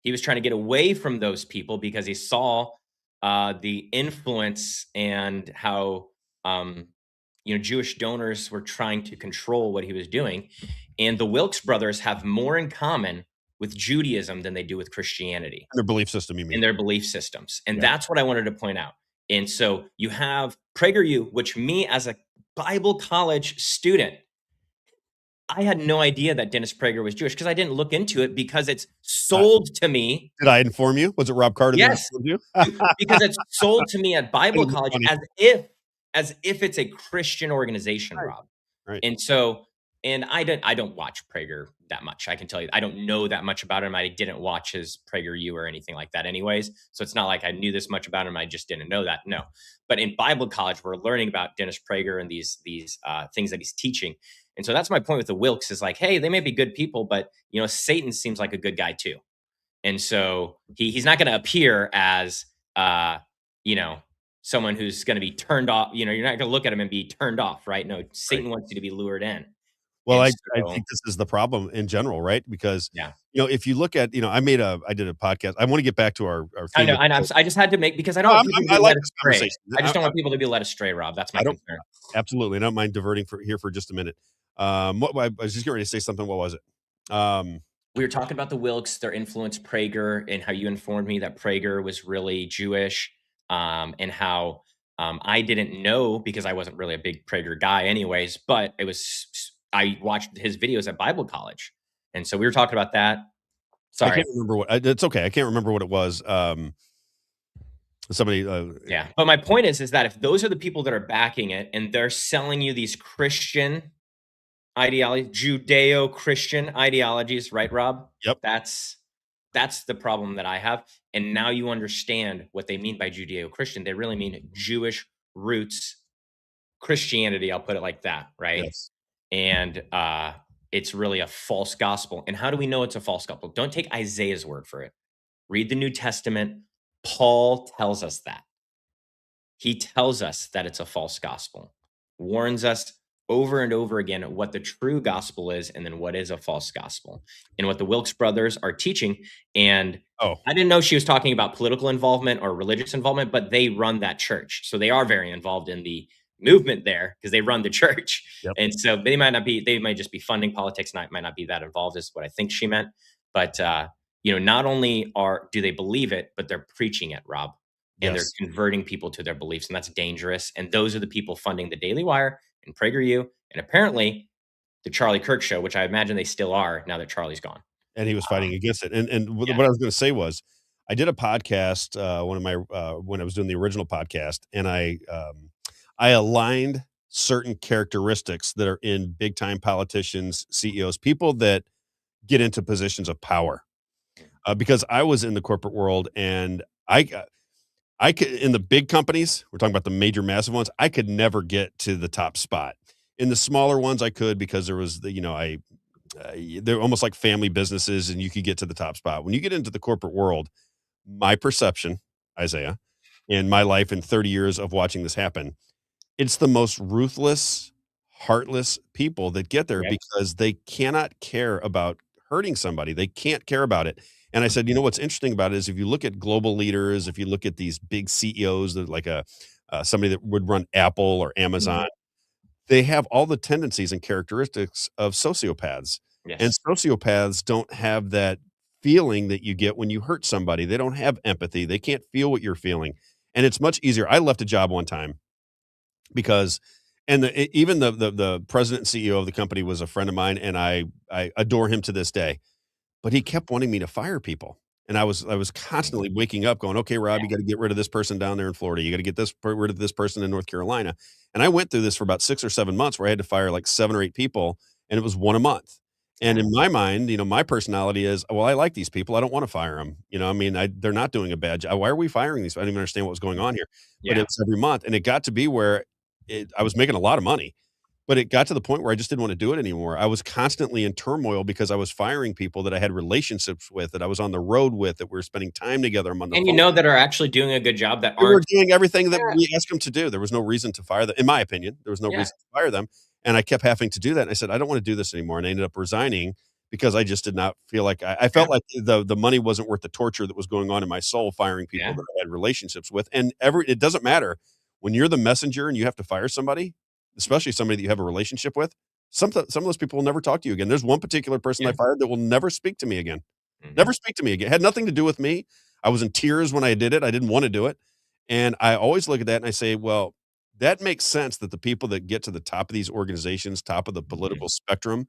He was trying to get away from those people because he saw the influence and how Jewish donors were trying to control what he was doing. And the Wilkes brothers have more in common with Judaism than they do with Christianity. In their belief system, you mean? In their belief systems. And that's what I wanted to point out. And so you have PragerU, which me as a Bible college student, I had no idea that Dennis Prager was Jewish because I didn't look into it because it's sold to me. Did I inform you? Was it Rob Carter? Yes, that informed you? Because it's sold to me at Bible college as if it's a Christian organization, Rob. Right. And so, and I don't watch Prager that much. I can tell you, I don't know that much about him. I didn't watch his PragerU or anything like that anyways. So it's not like I knew this much about him. I just didn't know that. No. But in Bible college, we're learning about Dennis Prager and these things that he's teaching. And so that's my point with the Wilkes is like, hey, they may be good people, but Satan seems like a good guy too. And so he's not going to appear as, someone who's going to be turned off. You're not going to look at him and be turned off, right? No, Satan wants you to be lured in. Well, I think this is the problem in general, right? Because if you look at, I did a podcast. I want to get back to our I know, and I just had to make because I don't want people to be led astray. I just don't want people to be led astray, Rob. That's my concern. Absolutely, I don't mind diverting here for just a minute. I was just getting ready to say something. What was it? We were talking about the Wilkes, their influence, Prager, and how you informed me that Prager was really Jewish, and how I didn't know because I wasn't really a big Prager guy, anyways. But I watched his videos at Bible college, and so we were talking about that. Sorry, I can't remember what. It's okay. I can't remember what it was. Somebody. Yeah, but my point is that if those are the people that are backing it, and they're selling you these Christian ideology, Judeo-Christian ideologies, right, Rob? Yep. That's the problem that I have. And now you understand what they mean by Judeo-Christian. They really mean Jewish roots Christianity. I'll put it like that, right? Yes. And it's really a false gospel. And how do we know it's a false gospel? Don't take Isaiah's word for it. Read the New Testament. Paul tells us that. He tells us that it's a false gospel. Warns us over and over again what the true gospel is and then what is a false gospel and what the Wilkes brothers are teaching. And I didn't know she was talking about political involvement or religious involvement, but they run that church. So they are very involved in the movement there because they run the church. Yep. And so they might just be funding politics, might not be that involved is what I think she meant. But, not only do they believe it, but they're preaching it, Rob. And they're converting people to their beliefs, and that's dangerous. And those are the people funding the Daily Wire and PragerU, and apparently the Charlie Kirk show, which I imagine they still are now that Charlie's gone. And he was fighting against it. And what I was going to say was, I did a podcast, when I was doing the original podcast, and I aligned certain characteristics that are in big time politicians, CEOs, people that get into positions of power. Because I was in the corporate world, and I could, in the big companies, we're talking about the major massive ones, I could never get to the top spot. In the smaller ones, I could, because there was they're almost like family businesses, and you could get to the top spot. When you get into the corporate world, my perception, Isaiah, in my life in 30 years of watching this happen, it's the most ruthless, heartless people that get there because they cannot care about hurting somebody. They can't care about it. And I said, what's interesting about it is if you look at global leaders, if you look at these big CEOs that like somebody that would run Apple or Amazon, they have all the tendencies and characteristics of sociopaths. Yes. And sociopaths don't have that feeling that you get when you hurt somebody. They don't have empathy. They can't feel what you're feeling. And it's much easier. I left a job one time because, and even the president and CEO of the company was a friend of mine, and I adore him to this day. but he kept wanting me to fire people. And I was constantly waking up going, okay, Rob, you got to get rid of this person down there in Florida. You got to get rid of this person in North Carolina. And I went through this for about 6 or 7 months where I had to fire like 7 or 8 people, and it was one a month. And in my mind, my personality is, well, I like these people. I don't want to fire them. I mean, they're not doing a bad job. Why are we firing these? I didn't even understand what was going on here. But it was every month. And it got to be where I was making a lot of money. But it got to the point where I just didn't want to do it anymore. I was constantly in turmoil because I was firing people that I had relationships with, that I was on the road with, that we were spending time together. I'm on the phone. That are actually doing a good job, that They were aren't doing everything that we asked them to do. There was no reason to fire them. In my opinion, there was no reason to fire them. And I kept having to do that. And I said, I don't want to do this anymore. And I ended up resigning because I just did not feel like I felt like the money wasn't worth the torture that was going on in my soul, firing people that I had relationships with. And it doesn't matter when you're the messenger and you have to fire somebody, especially somebody that you have a relationship with. Some of those people will never talk to you again. There's one particular person I fired that will never speak to me again. Never speak to me again. It had nothing to do with me. I was in tears when I did it. I didn't want to do it. And I always look at that and I say, well, that makes sense that the people that get to the top of these organizations, top of the political spectrum,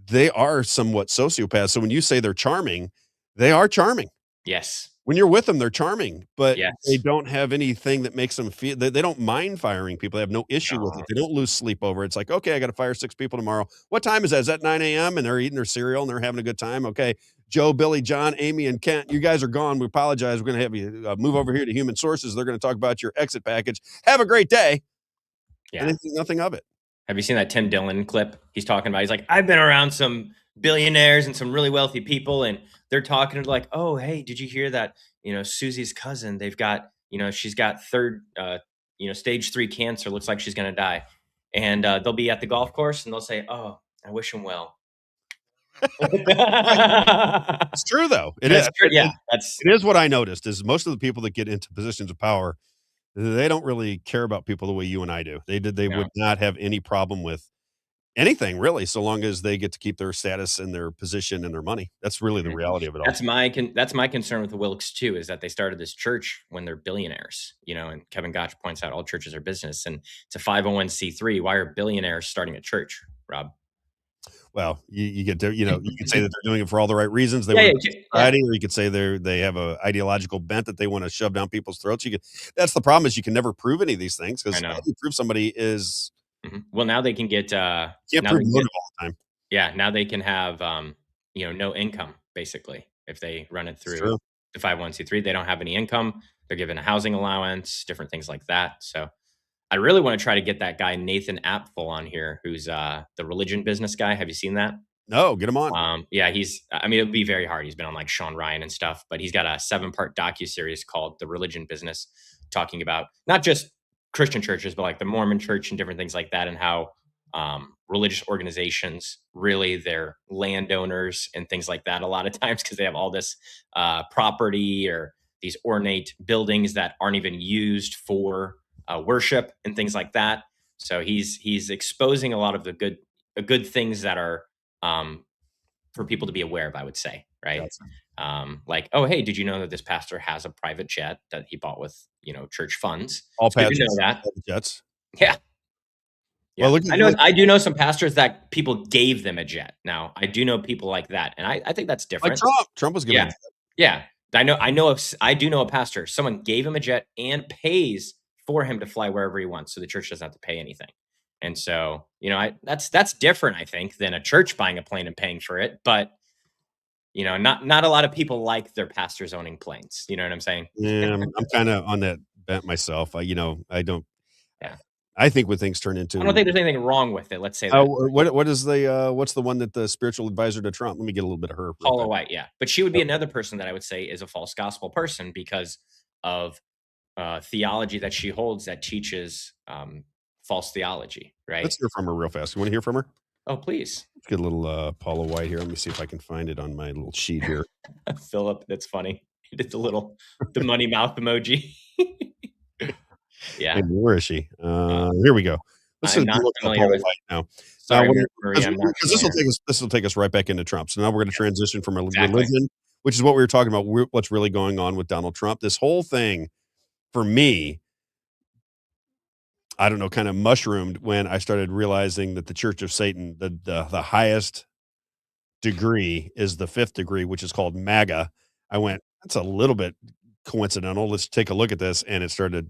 they are somewhat sociopaths. So when you say they're charming, they are charming. Yes. When you're with them, they're charming, but Yes. they don't have anything that makes them feel they don't mind firing people. They have no issue with it. They don't lose sleep over it. It's like, okay, I got to fire 6 people tomorrow. What time is that? Is that 9 a.m.? And they're eating their cereal and they're having a good time. Okay. Joe, Billy, John, Amy, and Kent, you guys are gone. We apologize. We're going to have you move over here to Human Sources. They're going to talk about your exit package. Have a great day. Yeah. And they think nothing of it. Have you seen that Tim Dillon clip? He's talking about, he's like, I've been around some billionaires and some really wealthy people, and they're talking like, oh, hey, did you hear that? Susie's cousin, they've got, she's got stage 3 cancer. Looks like she's going to die. And they'll be at the golf course and they'll say, oh, I wish him well. It's true though. It is. True. Yeah. It is what I noticed is most of the people that get into positions of power, they don't really care about people the way you and I do. They would not have any problem with anything really, so long as they get to keep their status and their position and their money. That's really the reality of it all. That's my concern with the Wilkes too, is that they started this church when they're billionaires, and Kevin Gotch points out all churches are business, and it's a 501c3. Why are billionaires starting a church, Rob? Well, you get to, you could say that they're doing it for all the right reasons. They want society, or you could say they have a ideological bent that they want to shove down people's throats. That's the problem, is you can never prove any of these things, because how do you prove somebody is. Well, now they can get can't prove motive all the time. Yeah, now they can have no income, basically, if they run it through the 501c3. They don't have any income. They're given a housing allowance, different things like that. So I really want to try to get that guy Nathan Apfel on here, who's the religion business guy. Have you seen that? No, get him on. Yeah, it'll be very hard. He's been on like Sean Ryan and stuff, but he's got a 7-part docuseries called The Religion Business, talking about not just Christian churches, but like the Mormon church and different things like that, and how religious organizations, really, they're landowners and things like that a lot of times, because they have all this property or these ornate buildings that aren't even used for worship and things like that. So he's exposing a lot of the good things that are for people to be aware of, I would say, right? Like, oh, hey, did you know that this pastor has a private jet that he bought with church funds? All pastors know that jets. Yeah. Well, I do know some pastors that people gave them a jet. Now, I do know people like that, and I think that's different. Like Trump was giving. Yeah. I do know a pastor. Someone gave him a jet and pays for him to fly wherever he wants, so the church doesn't have to pay anything. And so, that's different, I think, than a church buying a plane and paying for it. But not a lot of people like their pastors owning planes. You know what I'm saying? Yeah, I'm kind of on that bent myself. I don't. Yeah. I think when things turn into, I don't think there's anything wrong with it. Let's say that. What is what's the one that the spiritual advisor to Trump? Let me get a little bit of her. Paula White, yeah, but she would be another person that I would say is a false gospel person because of theology that she holds that teaches false theology. Right. Let's hear from her real fast. You want to hear from her? Oh, please. Let's get a little Paula White here. Let me see if I can find it on my little sheet here. Philip, that's funny. He did the money mouth emoji. Yeah. Maybe, where is she? Here we go. Let's I'm not familiar with White now. Sorry, this will take us right back into Trump. So now we're going to transition from religion, which is what we were talking about. What's really going on with Donald Trump? This whole thing, for me, I don't know, kind of mushroomed when I started realizing that the Church of Satan, the highest degree is the 5th degree, which is called MAGA. I went, that's a little bit coincidental. Let's take a look at this. And it started,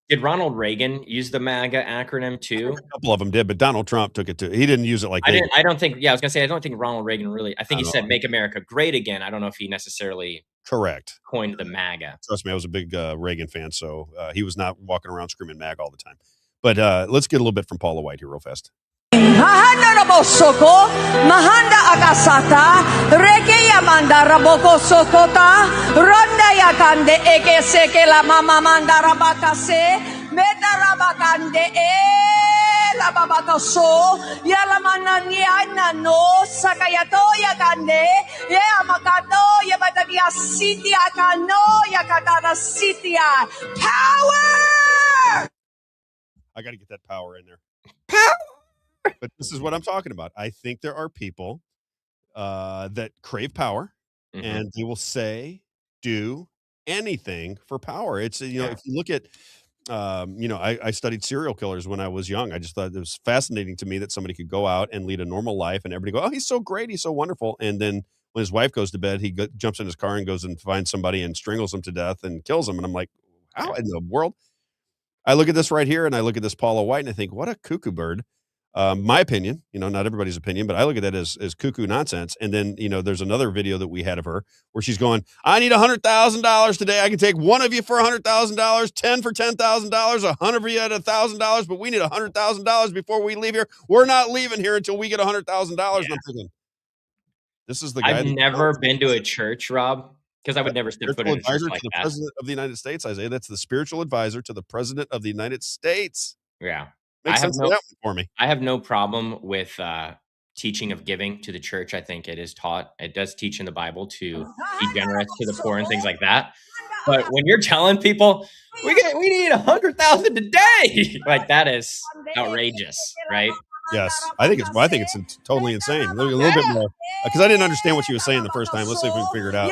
Did Ronald Reagan use the MAGA acronym too? A couple of them did, but Donald Trump took it too. He didn't use it like I don't think. Yeah, I was gonna say I don't think Ronald Reagan really. I think he said "Make America Great Again." I don't know if he necessarily coined the MAGA. Trust me, I was a big Reagan fan, so he was not walking around screaming MAGA all the time. But let's get a little bit from Paula White here real fast. Mahanda rabosoko, mahanda akasata, reke yamanda raboko sokota, ronda yakande eke seke la mama manda rabakase, meta rabakande la babakaso, yalamana niana no, sakayato yakande, yamakato yabatadia city akano yakatara city. Power! I got to get that power in there. But this is what I'm talking about. I think there are people that crave power, and they will say, do anything for power. It's, if you look at, I studied serial killers when I was young. I just thought it was fascinating to me that somebody could go out and lead a normal life, and everybody go, oh, he's so great, he's so wonderful. And then when his wife goes to bed, he jumps in his car and goes and finds somebody and strangles him to death and kills him. And I'm like, how in the world? I look at this right here, and I look at this Paula White, and I think, what a cuckoo bird. My opinion, not everybody's opinion, but I look at that as cuckoo nonsense. And then, there's another video that we had of her where she's going, I need $100,000 today. I can take one of you for $100,000, 10 for $10,000, 100 for you at $1,000, but we need $100,000 before we leave here. We're not leaving here until we get $100,000. And I'm thinking, this is the guy. I've never been to a church, Rob, because I would never step foot in a church like that. President of the United States, Isaiah. That's the spiritual advisor to the President of the United States. Yeah. Makes sense that one for me. I have no problem with teaching of giving to the church. I think it is taught. It does teach in the Bible to be generous to the poor and things like that. But when you're telling people we need 100,000 today, like that is outrageous, right? Yes, I think it's totally insane. A little bit more, because I didn't understand what she was saying the first time. Let's see if we can figure it out.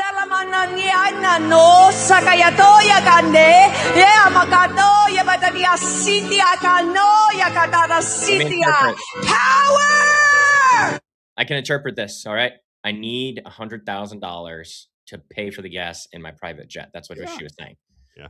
Power! I can interpret this. All right, I need $100,000 to pay for the gas in my private jet. That's what she was saying. Yeah.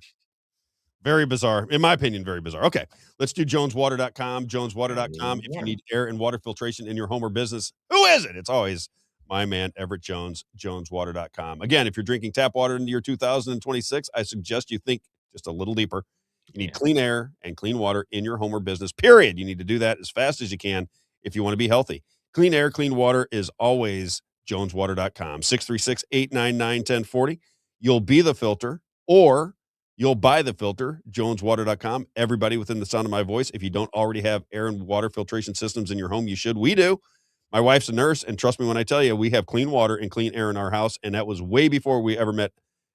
Very bizarre. In my opinion, very bizarre. Okay, let's do joneswater.com. Joneswater.com. If you need air and water filtration in your home or business, who is it? It's always my man, Everett Jones, joneswater.com. Again, if you're drinking tap water in the year 2026, I suggest you think just a little deeper. You need clean air and clean water in your home or business, period. You need to do that as fast as you can if you want to be healthy. Clean air, clean water is always joneswater.com. 636-899-1040. You'll be the filter, or you'll buy the filter, joneswater.com. Everybody within the sound of my voice, if you don't already have air and water filtration systems in your home, you should. We do. My wife's a nurse, and trust me when I tell you, we have clean water and clean air in our house, and that was way before we ever met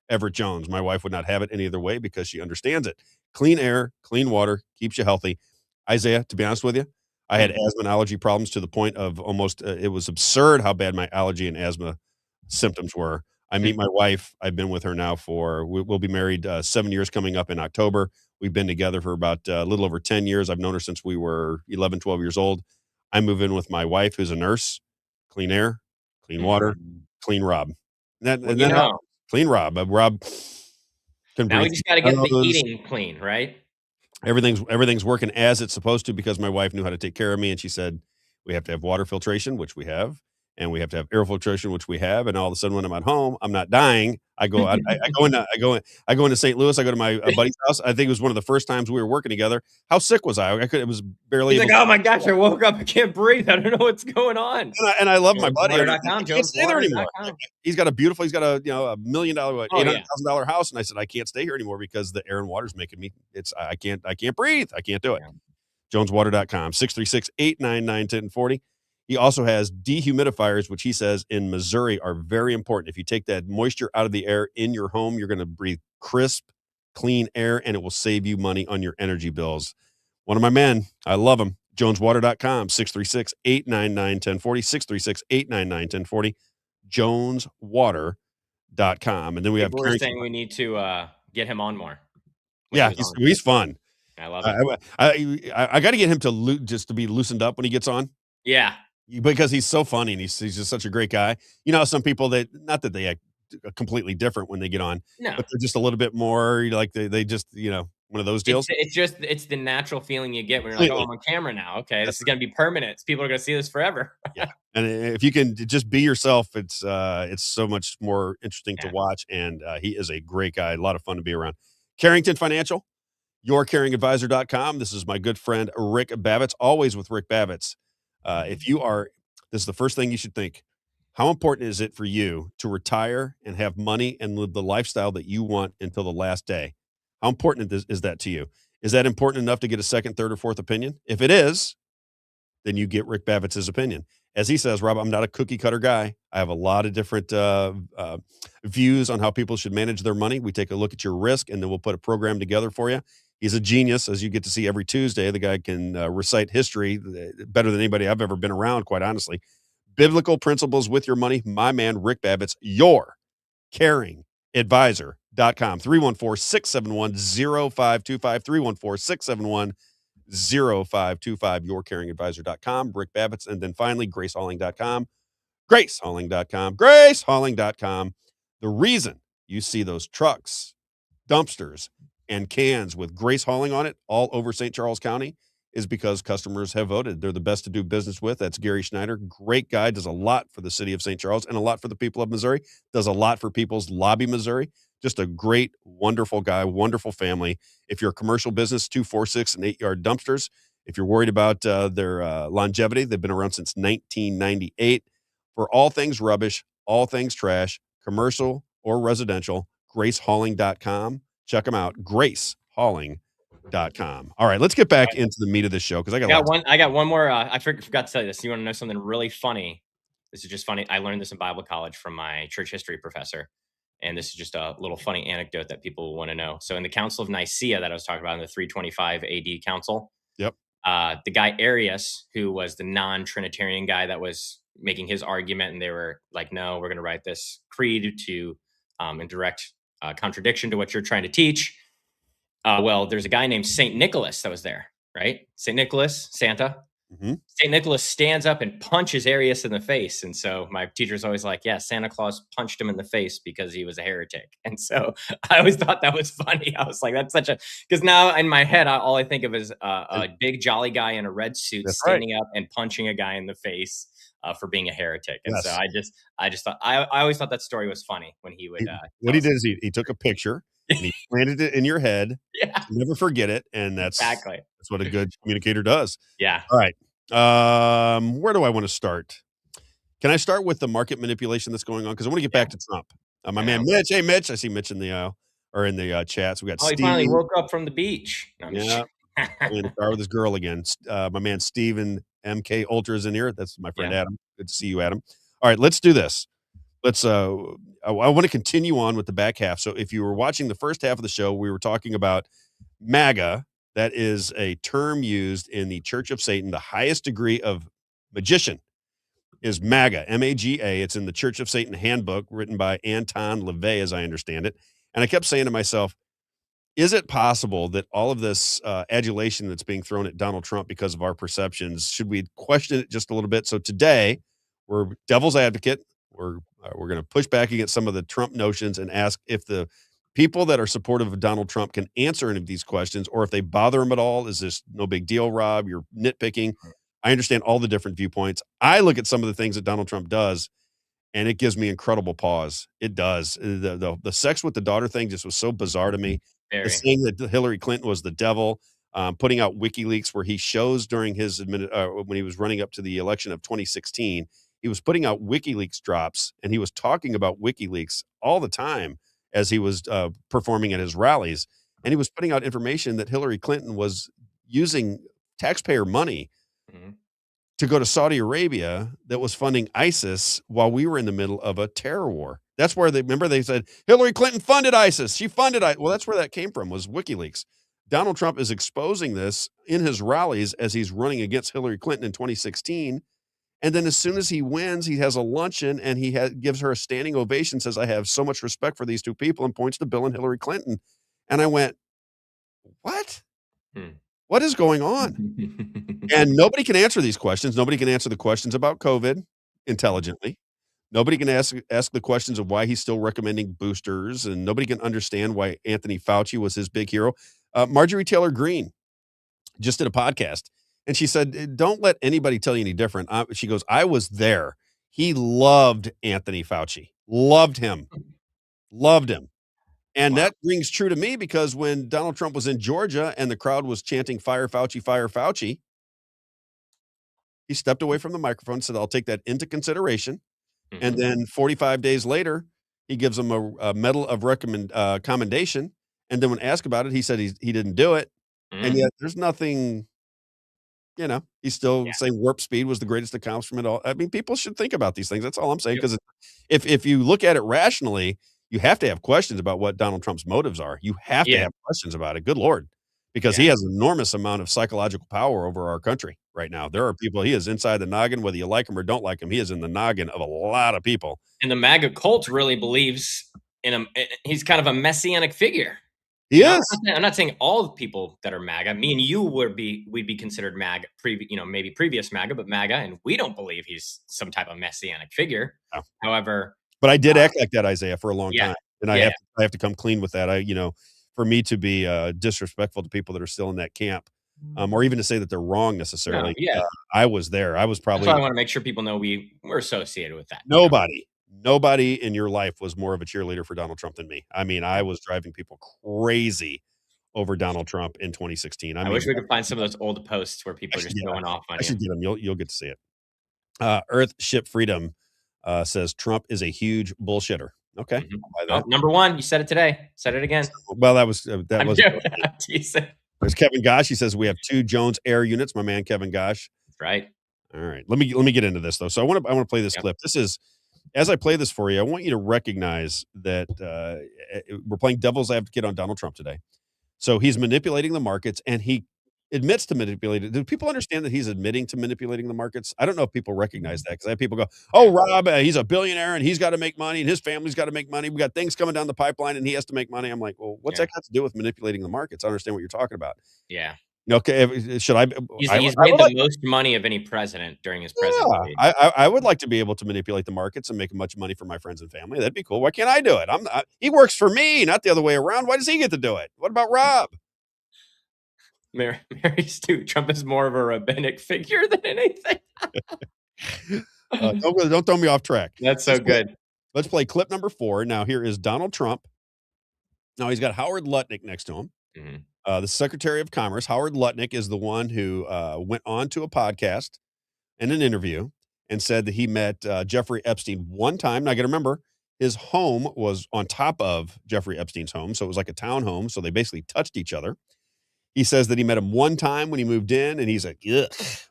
Everett Jones. My wife would not have it any other way because she understands it. Clean air, clean water, keeps you healthy. Isaiah, to be honest with you, I had asthma and allergy problems to the point of almost, it was absurd how bad my allergy and asthma symptoms were. I meet my wife. I've been with her now we'll be married 7 years coming up in October. We've been together for about a little over 10 years. I've known her since we were 11, 12 years old. I move in with my wife, who's a nurse. Clean air, clean water, clean Robb. Clean Robb. Robb can now breathe. We just got to get the heating clean, right? Everything's working as it's supposed to, because my wife knew how to take care of me, and she said we have to have water filtration, which we have, and we have to have air filtration, which we have. And all of a sudden, when I'm at home, I'm not dying. I go into St. Louis. I go to my buddy's house. I think it was one of the first times we were working together. How sick was I? It was barely. He's like, oh my gosh, I woke up. I can't breathe. I don't know what's going on. And I love my buddy. I can't stay there anymore. He's got a $1 million, $800,000 house. And I said, I can't stay here anymore because the air and water's making me, I can't breathe. I can't do it. Joneswater.com, 636-899-1040. He also has dehumidifiers, which he says in Missouri are very important. If you take that moisture out of the air in your home, you're going to breathe crisp, clean air, and it will save you money on your energy bills. One of my men, I love him. Joneswater.com, 636-899-1040, 636-899-1040, joneswater.com. And then we have People are saying we need to get him on more. Yeah, he's fun. I love it. I got to get him to just to be loosened up when he gets on. Yeah. Because he's so funny and he's just such a great guy. You know, some people that not that they act completely different when they get on, No. but they're just a little bit more like they just, one of those deals. It's the natural feeling you get when you're like, "Oh, I'm on camera now. Okay, this is gonna be permanent. People are gonna see this forever." Yeah. And if you can just be yourself, it's so much more interesting to watch. And he is a great guy, a lot of fun to be around. Carrington Financial, yourcaringadvisor.com. This is my good friend Rick Babbitt's, always with Rick Babbitt's. If you are, this is the first thing you should think. How important is it for you to retire and have money and live the lifestyle that you want until the last day? How important is that to you? Is that important enough to get a second, third, or fourth opinion? If it is, then you get Rick Babbitt's opinion. As he says, Rob, I'm not a cookie cutter guy. I have a lot of different views on how people should manage their money. We take a look at your risk, and then we'll put a program together for you. He's a genius, as you get to see every Tuesday. The guy can recite history better than anybody I've ever been around, quite honestly. Biblical principles with your money. My man, Rick Babbitt's, yourcaringadvisor.com. 314-671-0525. 314-671-0525. yourcaringadvisor.com. Rick Babbitt's. And then finally, gracehalling.com. gracehalling.com. The reason you see those trucks, dumpsters, and cans with Grace Hauling on it all over St. Charles County is because customers have voted. They're the best to do business with. That's Gary Schneider. Great guy, does a lot for the city of St. Charles and a lot for the people of Missouri, does a lot for People's Lobby, Missouri. Just a great, wonderful guy, wonderful family. If you're a commercial business, 2, 4, 6, and 8-yard dumpsters. If you're worried about their longevity, they've been around since 1998. For all things rubbish, all things trash, commercial or residential, gracehauling.com. Check them out, gracehauling.com. All right, let's get back into the meat of this show because I got one more. I forgot to tell you this. You want to know something really funny? This is just funny. I learned this in Bible college from my church history professor. And this is just a little funny anecdote that people want to know. So in the Council of Nicaea that I was talking about in the 325 AD Council, yep, the guy Arius, who was the non-Trinitarian guy that was making his argument, and they were like, no, we're going to write this creed to in direct contradiction to what you're trying to teach. Well, there's a guy named St. Nicholas that was there, right? St. Nicholas, Santa. Mm-hmm. St. Nicholas stands up and punches Arius in the face. And so my teacher's always like, yeah, Santa Claus punched him in the face because he was a heretic. And so I always thought that was funny. I was like, that's such a, because now in my head, all I think of is a big jolly guy in a red suit standing up and punching a guy in the face for being a heretic. And so I just thought, I always thought that story was funny when he would. What he did is he took a picture and he planted it in your head. Yeah. Never forget it. And that's exactly. That's what a good communicator does. Yeah. All right. Where do I want to start? Can I start with the market manipulation that's going on? Because I want to get back to Trump. My man Mitch. Hey, Mitch. I see Mitch in the aisle or in the chat. So we got Steve. He finally woke up from the beach. No, yeah. In the car with his girl again. My man Steven MK Ultra is in here. That's my friend Adam. Good to see you, Adam. All right, let's do this. Let's I want to continue on with the back half. So if you were watching the first half of the show, we were talking about MAGA. That is a term used in the Church of Satan. The highest degree of magician is MAGA, M-A-G-A. It's in the Church of Satan handbook written by Anton LaVey, as I understand it. And I kept saying to myself, is it possible that all of this adulation that's being thrown at Donald Trump because of our perceptions, should we question it just a little bit? So today, we're devil's advocate. We're going to push back against some of the Trump notions and ask if the people that are supportive of Donald Trump can answer any of these questions, or if they bother them at all. Is this no big deal, Rob? You're nitpicking. I understand all the different viewpoints. I look at some of the things that Donald Trump does, and it gives me incredible pause. It does. The sex with the daughter thing just was so bizarre to me. The saying that Hillary Clinton was the devil, putting out WikiLeaks where he shows during his when he was running up to the election of 2016, he was putting out WikiLeaks drops, and he was talking about WikiLeaks all the time as he was performing at his rallies. And he was putting out information that Hillary Clinton was using taxpayer money to go to Saudi Arabia that was funding ISIS while we were in the middle of a terror war. That's where they said Hillary Clinton funded ISIS. She funded Well, that's where that came from, was WikiLeaks. Donald Trump is exposing this in his rallies as he's running against Hillary Clinton in 2016. And then as soon as he wins, he has a luncheon and he gives her a standing ovation, says, I have so much respect for these two people, and points to Bill and Hillary Clinton. And I went, what? What is going on? And nobody can answer these questions. Nobody can answer the questions about COVID intelligently. Nobody can ask the questions of why he's still recommending boosters, and nobody can understand why Anthony Fauci was his big hero. Marjorie Taylor Greene just did a podcast, and she said, "Don't let anybody tell you any different." She goes, "I was there. He loved Anthony Fauci, loved him, loved him." And that rings true to me because when Donald Trump was in Georgia and the crowd was chanting, "Fire Fauci, fire Fauci," he stepped away from the microphone and said, "I'll take that into consideration." And then 45 days later, he gives him a medal of commendation. And then when asked about it, he said he didn't do it. And yet there's nothing, he's still saying warp speed was the greatest accomplishment. I mean, people should think about these things. That's all I'm saying. Because if you look at it rationally, you have to have questions about what Donald Trump's motives are. You have to have questions about it. Good Lord. Because he has an enormous amount of psychological power over our country right now. There are people, he is inside the noggin, whether you like him or don't like him. He is in the noggin of a lot of people. And the MAGA cult really believes in him. He's kind of a messianic figure. He is. I'm not saying all the people that are MAGA. Me and you we'd be considered MAGA, maybe previous MAGA, but MAGA, and we don't believe he's some type of messianic figure. No. However, but I did act like that, Isaiah, for a long time, and I have to come clean with that. For me to be disrespectful to people that are still in that camp, or even to say that they're wrong necessarily. I was there. I was probably. That's why I want to make sure people know we're associated with that. Nobody in your life was more of a cheerleader for Donald Trump than me. I mean, I was driving people crazy over Donald Trump in 2016. I wish we could find some of those old posts where people are just going off on you. I should get them. You'll get to see it. Earth Ship Freedom says Trump is a huge bullshitter. Okay. Number one, you said it today. Said it again. Well, that was There's Kevin Gosh. He says we have 2 Jones Air units. My man Kevin Gosh. That's right. All right. Let me get into this though. So I want to play this clip. This is, as I play this for you, I want you to recognize that we're playing devil's advocate on Donald Trump today. So he's manipulating the markets, and he admits to manipulating. Do people understand that he's admitting to manipulating the markets? I don't know if people recognize that, because I have people go, "Oh, Rob, he's a billionaire and he's got to make money and his family's got to make money. We got things coming down the pipeline and he has to make money." I'm like, well, what's that got to do with manipulating the markets? I understand what you're talking about. Yeah. Okay, should I? He's made the most money of any president during his presidency. I would like to be able to manipulate the markets and make much money for my friends and family. That'd be cool. Why can't I do it? He works for me, not the other way around. Why does he get to do it? What about Rob? Mary Stu, Trump is more of a rabbinic figure than anything. Don't throw me off track. That's so good. Let's play clip number 4. Now, here is Donald Trump. Now, he's got Howard Lutnick next to him. The Secretary of Commerce. Howard Lutnick is the one who went on to a podcast and an interview and said that he met Jeffrey Epstein one time. Now, I got to remember, his home was on top of Jeffrey Epstein's home, so it was like a townhome, so they basically touched each other. He says that he met him one time when he moved in, and he's like, ugh,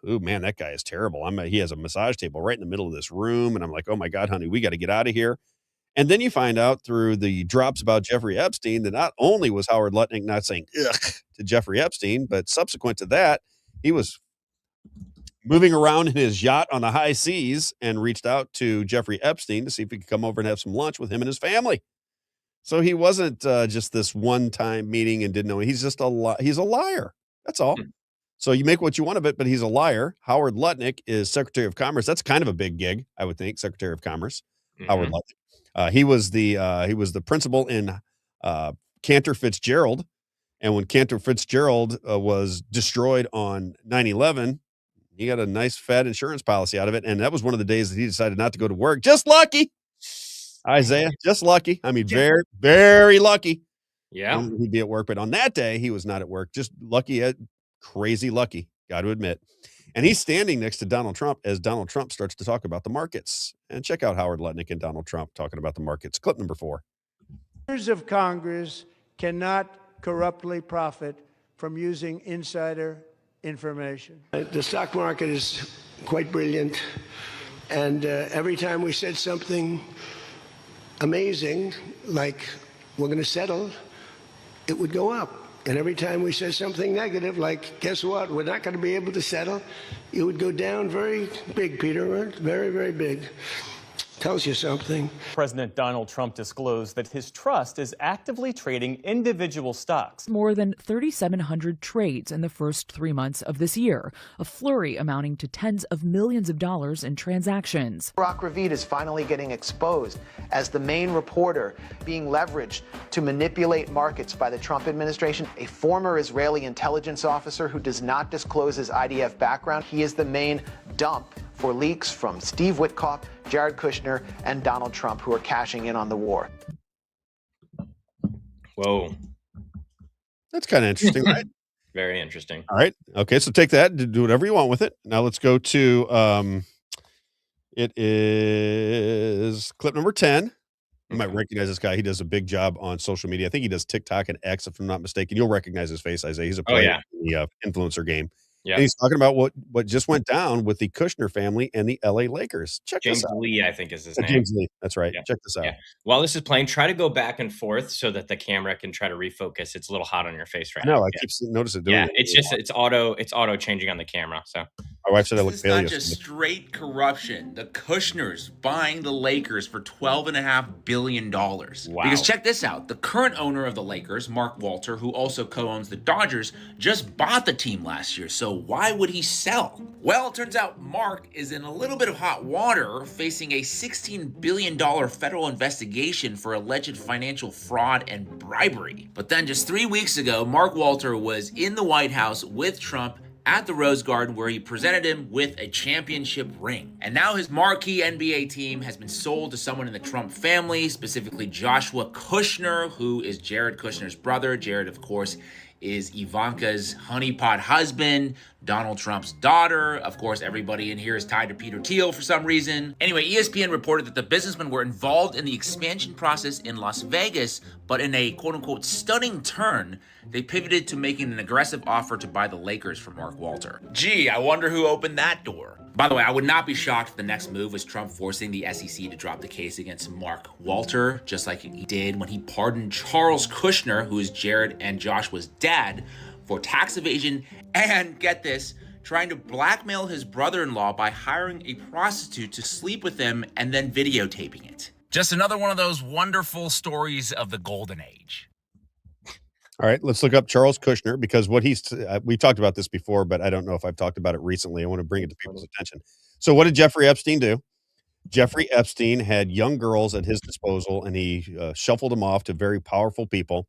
oh man, that guy is terrible. He has a massage table right in the middle of this room, and I'm like, oh my God, honey, we got to get out of here. And then you find out through the drops about Jeffrey Epstein that not only was Howard Lutnick not saying ugh to Jeffrey Epstein, but subsequent to that, he was moving around in his yacht on the high seas and reached out to Jeffrey Epstein to see if he could come over and have some lunch with him and his family. So he wasn't just this one-time meeting and didn't know. He's just he's a liar. That's all. So you make what you want of it, but he's a liar. Howard Lutnick is Secretary of Commerce. That's kind of a big gig, I would think. Secretary of Commerce, Howard Lutnick. He was the principal in Cantor Fitzgerald, and when Cantor Fitzgerald was destroyed on 9/11, he got a nice fat insurance policy out of it, and that was one of the days that he decided not to go to work. Just lucky. Isaiah, just lucky. I mean, very, very lucky. Yeah. He'd be at work, but on that day, he was not at work. Just lucky, crazy lucky, got to admit. And he's standing next to Donald Trump as Donald Trump starts to talk about the markets. And check out Howard Lutnick and Donald Trump talking about the markets. Clip number 4. Members of Congress cannot corruptly profit from using insider information. The stock market is quite brilliant. And every time we said something amazing, like we're going to settle, it would go up. And every time we said something negative, like, guess what, we're not going to be able to settle, it would go down very big, Peter, right? Very, very big. tells you something. President Donald Trump disclosed that his trust is actively trading individual stocks. More than 3,700 trades in the first 3 months of this year, a flurry amounting to tens of millions of dollars in transactions. Barak Ravid is finally getting exposed as the main reporter being leveraged to manipulate markets by the Trump administration. A former Israeli intelligence officer who does not disclose his IDF background. He is the main dump for leaks from Steve Witkoff, Jared Kushner, and Donald Trump, who are cashing in on the war. Whoa. That's kind of interesting, right? Very interesting. All right. Okay, so take that, do whatever you want with it. Now let's go to, it is clip number 10. You might recognize this guy. He does a big job on social media. I think he does TikTok and X, if I'm not mistaken. You'll recognize his face, Isaiah. He's a player in the influencer game. Yeah. And he's talking about what just went down with the Kushner family and the LA Lakers. Check James this out. Lee, I think is his name. James Lee. That's right. Yeah. Check this out. Yeah. While this is playing, try to go back and forth so that the camera can try to refocus. It's a little hot on your face right now. No, I keep noticing doing Yeah, it. it's auto changing on the camera. So my wife said I look This is not just straight corruption. The Kushners buying the Lakers for $12.5 billion. Wow. Because check this out. The current owner of the Lakers, Mark Walter, who also co-owns the Dodgers, just bought the team last year. So why would he sell? Well, it turns out Mark is in a little bit of hot water, facing a $16 billion federal investigation for alleged financial fraud and bribery. But then just 3 weeks ago, Mark Walter was in the White House with Trump at the Rose Garden, where he presented him with a championship ring. And now his marquee NBA team has been sold to someone in the Trump family, specifically Joshua Kushner, who is Jared Kushner's brother. Jared, of course, is Ivanka's honeypot husband, Donald Trump's daughter. Of course, everybody in here is tied to Peter Thiel for some reason. Anyway, ESPN reported that the businessmen were involved in the expansion process in Las Vegas, but in a quote-unquote stunning turn, they pivoted to making an aggressive offer to buy the Lakers from Mark Walter. Gee, I wonder who opened that door. By the way, I would not be shocked if the next move was Trump forcing the SEC to drop the case against Mark Walter, just like he did when he pardoned Charles Kushner, who is Jared and Joshua's dad, for tax evasion and, get this, trying to blackmail his brother-in-law by hiring a prostitute to sleep with him and then videotaping it. Just another one of those wonderful stories of the golden age. All right, let's look up Charles Kushner, because what we've talked about this before, but I don't know if I've talked about it recently. I want to bring it to people's attention. So what did Jeffrey Epstein do? Jeffrey Epstein had young girls at his disposal, and he shuffled them off to very powerful people.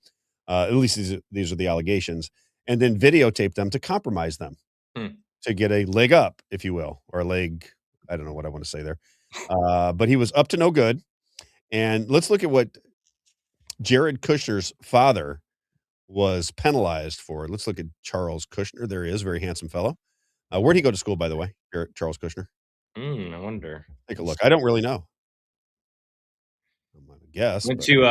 At least these are the allegations, and then videotaped them to compromise them, to get a leg up, if you will, or a leg. I don't know what I want to say there. But he was up to no good. And let's look at what Jared Kushner's father was penalized for. Let's look at Charles Kushner. There he is, very handsome fellow. Where'd he go to school, by the way, Charles Kushner? I wonder. Take a look. I don't really know. I'm gonna guess. Went to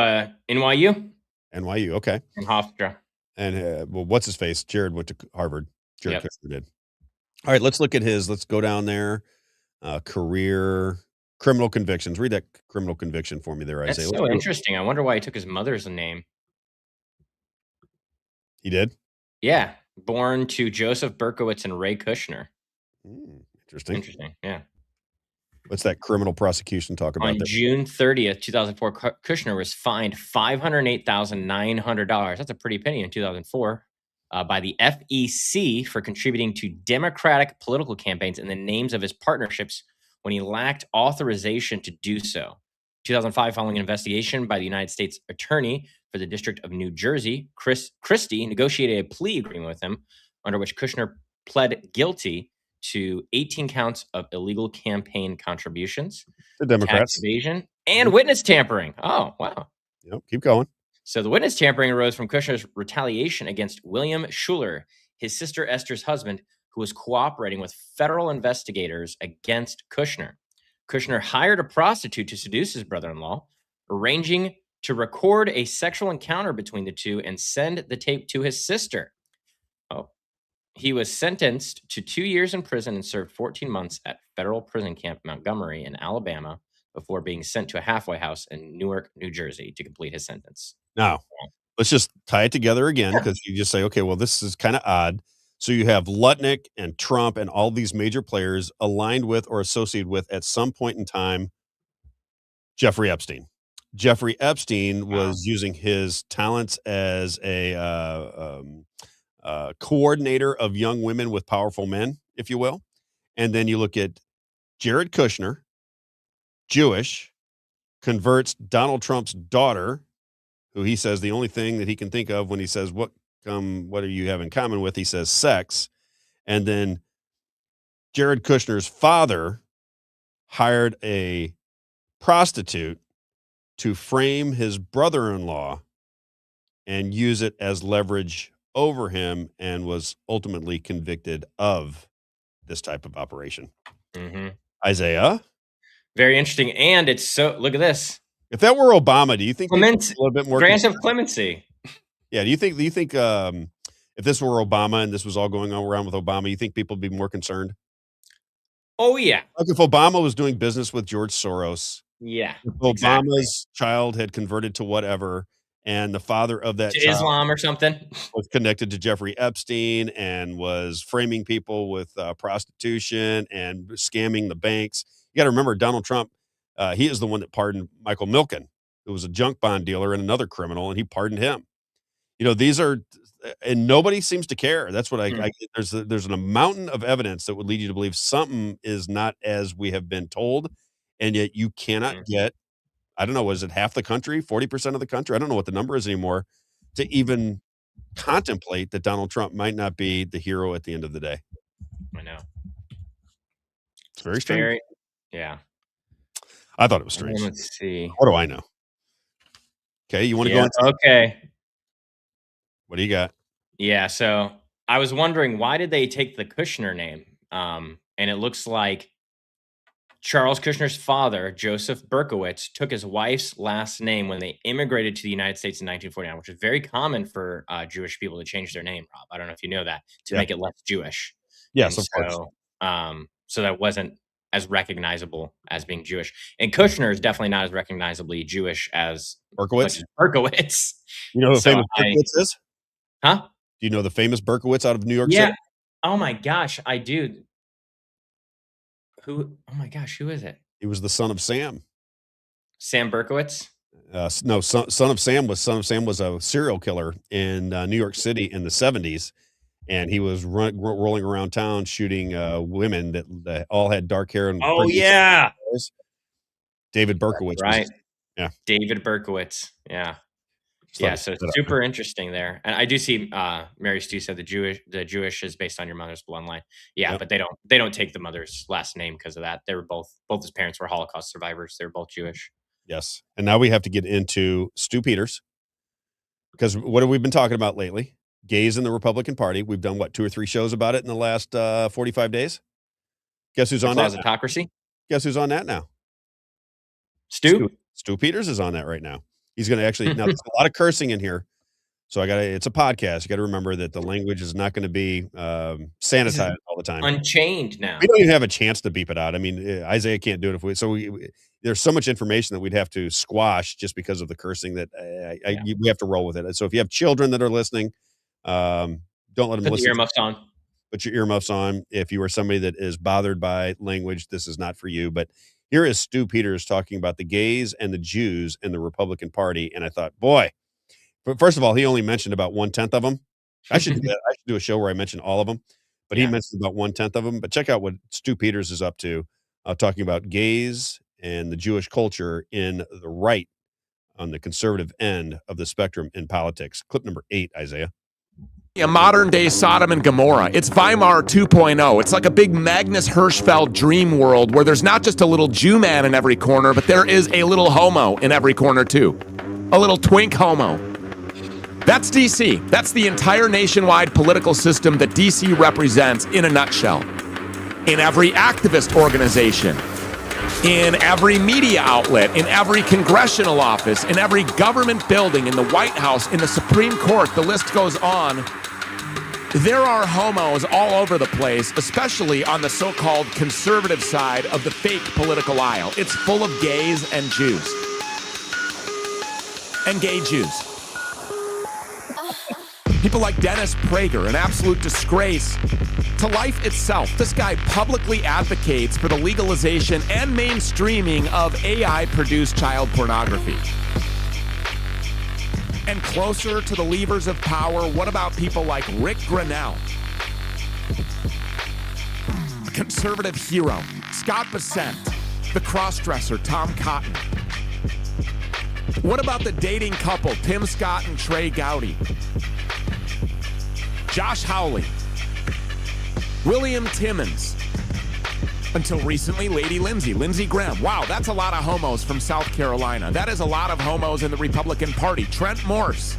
NYU. NYU, okay. And Hofstra. And well, what's his face? Jared went to Harvard. Jared Kushner did. All right, let's look at his. Let's go down there. Career, criminal convictions. Read that criminal conviction for me there, Isaiah. That's so interesting. I wonder why he took his mother's name. He did? Yeah. Born to Joseph Berkowitz and Ray Kushner. Interesting. Interesting, yeah. What's that criminal prosecution talk about? On June 30th, 2004, Kushner was fined $508,900. That's a pretty penny in 2004. By the FEC for contributing to Democratic political campaigns in the names of his partnerships when he lacked authorization to do so. 2005, following an investigation by the United States Attorney for the District of New Jersey, Christie negotiated a plea agreement with him under which Kushner pled guilty to 18 counts of illegal campaign contributions, the Democrats, tax evasion, and witness tampering. Oh, wow. Yep, keep going. So the witness tampering arose from Kushner's retaliation against William Schuller, his sister Esther's husband, who was cooperating with federal investigators against Kushner. Kushner hired a prostitute to seduce his brother-in-law, arranging to record a sexual encounter between the two and send the tape to his sister. Oh, he was sentenced to 2 years in prison and served 14 months at federal prison camp Montgomery in Alabama before being sent to a halfway house in Newark, New Jersey to complete his sentence. Now, let's just tie it together again, because you just say, okay, well, this is kind of odd. So you have Lutnick and Trump and all these major players aligned with or associated with at some point in time Jeffrey Epstein. Jeffrey Epstein was using his talents as a coordinator of young women with powerful men, if you will. And then you look at Jared Kushner, Jewish, converts Donald Trump's daughter, who he says the only thing that he can think of when he says, what do you have in common with? He says sex. And then Jared Kushner's father hired a prostitute to frame his brother-in-law and use it as leverage over him, and was ultimately convicted of this type of operation. Mm-hmm. Isaiah? Very interesting. And it's so, look at this. If that were Obama, do you think people would be a little bit more grant of clemency? Yeah. Do you think if this were Obama and this was all going on around with Obama, you think people would be more concerned? Oh, yeah. Like if Obama was doing business with George Soros, yeah, if Obama's child had converted to whatever, and the father of that to child Islam or something was connected to Jeffrey Epstein and was framing people with prostitution and scamming the banks. You got to remember, Donald Trump, he is the one that pardoned Michael Milken, who was a junk bond dealer and another criminal, and he pardoned him. You know, these are, and nobody seems to care. That's what there's a mountain of evidence that would lead you to believe something is not as we have been told, and yet you cannot get, I don't know, was it half the country, 40% of the country? I don't know what the number is anymore, to even contemplate that Donald Trump might not be the hero at the end of the day. I know. It's very strange. Yeah. I thought it was strange. Let's see. What do I know? Okay, you want to go into okay. What do you got? Yeah, so I was wondering, why did they take the Kushner name? And it looks like Charles Kushner's father, Joseph Berkowitz, took his wife's last name when they immigrated to the United States in 1949, which is very common for Jewish people to change their name, Rob. I don't know if you know that, to make it less Jewish. Yes, and of course. So that wasn't as recognizable as being Jewish. And Kushner is definitely not as recognizably Jewish as Berkowitz. Berkowitz. You know who the famous Berkowitz is? Huh? Do you know the famous Berkowitz out of New York Yeah. City? Oh my gosh, I do. Who? Oh my gosh, who is it? He was the son of Sam. Sam Berkowitz? No, son of Sam was a serial killer in New York City in the 70s, and he was rolling around town shooting women that all had dark hair. And oh yeah, David Berkowitz. Right. Yeah, David Berkowitz. Yeah. Yeah, so it's super interesting there. And I do see Mary Stu said the Jewish is based on your mother's bloodline. Yeah, but they don't take the mother's last name because of that. They were both his parents were Holocaust survivors. They were both Jewish. Yes. And now we have to get into Stu Peters, because what have we been talking about lately? Gays in the Republican Party. We've done 2 or 3 shows about it in the last 45 days. Guess who's on that? Closetocracy? Guess who's on that now? Stu Peters is on that right now. He's going to actually, now there's a lot of cursing in here. So it's a podcast. You got to remember that the language is not going to be sanitized all the time. Unchained now. We don't even have a chance to beep it out. I mean, Isaiah can't do it there's so much information that we'd have to squash just because of the cursing that we have to roll with it. So if you have children that are listening, don't let them listen. Put the earmuffs on. Put your earmuffs on. If you are somebody that is bothered by language, this is not for you. But here is Stu Peters talking about the gays and the Jews in the Republican Party. And I thought, boy, but first of all, he only mentioned about 1/10 of them. I should do that. I should do a show where I mention all of them, but he mentioned about 1/10 of them. But check out what Stu Peters is up to, talking about gays and the Jewish culture in the right, on the conservative end of the spectrum in politics. Clip number 8, Isaiah. A modern-day Sodom and Gomorrah. It's Weimar 2.0. It's like a big Magnus Hirschfeld dream world where there's not just a little Jew man in every corner, but there is a little homo in every corner too. A little twink homo. That's DC. That's the entire nationwide political system that DC represents in a nutshell. In every activist organization, in every media outlet, in every congressional office, in every government building, in the White House, in the Supreme Court, the list goes on. There are homos all over the place, especially on the so-called conservative side of the fake political aisle. It's full of gays and Jews. And gay Jews. People like Dennis Prager, an absolute disgrace to life itself. This guy publicly advocates for the legalization and mainstreaming of AI-produced child pornography. And closer to the levers of power, what about people like Rick Grinnell? A conservative hero, Scott Bessent, the crossdresser, Tom Cotton. What about the dating couple, Tim Scott and Trey Gowdy? Josh Hawley, William Timmons, until recently, Lady Lindsey Graham. Wow, that's a lot of homos from South Carolina. That is a lot of homos in the Republican Party. Trent Morse,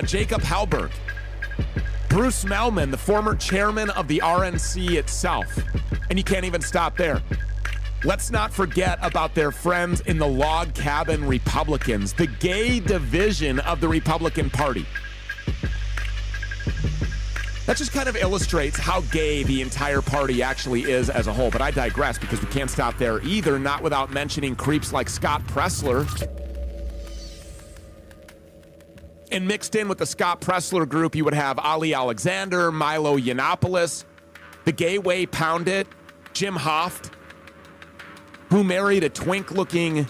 Jacob Halberg, Bruce Melman, the former chairman of the RNC itself. And you can't even stop there. Let's not forget about their friends in the log cabin Republicans, the gay division of the Republican Party. That just kind of illustrates how gay the entire party actually is as a whole. But I digress because we can't stop there either, not without mentioning creeps like Scott Pressler. And mixed in with the Scott Pressler group, you would have Ali Alexander, Milo Yiannopoulos, the gay way Poundit, Jim Hoft, who married a twink-looking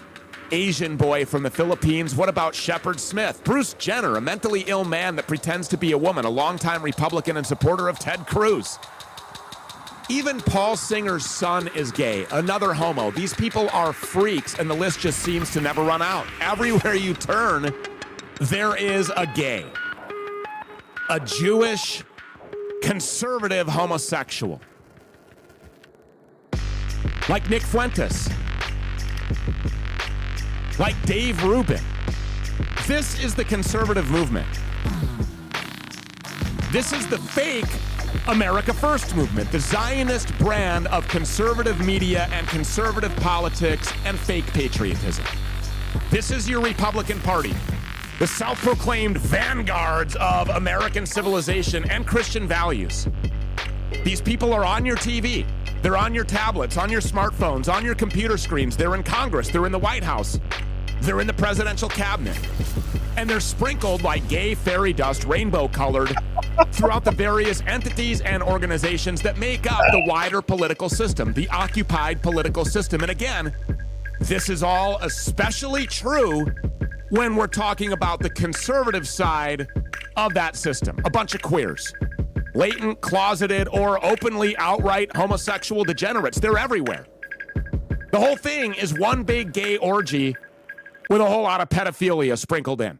Asian boy from the Philippines. What about Shepard Smith? Bruce Jenner, a mentally ill man that pretends to be a woman, a longtime Republican and supporter of Ted Cruz. Even Paul Singer's son is gay, another homo. These people are freaks, and the list just seems to never run out. Everywhere you turn, there is a gay, a Jewish, conservative homosexual. Like Nick Fuentes, like Dave Rubin. This is the conservative movement. This is the fake America First movement, the Zionist brand of conservative media and conservative politics and fake patriotism. This is your Republican Party, the self-proclaimed vanguards of American civilization and Christian values. These people are on your TV. They're on your tablets, on your smartphones, on your computer screens. They're in Congress. They're in the White House. They're in the presidential cabinet. And they're sprinkled like gay fairy dust, rainbow-colored, throughout the various entities and organizations that make up the wider political system, the occupied political system. And again, this is all especially true when we're talking about the conservative side of that system. A bunch of queers. Latent, closeted, or openly outright homosexual degenerates. They're everywhere. The whole thing is one big gay orgy with a whole lot of pedophilia sprinkled in.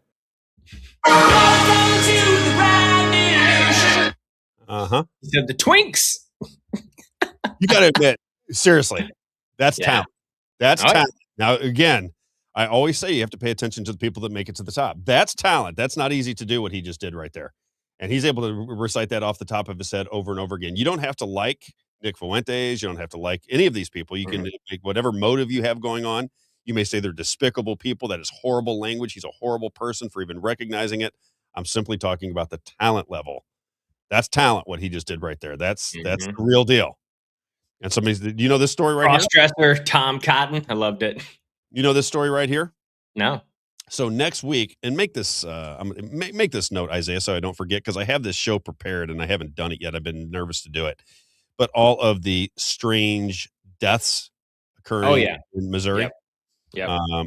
Uh-huh. The twinks. You got to admit, seriously, that's talent. That's talent. Now, again, I always say you have to pay attention to the people that make it to the top. That's talent. That's not easy to do what he just did right there. And he's able to recite that off the top of his head over and over again. You don't have to like Nick Fuentes. You don't have to like any of these people. You can make whatever motive you have going on. You may say they're despicable people. That is horrible language. He's a horrible person for even recognizing it. I'm simply talking about the talent level. That's talent, what he just did right there. That's the real deal. And do you know this story right here? Crossdresser, Tom Cotton. I loved it. You know this story right here? No. So next week, and make this make this note, Isaiah, so I don't forget, because I have this show prepared and I haven't done it yet. I've been nervous to do it. But all of the strange deaths occurring in Missouri,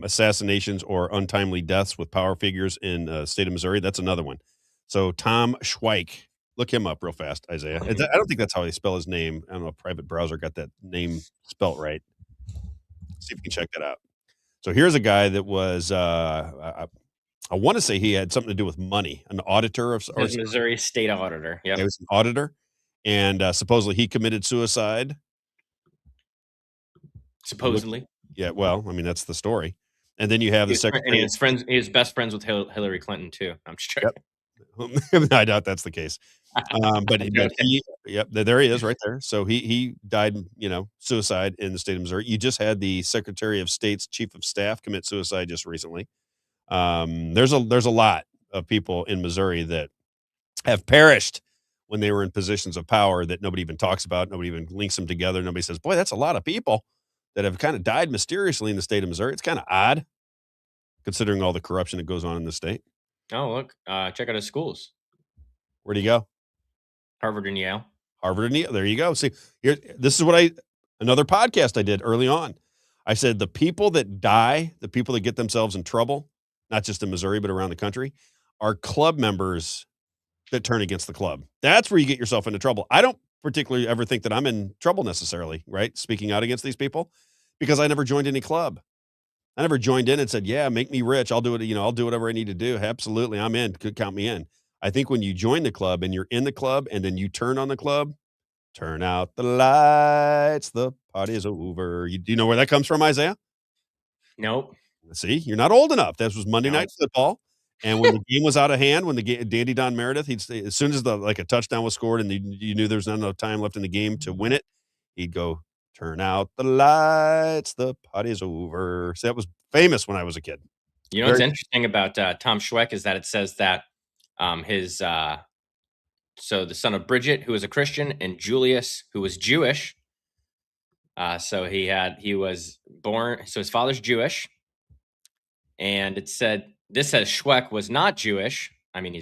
assassinations or untimely deaths with power figures in the state of Missouri, that's another one. So Tom Schweik, look him up real fast, Isaiah. I don't think that's how they spell his name. I don't know if private browser got that name spelt right. See if you can check that out. So here's a guy that was, I want to say he had something to do with money, an auditor of or Missouri state auditor. Yeah, he was an auditor, and supposedly he committed suicide. Supposedly, yeah. Well, I mean that's the story. And then you have the secretary. And he was best friends with Hillary Clinton too. I'm just checking. I doubt that's the case. But there he is right there. So he died, suicide in the state of Missouri. You just had the Secretary of State's chief of staff commit suicide just recently. There's a lot of people in Missouri that have perished when they were in positions of power that nobody even talks about. Nobody even links them together. Nobody says, boy, that's a lot of people that have kind of died mysteriously in the state of Missouri. It's kind of odd considering all the corruption that goes on in the state. Oh, look, check out his schools. Where'd he go? Harvard and Yale. Harvard and Yale. There you go. See, this is what another podcast I did early on. I said the people that die, the people that get themselves in trouble, not just in Missouri, but around the country, are club members that turn against the club. That's where you get yourself into trouble. I don't particularly ever think that I'm in trouble necessarily, right? Speaking out against these people, because I never joined any club. I never joined in and said, yeah, make me rich. I'll do it. I'll do whatever I need to do. Absolutely. I'm in. Could count me in. I think when you join the club and you're in the club and then you turn on the club, turn out the lights, the party is over. Do you know where that comes from, Isaiah? Nope. See, you're not old enough. That was Monday Night Football. And when the game was out of hand, when Dandy Don Meredith, he'd say, as soon as a touchdown was scored and you knew there's not enough time left in the game to win it, he'd go, turn out the lights, the party's over. So that was famous when I was a kid. You know what's interesting about Tom Schweck is that it says that so the son of Bridget, who was a Christian, and Julius, who was Jewish. So he was born, so his father's Jewish. And this says Schweck was not Jewish. I mean,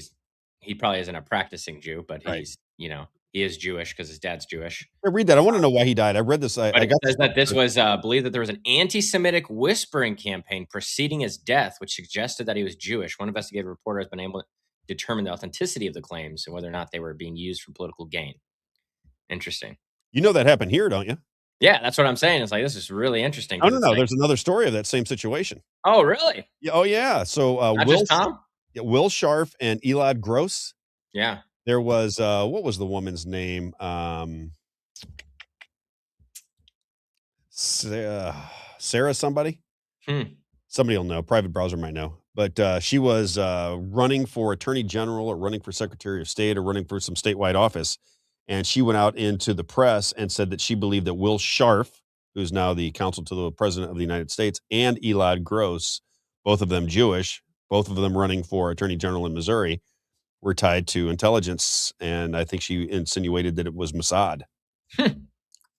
he probably isn't a practicing Jew, but he's, he is Jewish because his dad's Jewish. I read that. I want to know why he died. I read this. But it says that this was believed that there was an anti-Semitic whispering campaign preceding his death, which suggested that he was Jewish. One investigative reporter has been able to determine the authenticity of the claims and whether or not they were being used for political gain. Interesting. You know that happened here, don't you? Yeah, that's what I'm saying. It's like, this is really interesting. No. There's another story of that same situation. Oh, really? Yeah. Oh, yeah. So Will Scharf and Elad Gross. Yeah. There was what was the woman's name? Sarah somebody? Somebody will know. Private browser might know. But she was running for attorney general or running for secretary of state or running for some statewide office. And she went out into the press and said that she believed that Will Scharf, who's now the counsel to the president of the United States, and Elad Gross, both of them Jewish, both of them running for attorney general in Missouri, were tied to intelligence. And I think she insinuated that it was Mossad.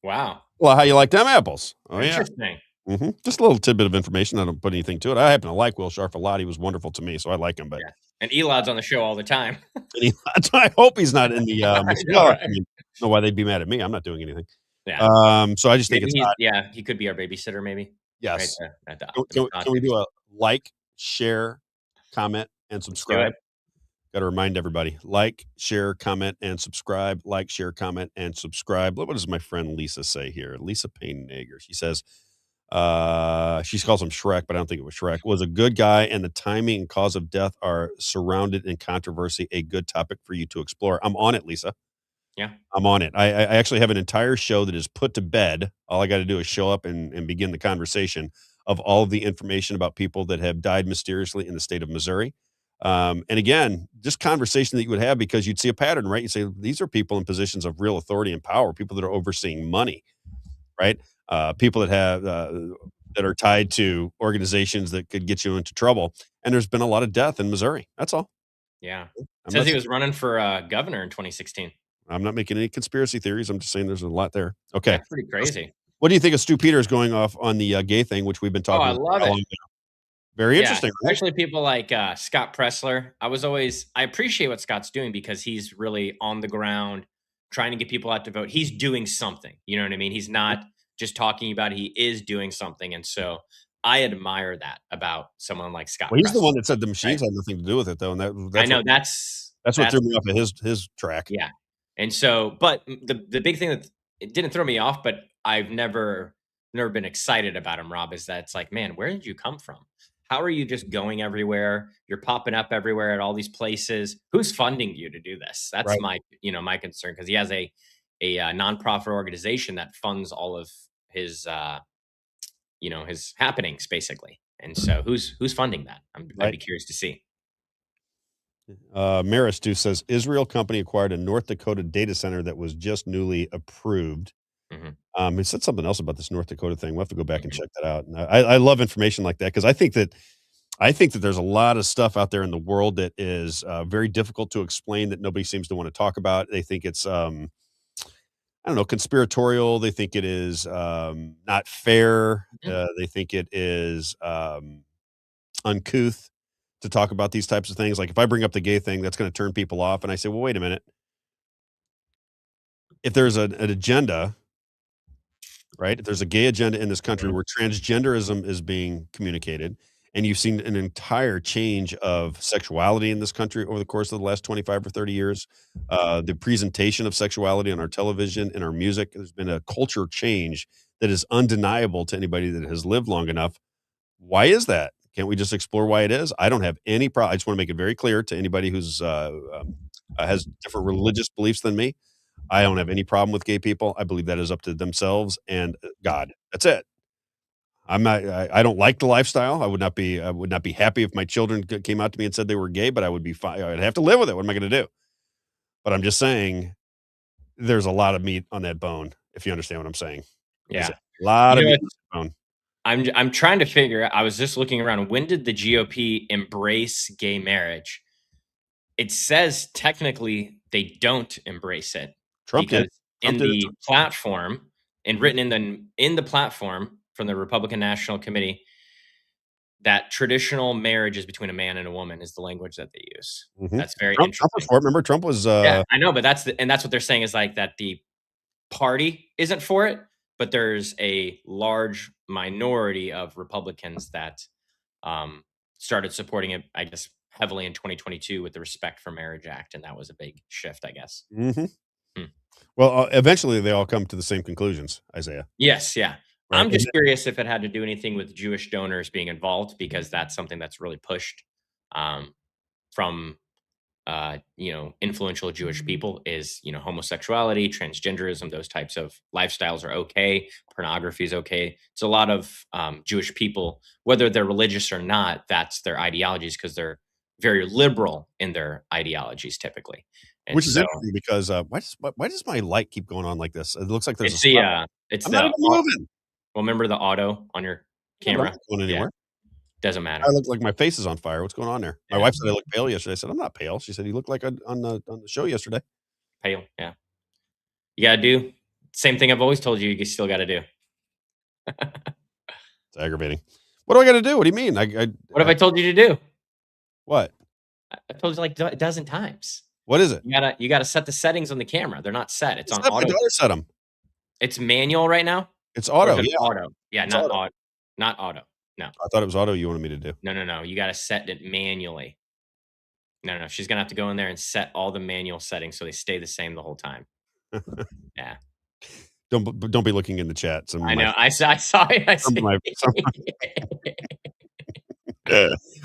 Wow. Well, how you like them apples? Oh, interesting. Yeah. Just a little tidbit of information. I don't put anything to it. I happen to like Will Scharf a lot. He was wonderful to me, so I like him. But and Elad's on the show all the time. I hope he's not in the. I don't know why they'd be mad at me. I'm not doing anything. Yeah. So I just think it's not. Yeah, he could be our babysitter, maybe. Yes. Right can we do a like, share, comment, and subscribe? Got to remind everybody: like, share, comment, and subscribe. Like, share, comment, and subscribe. What does my friend Lisa say here? Lisa Payne-Nager. She says. She calls him Shrek, but I don't think it was Shrek. Was a good guy, and the timing and cause of death are surrounded in controversy. A good topic for you to explore. I'm on it, Lisa. Yeah, I'm on it. I actually have an entire show that is put to bed. All I got to do is show up and begin the conversation of all of the information about people that have died mysteriously in the state of Missouri. And again, just conversation that you would have because you'd see a pattern, right? You say these are people in positions of real authority and power, people that are overseeing money, right? People that have that are tied to organizations that could get you into trouble. And there's been a lot of death in Missouri. That's all. Yeah. It says he was running for governor in 2016. I'm not making any conspiracy theories. I'm just saying there's a lot there. Okay. That's pretty crazy. What do you think of Stu Peters going off on the gay thing, which we've been talking about? I love it. Very interesting. Right? Especially people like Scott Pressler. I appreciate what Scott's doing because he's really on the ground trying to get people out to vote. He's doing something. You know what I mean? He's not just talking about it, he is doing something. And so I admire that about someone like Scott. Well, he's the one that said the machines had nothing to do with it, though. And that's what threw me off of his track. Yeah. And so, but the big thing that it didn't throw me off, but I've never been excited about him, Rob, is that it's like, man, where did you come from? How are you just going everywhere? You're popping up everywhere at all these places. Who's funding you to do this? That's my concern, because he has a nonprofit organization that funds all of his his happenings basically. And so who's funding that? I'd be curious to see. Maristu says Israel company acquired a North Dakota data center that was just newly approved. He said something else about this North Dakota thing. We'll have to go back and check that out. And I love information like that because I think that there's a lot of stuff out there in the world that is very difficult to explain that nobody seems to want to talk about. They think it's I don't know, conspiratorial. They think it is not fair. They think it is uncouth to talk about these types of things. Like if I bring up the gay thing, that's going to turn people off. And I say, well, wait a minute. If there's an agenda, right? If there's a gay agenda in this country where transgenderism is being communicated, and you've seen an entire change of sexuality in this country over the course of the last 25 or 30 years, the presentation of sexuality on our television and our music, there's been a culture change that is undeniable to anybody that has lived long enough. Why is that? Can't we just explore why it is? I don't have any problem. I just want to make it very clear to anybody who's has different religious beliefs than me. I don't have any problem with gay people. I believe that is up to themselves and God. That's it. I'm not. I don't like the lifestyle. I would not be happy if my children came out to me and said they were gay, but I would be fine. I'd have to live with it. What am I going to do? But I'm just saying, there's a lot of meat on that bone. If you understand what I'm saying. Yeah, a lot of meat on that bone. I'm trying to figure out. I was just looking around. When did the GOP embrace gay marriage? It says technically they don't embrace it. Trump because did. in the platform and written in the platform from the Republican National Committee, that traditional marriage is between a man and a woman is the language that they use. Mm-hmm. That's very Trump interesting. was for it. Remember, Trump was. Yeah, I know, but that's what they're saying is like that the party isn't for it, but there's a large minority of Republicans that started supporting it, I guess, heavily in 2022 with the Respect for Marriage Act, and that was a big shift, I guess. Mm-hmm. Well, eventually they all come to the same conclusions, Isaiah. Yes, yeah. Right. I'm just curious if it had to do anything with Jewish donors being involved, because that's something that's really pushed from influential Jewish people is, homosexuality, transgenderism, those types of lifestyles are okay. Pornography is okay. It's a lot of Jewish people, whether they're religious or not, that's their ideologies because they're very liberal in their ideologies typically. And which is interesting because why does my light keep going on like this? It looks like there's it's I'm the not even moving. Well, remember the auto on your camera? I'm not going anywhere. Doesn't matter. I look like my face is on fire. What's going on there? My wife said I look pale yesterday. I said I'm not pale. She said you look like on the show yesterday. Pale, yeah. You gotta do same thing I've always told you. You still got to do. It's aggravating. What do I got to do? What do you mean? What have I told you to do? What? I told you like a dozen times. What is it? You gotta set the settings on the camera. They're not set. It's on auto. auto. My daughter set them. It's manual right now. It's auto. Yeah. Auto. Yeah, it's not auto. auto. Not auto. No. I thought it was auto you wanted me to do. No. You got to set it manually. No. She's gonna have to go in there and set all the manual settings so they stay the same the whole time. Yeah. Don't be looking in the chat. I know. I saw it.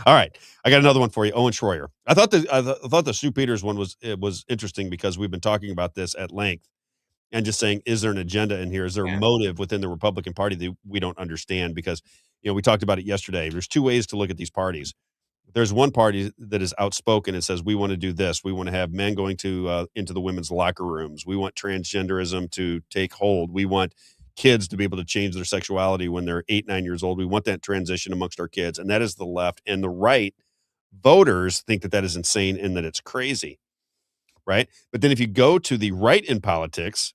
All right, I got another one for you, Owen Schroyer. I thought the Stu Peters one was interesting because we've been talking about this at length and just saying, is there an agenda in here? Is there a motive within the Republican Party that we don't understand? Because we talked about it yesterday. There's two ways to look at these parties. There's one party that is outspoken and says we want to do this. We want to have men going to into the women's locker rooms. We want transgenderism to take hold. We want kids to be able to change their sexuality when they're 8, 9 years old. We want that transition amongst our kids. And that is the left. And the right voters think that is insane and that it's crazy. Right. But then if you go to the right in politics,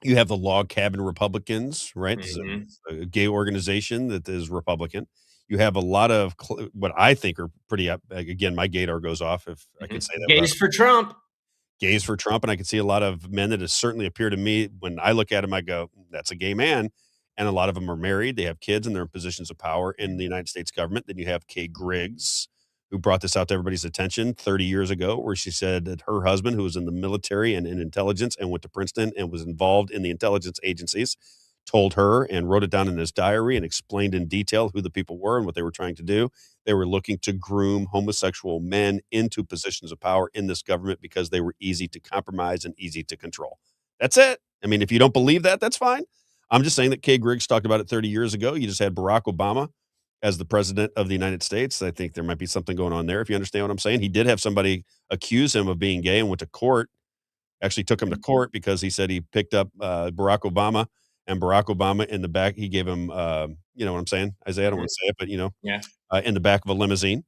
you have the Log Cabin Republicans, right? This is a gay organization that is Republican. You have a lot of what I think are pretty, again, my gaydar goes off if I can say that. Gays for Trump. Gays for Trump. And I can see a lot of men that certainly appear to me, when I look at them, I go, that's a gay man. And a lot of them are married. They have kids and they're in positions of power in the United States government. Then you have Kay Griggs, who brought this out to everybody's attention 30 years ago, where she said that her husband, who was in the military and in intelligence and went to Princeton and was involved in the intelligence agencies, told her and wrote it down in his diary and explained in detail who the people were and what they were trying to do. They were looking to groom homosexual men into positions of power in this government because they were easy to compromise and easy to control. That's it. I mean, if you don't believe that, that's fine. I'm just saying that Kay Griggs talked about it 30 years ago. You just had Barack Obama as the president of the United States. I think there might be something going on there, if you understand what I'm saying. He did have somebody accuse him of being gay and went to court, actually took him to court because he said he picked up Barack Obama, and Barack Obama in the back, he gave him, you know what I'm saying, Isaiah? I don't want to say it, but in the back of a limousine.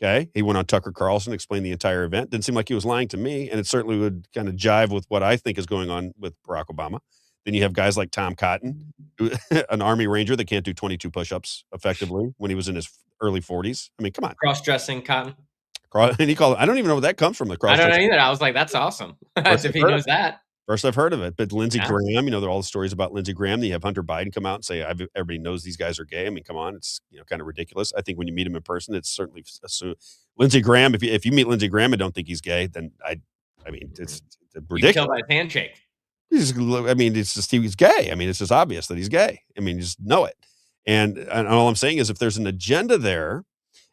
Okay. He went on Tucker Carlson, explained the entire event. Didn't seem like he was lying to me. And it certainly would kind of jive with what I think is going on with Barack Obama. Then you have guys like Tom Cotton, an Army Ranger that can't do 22 push-ups effectively when he was in his early 40s. I mean, come on. Cross-dressing Cotton. And he called. I don't even know where that comes from. The I don't know cross-dressing. either. I was like, that's awesome. If he knows that. First I've heard of it. But Lindsey Yeah. Graham, there are all the stories about Lindsey Graham. Then you have Hunter Biden come out and say, everybody knows these guys are gay. I mean, come on. It's kind of ridiculous. I think when you meet him in person, it's certainly assumed. Lindsey Graham, if you meet Lindsey Graham and don't think he's gay, then I mean, it's ridiculous. You can tell by his handshake. It's just he's gay. I mean, it's just obvious that he's gay. I mean, you just know it. And all I'm saying is if there's an agenda there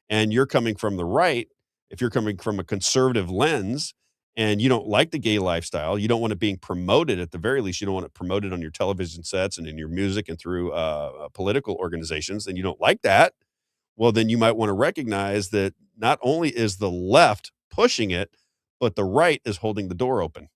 and you're coming from the right, if you're coming from a conservative lens and you don't like the gay lifestyle, you don't want it being promoted at the very least, you don't want it promoted on your television sets and in your music and through political organizations, and you don't like that, well, then you might want to recognize that not only is the left pushing it, but the right is holding the door open.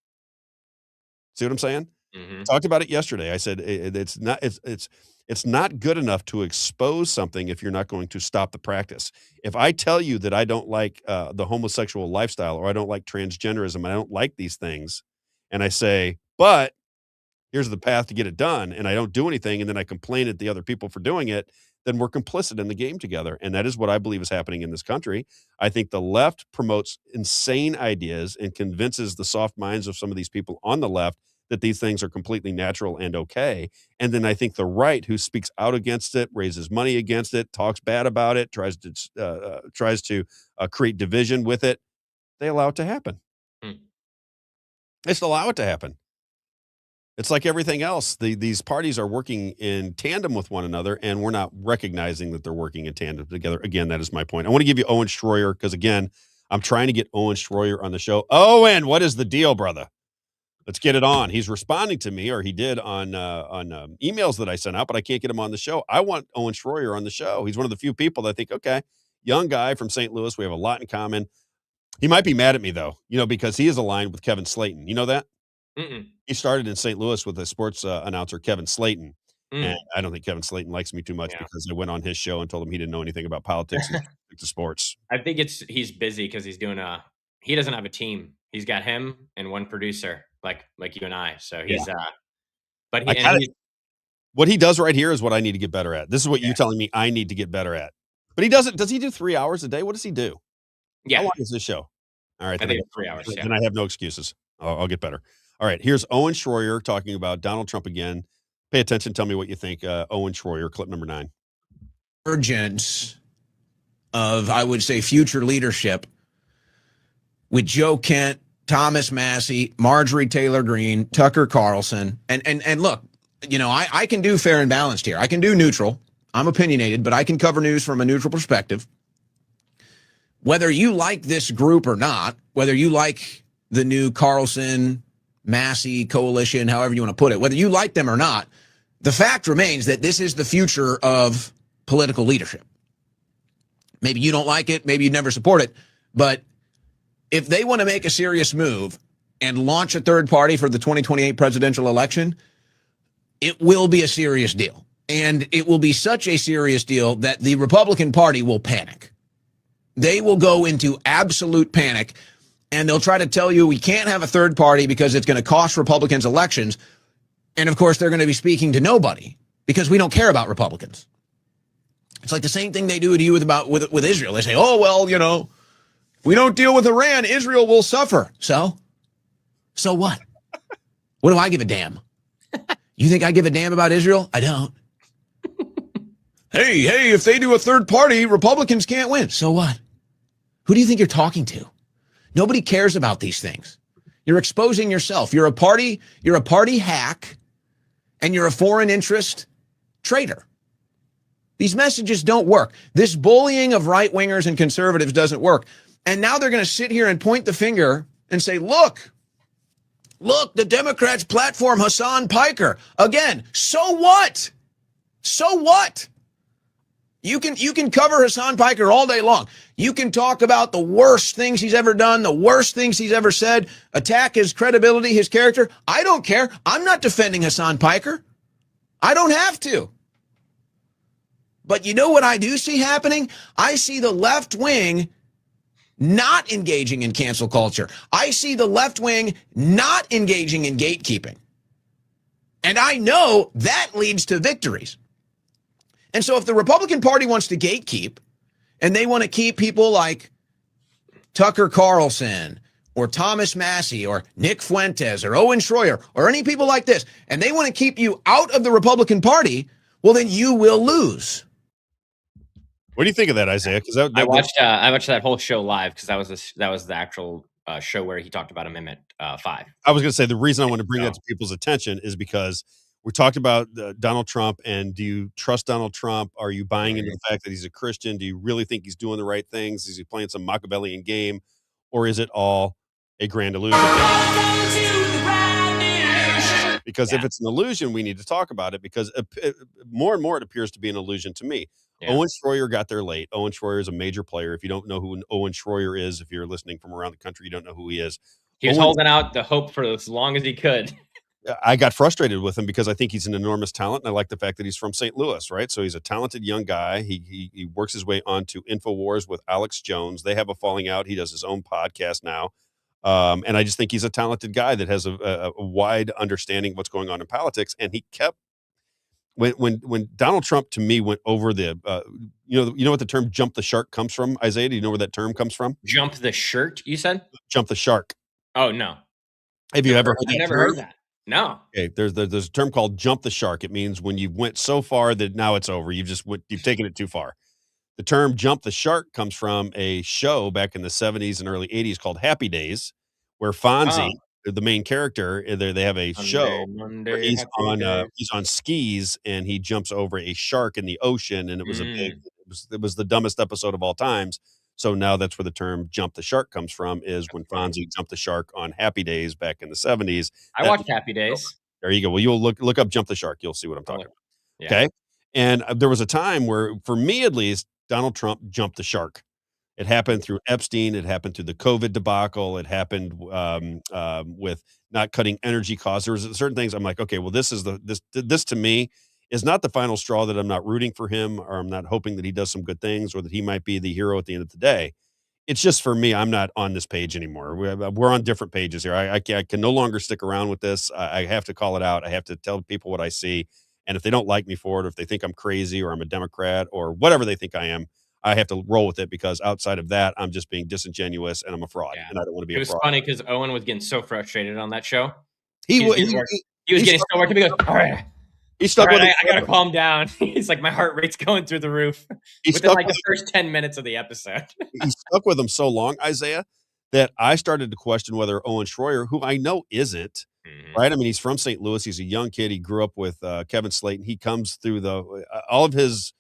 See what I'm saying? Mm-hmm. Talked about it yesterday. I said it's not good enough to expose something if you're not going to stop the practice. If I tell you that I don't like the homosexual lifestyle or I don't like transgenderism, I don't like these things, and I say, but here's the path to get it done, and I don't do anything, and then I complain at the other people for doing it, then we're complicit in the game together. And that is what I believe is happening in this country. I think the left promotes insane ideas and convinces the soft minds of some of these people on the left that these things are completely natural and okay. And then I think the right, who speaks out against it, raises money against it, talks bad about it, tries to create division with it, they allow it to happen. They just allow it to happen. It's like everything else. These parties are working in tandem with one another, and we're not recognizing that they're working in tandem together. Again, that is my point. I want to give you Owen Schroyer because, again, I'm trying to get Owen Schroyer on the show. Owen, what is the deal, brother? Let's get it on. He's responding to me, or he did on emails that I sent out, but I can't get him on the show. I want Owen Schroyer on the show. He's one of the few people that I think, okay, young guy from St. Louis. We have a lot in common. He might be mad at me, though, because he is aligned with Kevin Slayton. You know that? Mm-mm. He started in St. Louis with a sports announcer, Kevin Slayton. And I don't think Kevin Slayton likes me too much because I went on his show and told him he didn't know anything about politics and to sports. I think he's busy because he's doing he doesn't have a team. He's got him and one producer like you and I. So he's what he does right here is what I need to get better at. This is what you're telling me I need to get better at. But he doesn't. Does he do 3 hours a day? What does he do? Yeah. How long is this show? All right. I think it's 3 hours. Then I have no excuses. I'll get better. All right, here's Owen Schroyer talking about Donald Trump again. Pay attention. Tell me what you think. Owen Schroyer, clip number 9. Urgence of, I would say, future leadership with Joe Kent, Thomas Massey, Marjorie Taylor Greene, Tucker Carlson. And look, I can do fair and balanced here. I can do neutral. I'm opinionated, but I can cover news from a neutral perspective. Whether you like this group or not, whether you like the new Carlson, Massey coalition, however you want to put it, whether you like them or not, the fact remains that this is the future of political leadership. Maybe you don't like it, maybe you never support it, but if they want to make a serious move and launch a third party for the 2028 presidential election, it will be a serious deal. And it will be such a serious deal that the Republican Party will panic. They will go into absolute panic. And they'll try to tell you we can't have a third party because it's going to cost Republicans elections. And, of course, they're going to be speaking to nobody because we don't care about Republicans. It's like the same thing they do to you with Israel. They say, oh, well, if we don't deal with Iran, Israel will suffer. So what? What do I give a damn? You think I give a damn about Israel? I don't. Hey, if they do a third party, Republicans can't win. So what? Who do you think you're talking to? Nobody cares about these things. You're exposing yourself. You're a party hack, and you're a foreign interest traitor. These messages don't work. This bullying of right-wingers and conservatives doesn't work. And now they're going to sit here and point the finger and say, look, the Democrats platform Hassan Piker. Again, so what? So what? You can cover Hassan Piker all day long. You can talk about the worst things he's ever done, the worst things he's ever said, attack his credibility, his character. I don't care. I'm not defending Hassan Piker. I don't have to. But you know what I do see happening? I see the left wing not engaging in cancel culture. I see the left wing not engaging in gatekeeping. And I know that leads to victories. And so if the Republican Party wants to gatekeep and they want to keep people like Tucker Carlson or Thomas Massey or Nick Fuentes or Owen Schroyer or any people like this, and they want to keep you out of the Republican Party, well, then you will lose. What do you think of that, Isaiah? Because I watched that whole show live because that was the actual show where he talked about Amendment 5. I was going to say the reason I want to bring that to people's attention is because we talked about Donald Trump, and do you trust Donald Trump? Are you buying into the fact that he's a Christian? Do you really think he's doing the right things? Is he playing some Machiavellian game, or is it all a grand illusion? Because if it's an illusion, we need to talk about it, because more and more it appears to be an illusion to me. Yeah. Owen Schroyer got there late. Owen Schroyer is a major player. If you don't know who Owen Schroyer is, if you're listening from around the country, you don't know who he is. He was holding out the hope for as long as he could. I got frustrated with him because I think he's an enormous talent, and I like the fact that he's from St. Louis, right? So he's a talented young guy. He works his way onto InfoWars with Alex Jones. They have a falling out. He does his own podcast now. And I just think he's a talented guy that has a wide understanding of what's going on in politics. And he kept, when Donald Trump, to me, went over the, you know what the term "jump the shark" comes from, Isaiah? Do you know where that term comes from? Jump the shirt, you said? Jump the shark. Oh, no. Have you ever heard that? I've never heard that. No. Okay, there's a term called "jump the shark." It means when you went so far that now it's over. You've taken it too far. The term "jump the shark" comes from a show back in the 70s and early 80s called Happy Days, where Fonzie, the main character, they have a show where he's on skis and he jumps over a shark in the ocean, and it was it was the dumbest episode of all times. So now that's where the term "jump the shark" comes from, is when Fonzie jumped the shark on Happy Days back in the 70s. I watched Happy Days. There you go. Well, you'll look up "jump the shark." You'll see what I'm talking about. Yeah. Okay. And there was a time where, for me at least, Donald Trump jumped the shark. It happened through Epstein. It happened through the COVID debacle. It happened with not cutting energy costs. There was certain things I'm like, okay, well, this to me is not the final straw, that I'm not rooting for him, or I'm not hoping that he does some good things, or that he might be the hero at the end of the day. It's just, for me, I'm not on this page anymore. We're on different pages here. I can no longer stick around with this. I have to call it out. I have to tell people what I see. And if they don't like me for it, or if they think I'm crazy, or I'm a Democrat, or whatever they think I am, I have to roll with it, because outside of that, I'm just being disingenuous and I'm a fraud, and I don't want to be a fraud. It was funny because Owen was getting so frustrated on that show. He was getting so worked up. He goes, all right. He stuck with it. I gotta calm down. He's like, my heart rate's going through the roof. Within like the first 10 minutes of the episode. He stuck with him so long, Isaiah, that I started to question whether Owen Schroyer, who I know isn't, right? I mean, he's from St. Louis. He's a young kid. He grew up with Kevin Slayton. He comes through all of his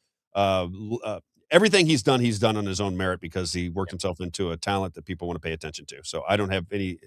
everything he's done on his own merit, because he worked himself into a talent that people want to pay attention to. So I don't have any,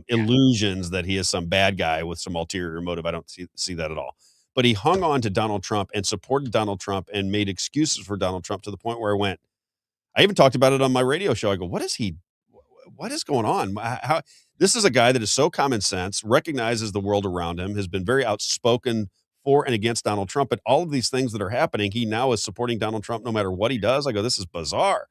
illusions that he is some bad guy with some ulterior motive. I don't see that at all. But he hung on to Donald Trump and supported Donald Trump and made excuses for Donald Trump, to the point where I even talked about it on my radio show. I go, what is going on? How this is a guy that is so common sense, recognizes the world around him, has been very outspoken for and against Donald Trump, but all of these things that are happening, he now is supporting Donald Trump no matter what he does. I go, this is bizarre.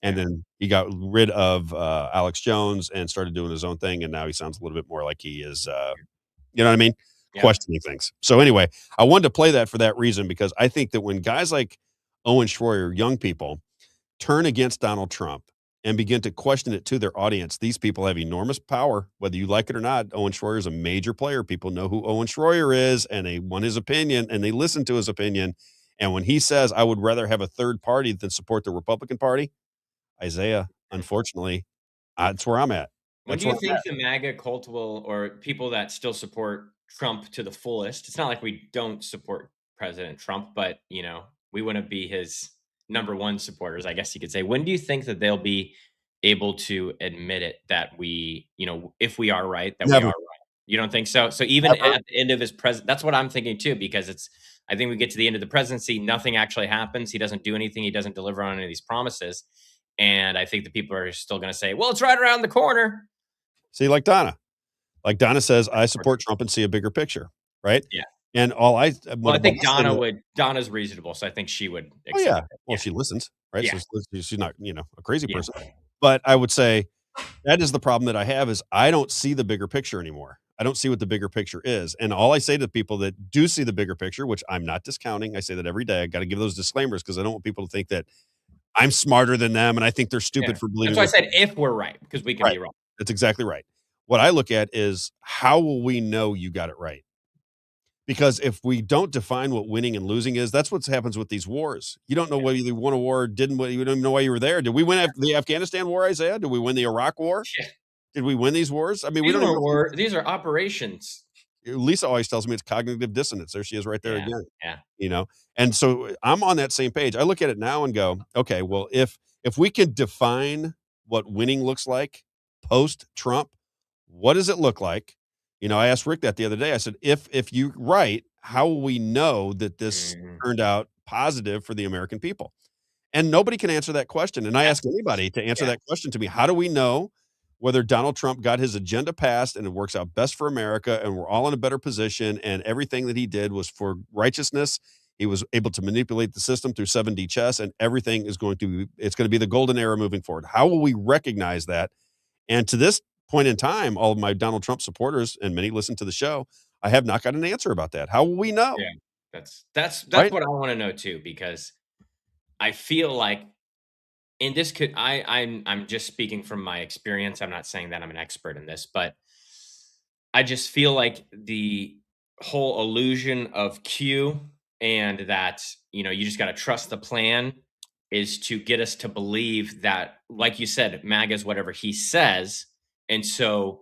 And then he got rid of Alex Jones and started doing his own thing, and now he sounds a little bit more like he is, you know what I mean? Yeah. Questioning things. So anyway, I wanted to play that for that reason, because I think that when guys like Owen Schroyer, young people, turn against Donald Trump and begin to question it to their audience, these people have enormous power, whether you like it or not. Owen Schroyer is a major player. People know who Owen Schroyer is, and they want his opinion, and they listen to his opinion. And when he says, I would rather have a third party than support the Republican Party, Isaiah, unfortunately, that's where I'm at. When do you think the MAGA cult will, or people that still support Trump to the fullest, it's not like we don't support President Trump, but, we wouldn't be his number one supporters, I guess you could say. When do you think that they'll be able to admit it, that we, if we are right, that Never. we are right? You don't think so? So even at the end of his that's what I'm thinking too, because I think we get to the end of the presidency, nothing actually happens. He doesn't do anything. He doesn't deliver on any of these promises. And I think the people are still going to say, well, it's right around the corner. See, like Donna says, I support Trump and see a bigger picture. Right. Yeah. And I think Donna's reasonable. So I think she would. Oh yeah. Well, she listens, right? Yeah. So she's not, a crazy person, but I would say that is the problem that I have, is I don't see the bigger picture anymore. I don't see what the bigger picture is. And all I say to people that do see the bigger picture, which I'm not discounting, I say that every day. I got to give those disclaimers because I don't want people to think that I'm smarter than them and I think they're stupid for believing. That's why I said if we're right, because we can be wrong. That's exactly right. What I look at is how will we know you got it right? Because if we don't define what winning and losing is, that's what happens with these wars. You don't know whether you won a war or didn't. You don't even know why you were there. Did we win the Afghanistan war, Isaiah? Did we win the Iraq war? Yeah. Did we win these wars? I mean, we don't know. These are operations. Lisa always tells me it's cognitive dissonance. There she is right there again. Yeah. You know, and so I'm on that same page. I look at it now and go, okay, well, if we can define what winning looks like post-Trump, what does it look like? You know, I asked Rick that the other day. I said, if you're right, how will we know that this turned out positive for the American people? And nobody can answer that question. And I ask anybody to answer that question to me. How do we know whether Donald Trump got his agenda passed and it works out best for America and we're all in a better position and everything that he did was for righteousness? He was able to manipulate the system through 7D chess, and everything is going to be the golden era moving forward. How will we recognize that? And to this point in time, all of my Donald Trump supporters, and many listen to the show, I have not got an answer about that. How will we know? Yeah, that's Right? what I want to know too, because I feel like, and this could, I'm just speaking from my experience. I'm not saying that I'm an expert in this, but I just feel like the whole illusion of Q and that, you know, you just got to trust the plan is to get us to believe that, like you said, MAGA is whatever he says. And so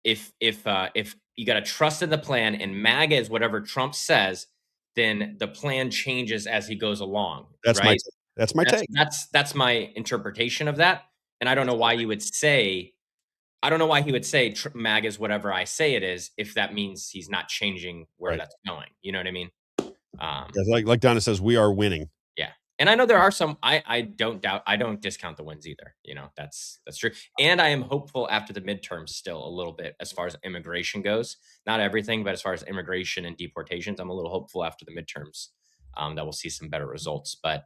if you got to trust in the plan and MAGA is whatever Trump says, then the plan changes as he goes along. That's right? That's my take. That's my interpretation of that. And I don't know why you would say, I don't know why he would say MAGA is whatever I say it is, if that means he's not changing where that's going. You know what I mean? Like Donna says, we are winning. Yeah. And I know there are some, I don't discount the wins either. You know, that's true. And I am hopeful after the midterms still a little bit as far as immigration goes. Not everything, but as far as immigration and deportations, I'm a little hopeful after the midterms that we'll see some better results, but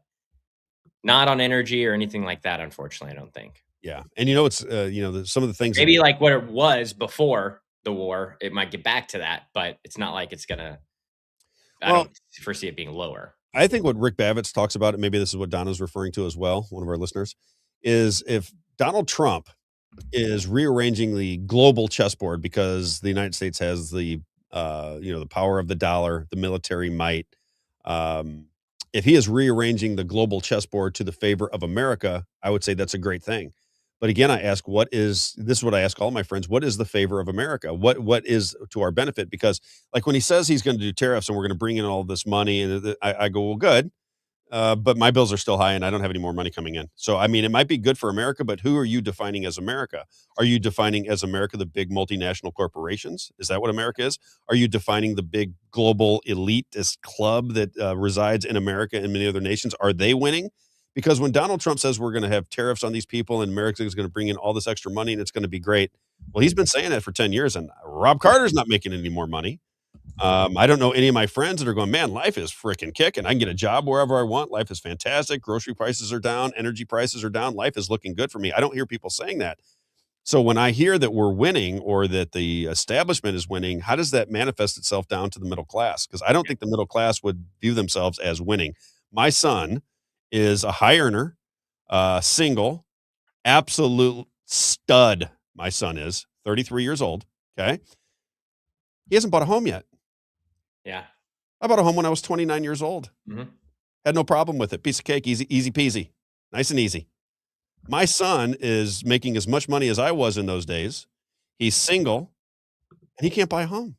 not on energy or anything like that, unfortunately, I don't think. Yeah. And you know, it's, some of the things. Maybe like what it was before the war, it might get back to that, but it's not like it's going to, I don't foresee it being lower. I think what Rick Bavitz talks about, and maybe this is what Donna's referring to as well, one of our listeners, is if Donald Trump is rearranging the global chessboard because the United States has the power of the dollar, the military might, if he is rearranging the global chessboard to the favor of America, I would say that's a great thing. But again, I ask, this is what I ask all my friends, what is the favor of America? What is to our benefit? Because like when he says he's going to do tariffs and we're going to bring in all this money, and I go, well, good. But my bills are still high and I don't have any more money coming in. So, I mean, it might be good for America, but who are you defining as America? Are you defining as America the big multinational corporations? Is that what America is? Are you defining the big global elitist club that resides in America and many other nations? Are they winning? Because when Donald Trump says we're going to have tariffs on these people and America is going to bring in all this extra money and it's going to be great. Well, he's been saying that for 10 years and Rob Carter's not making any more money. I don't know any of my friends that are going, man, life is freaking kicking. I can get a job wherever I want. Life is fantastic. Grocery prices are down. Energy prices are down. Life is looking good for me. I don't hear people saying that. So when I hear that we're winning or that the establishment is winning, how does that manifest itself down to the middle class? Because I don't think the middle class would view themselves as winning. My son is a high earner, single, absolute stud. My son is 33 years old. Okay. He hasn't bought a home yet. Yeah. I bought a home when I was 29 years old. Mm-hmm. Had no problem with it. Piece of cake, easy peasy, nice and easy. My son is making as much money as I was in those days. He's single and he can't buy a home.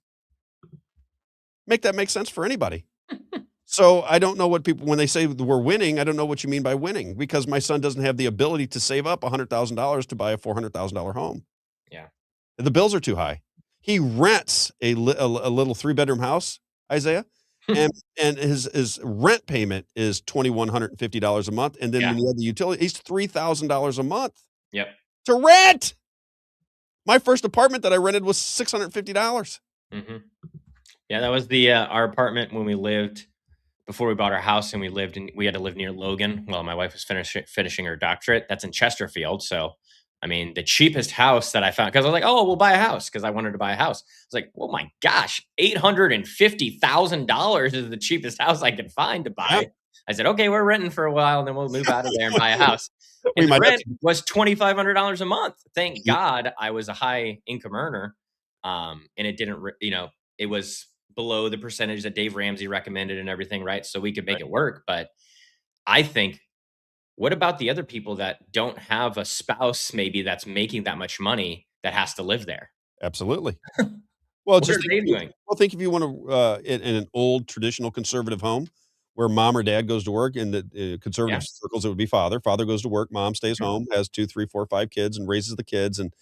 Make that make sense for anybody. So I don't know what people, when they say we're winning, I don't know what you mean by winning, because my son doesn't have the ability to save up $100,000 to buy a $400,000 home. Yeah. The bills are too high. He rents a little 3-bedroom house, Isaiah, and his rent payment is $2,150 a month. And then when you add the utility, he's $3,000 a month. Yep. To rent. My first apartment that I rented was $650. Mm-hmm. Yeah, that was our apartment when we lived before we bought our house, and we had to live near Logan. Well, my wife was finishing her doctorate. That's in Chesterfield, so I mean, the cheapest house that I found, because I was like, oh, we'll buy a house because I wanted to buy a house. It's like, oh my gosh, $850,000 is the cheapest house I could find to buy. Yeah. I said, okay, we're renting for a while and then we'll move out of there and buy a house. And the rent was $2,500 a month. Thank God I was a high income earner. And it didn't, it was below the percentage that Dave Ramsey recommended and everything, right? So we could make it work. But I think, what about the other people that don't have a spouse maybe that's making that much money that has to live there? Absolutely. What Well, are just they doing? well, think if you want to in an old traditional conservative home where mom or dad goes to work. In the conservative circles, it would be father. Father goes to work, mom stays home, has 2, 3, 4, 5 kids, and raises the kids, and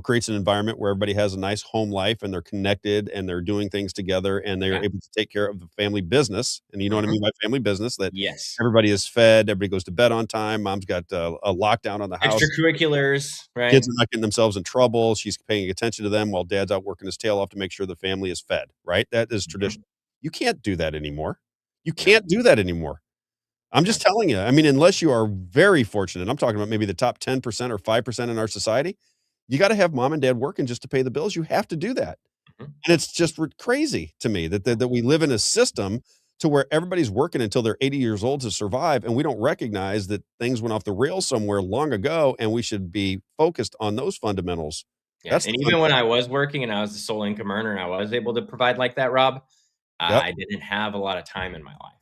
creates an environment where everybody has a nice home life and they're connected and they're doing things together and they're able to take care of the family business. And you know what I mean by family business? That Yes. everybody is fed, everybody goes to bed on time. Mom's got a lockdown on the house. Extracurriculars, right? Kids are not getting themselves in trouble. She's paying attention to them while dad's out working his tail off to make sure the family is fed, right? That is tradition. You can't do that anymore. You can't do that anymore. I'm just telling you. I mean, unless you are very fortunate, I'm talking about maybe the top 10% or 5% in our society, you got to have mom and dad working just to pay the bills. You have to do that. And it's just crazy to me that we live in a system to where everybody's working until they're 80 years old to survive. And we don't recognize that things went off the rails somewhere long ago. And we should be focused on those fundamentals. Yeah. And even when I was working and I was the sole income earner and I was able to provide like that, Rob, I didn't have a lot of time in my life.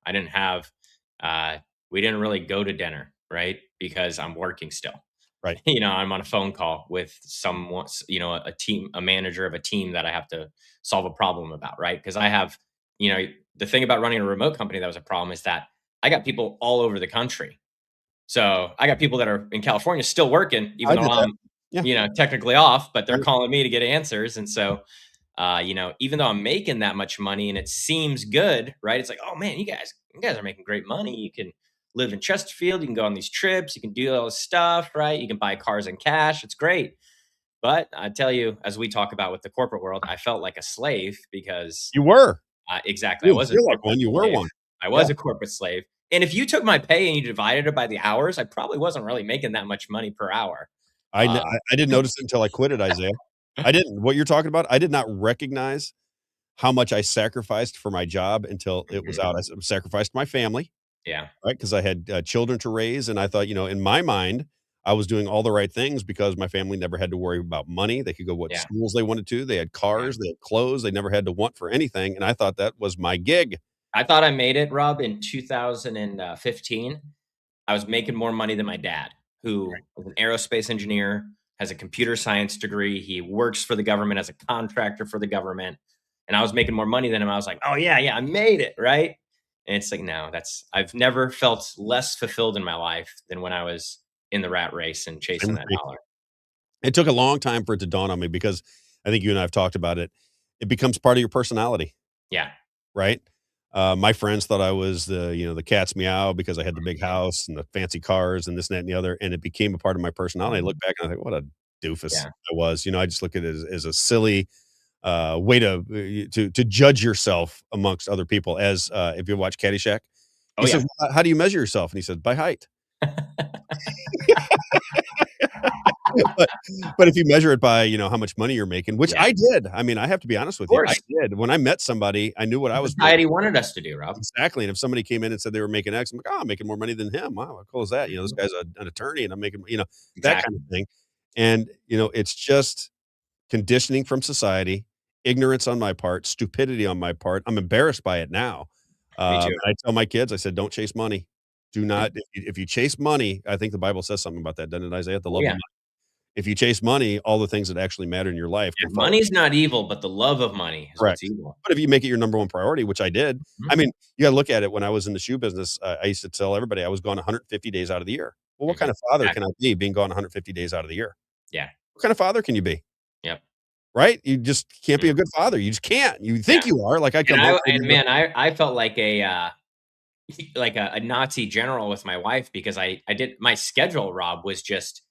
I didn't have, we didn't really go to dinner, right? Because I'm working still. Right. I'm on a phone call with someone, a manager of a team that I have to solve a problem about, right? Because I have, the thing about running a remote company that was a problem is that I got people all over the country. So I got people that are in California still working, even though I'm, technically off, but they're calling me to get answers. And so, even though I'm making that much money and it seems good, right? It's like, oh man, you guys are making great money. You can live in Chesterfield. You can go on these trips. You can do all this stuff, right? You can buy cars in cash. It's great. But I tell you, as we talk about with the corporate world, I felt like a slave because you were. Exactly. You I was feel like one. You were one. I was a corporate slave. And if you took my pay and you divided it by the hours, I probably wasn't really making that much money per hour. I didn't notice it until I quit it, Isaiah. I didn't. What you're talking about, I did not recognize how much I sacrificed for my job until it was out. I sacrificed my family. Yeah. Right. Because I had children to raise. And I thought, in my mind, I was doing all the right things because my family never had to worry about money. They could go what schools they wanted to. They had cars, they had clothes. They never had to want for anything. And I thought that was my gig. I thought I made it, Rob, in 2015. I was making more money than my dad, who was an aerospace engineer, has a computer science degree. He works for the government as a contractor for the government. And I was making more money than him. I was like, oh yeah, I made it. Right. And it's like, no, I've never felt less fulfilled in my life than when I was in the rat race and chasing that dollar. It took a long time for it to dawn on me because I think you and I have talked about it. It becomes part of your personality. Yeah. Right. My friends thought I was the cat's meow because I had the big house and the fancy cars and this, and that, and the other. And it became a part of my personality. I look back and I think, what a doofus I was. I just look at it as a silly way to judge yourself amongst other people. As if you watch Caddyshack, he says, how do you measure yourself? And he said, by height. but if you measure it by how much money you're making, which I did. I mean, I have to be honest with you, I did. When I met somebody, I knew what I was society wanted us to do, Rob. Exactly. And if somebody came in and said they were making X, I'm like, I'm making more money than him. Wow, how cool is that? This guy's an attorney and I'm making that kind of thing. And it's just conditioning from society, ignorance on my part, stupidity on my part. I'm embarrassed by it now. Me too. I tell my kids, I said, don't chase money. Do not. If you chase money, I think the Bible says something about that, doesn't it, Isaiah? The love of money. If you chase money, all the things that actually matter in your life. Money's not evil, but the love of money is what's evil. But if you make it your number one priority, which I did, I mean, you got to look at it. When I was in the shoe business, I used to tell everybody I was gone 150 days out of the year. Well, what kind of father can I be being gone 150 days out of the year? Yeah. What kind of father can you be? Yep. Right? You just can't be a good father. You just can't. You think you are. Like I come I felt like a Nazi general with my wife because I did my schedule, Rob, was just,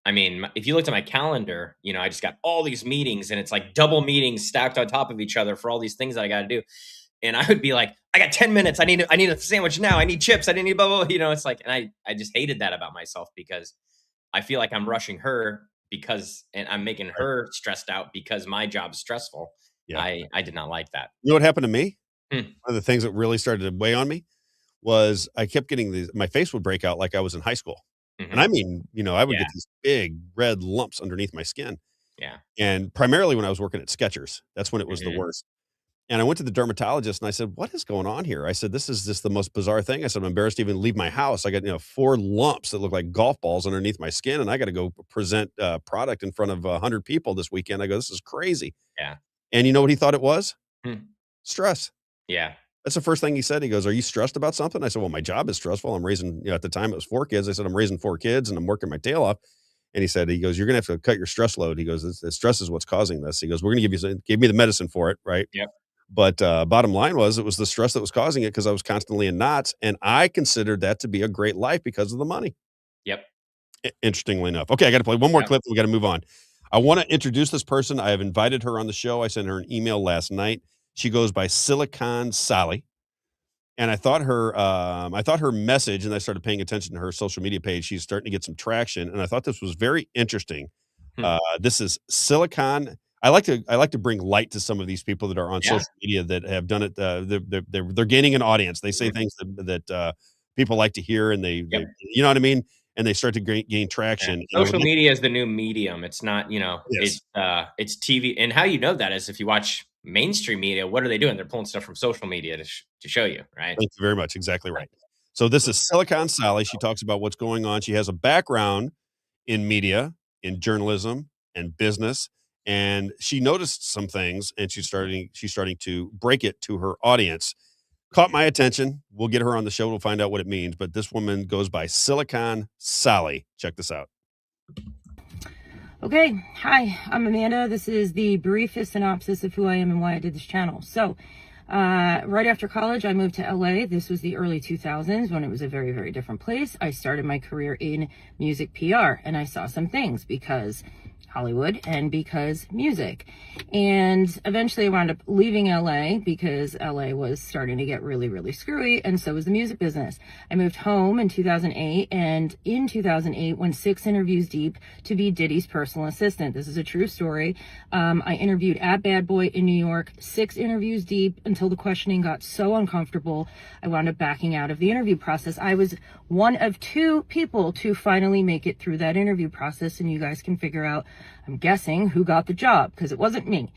I mean, if you looked at my calendar, I just got all these meetings and it's like double meetings stacked on top of each other for all these things that I got to do. And I would be like, I got 10 minutes. I need a sandwich now. I need chips. I need blah, blah, blah. It's like, and I just hated that about myself because I feel like I'm rushing her and I'm making her stressed out because my job's stressful. Yeah. I did not like that. You know what happened to me? Hmm. One of the things that really started to weigh on me was I kept getting my face would break out like I was in high school. And I mean, I would get these big red lumps underneath my skin. Yeah. And primarily when I was working at Skechers, that's when it was the worst. And I went to the dermatologist and I said, "What is going on here?" I said, "This is just the most bizarre thing." I said, "I'm embarrassed to even leave my house. I got 4 lumps that look like golf balls underneath my skin, and I got to go present product in front of 100 people this weekend." I go, "This is crazy." Yeah. And you know what he thought it was? Hmm. Stress. Yeah. That's the first thing he said. He goes, "Are you stressed about something?" I said, "Well, my job is stressful. I'm raising, at the time it was 4 kids." I said, "I'm raising 4 kids and I'm working my tail off." And he goes, "You're going to have to cut your stress load." He goes, "The stress is what's causing this." He goes, "We're going to give me the medicine for it." Right. Yep. But bottom line was it was the stress that was causing it because I was constantly in knots. And I considered that to be a great life because of the money. Yep. Interestingly enough. Okay. I got to play one more clip. We got to move on. I want to introduce this person. I have invited her on the show. I sent her an email last night. She goes by Silicon Sally. And I thought her message, and I started paying attention to her social media page. She's starting to get some traction. And I thought this was very interesting. This is Silicon. I like to bring light to some of these people that are on social media that have done it. They're gaining an audience. They say things that people like to hear, and they you know what I mean? And they start to gain traction. Social media is the new medium. It's not, Yes. it's TV. And how you know that is if you watch mainstream media, what are they doing? They're pulling stuff from social media to show you, right? Thank you very much. Exactly right. So this is Silicon Sally. She talks about what's going on. She has a background in media, in journalism, and business. And she noticed some things, and she's starting to break it to her audience. Caught my attention. We'll get her on the show. We'll find out what it means. But this woman goes by Silicon Sally. Check this out. Okay, hi, I'm Amanda. This is the briefest synopsis of who I am and why I did this channel. So, right after college, I moved to LA. This was the early 2000s when it was a very, very different place. I started my career in music PR, and I saw some things because Hollywood and because music. And eventually I wound up leaving LA because LA was starting to get really, really screwy, and so was the music business. I moved home in 2008, and in 2008 went 6 interviews deep to be Diddy's personal assistant. This is a true story. I interviewed at Bad Boy in New York, 6 interviews deep, until the questioning got so uncomfortable I wound up backing out of the interview process. I was one of 2 people to finally make it through that interview process, and you guys can figure out, I'm guessing, who got the job, because it wasn't me.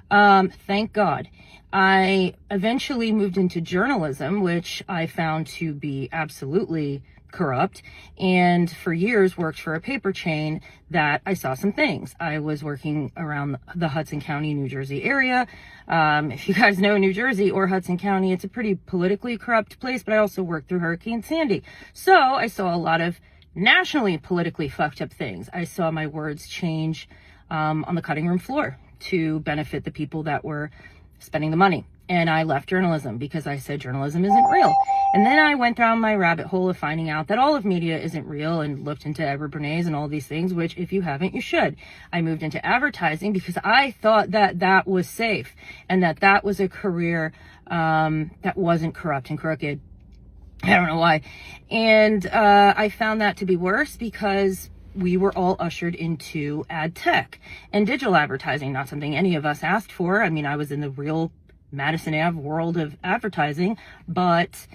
Thank God. I eventually moved into journalism, which I found to be absolutely corrupt, and for years worked for a paper chain that I saw some things. I was working around the Hudson County, New Jersey area. If you guys know New Jersey or Hudson County, it's a pretty politically corrupt place, but I also worked through Hurricane Sandy. So I saw a lot of nationally politically fucked up things. I saw my words change on the cutting room floor to benefit the people that were spending the money. And I left journalism because I said journalism isn't real. And then I went down my rabbit hole of finding out that all of media isn't real, and looked into Edward Bernays and all these things, which if you haven't, you should. I moved into advertising because I thought that that was safe and that that was a career that wasn't corrupt and crooked. I don't know why. And I found that to be worse because we were all ushered into ad tech and digital advertising, not something any of us asked for. I mean, I was in the real Madison Ave world of advertising, but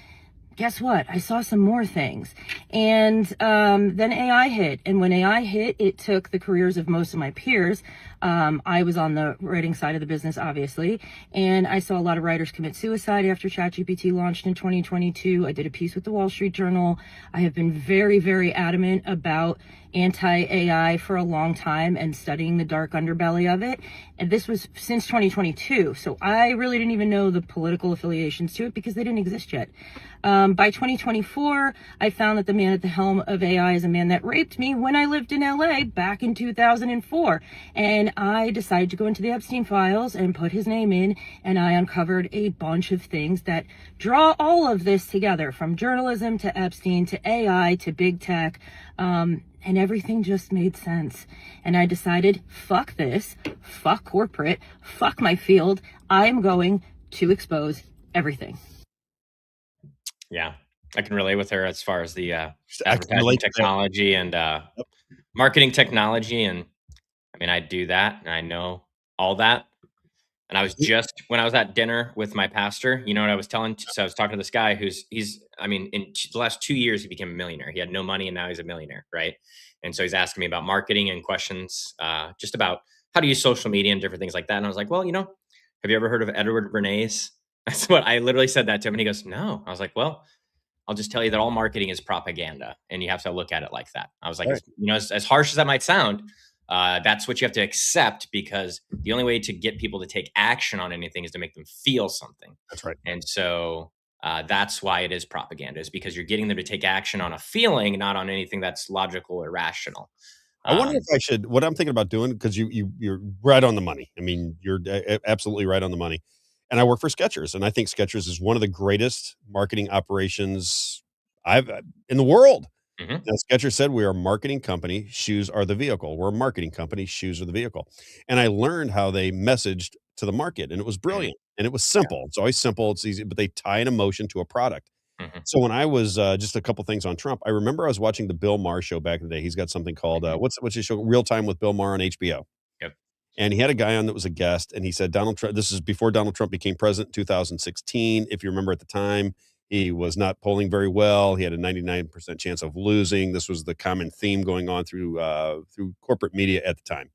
guess what? I saw some more things. And then AI hit. And when AI hit, it took the careers of most of my peers. I was on the writing side of the business, obviously, and I saw a lot of writers commit suicide after ChatGPT launched in 2022. I did a piece with the Wall Street Journal. I have been very, very adamant about anti-AI for a long time and studying the dark underbelly of it. And this was since 2022. So I really didn't even know the political affiliations to it because they didn't exist yet. By 2024, I found that the man at the helm of AI is a man that raped me when I lived in LA back in 2004. And I decided to go into the Epstein files and put his name in, and I uncovered a bunch of things that draw all of this together, from journalism to Epstein to AI to big tech. And everything just made sense. And I decided, fuck this, fuck corporate, fuck my field. I'm going to expose everything. Yeah, I can relate with her as far as the advertising technology and marketing technology, and I mean, I do that, and I know all that. And I was just when I was at dinner with my pastor, you know what I was telling? So I was talking to this guy I mean, in the last 2 years, he became a millionaire. He had no money, and now he's a millionaire, right? And so he's asking me about marketing and questions, just about how to use social media and different things like that. And I was like, well, have you ever heard of Edward Bernays? That's what I literally said that to him, and he goes, no. I was like, well, I'll just tell you that all marketing is propaganda, and you have to look at it like that. I was like, Right. as harsh as that might sound, that's what you have to accept, because the only way to get people to take action on anything is to make them feel something. That's right. And so that's why it is propaganda, is because you're getting them to take action on a feeling, not on anything that's logical or rational. I wonder if I should. What I'm thinking about doing, because you're right on the money. I mean, you're absolutely right on the money. And I work for Skechers, and I think Skechers is one of the greatest marketing operations I've in the world. Mhm. Now, Skechers said, we are a marketing company, shoes are the vehicle. We're a marketing company, shoes are the vehicle. And I learned how they messaged to the market, and it was brilliant, and it was simple. It's always simple, it's easy, but they tie an emotion to a product. Mhm. So when I was just a couple things on Trump, I remember I was watching the Bill Maher show back in the day. He's got something called what's his show? Real Time with Bill Maher on HBO. Yep. And he had a guy on that was a guest, and he said Donald Trump. This is before Donald Trump became president in 2016. If you remember at the time, he was not polling very well. He had a 99% chance of losing. This was the common theme going on through corporate media at the time.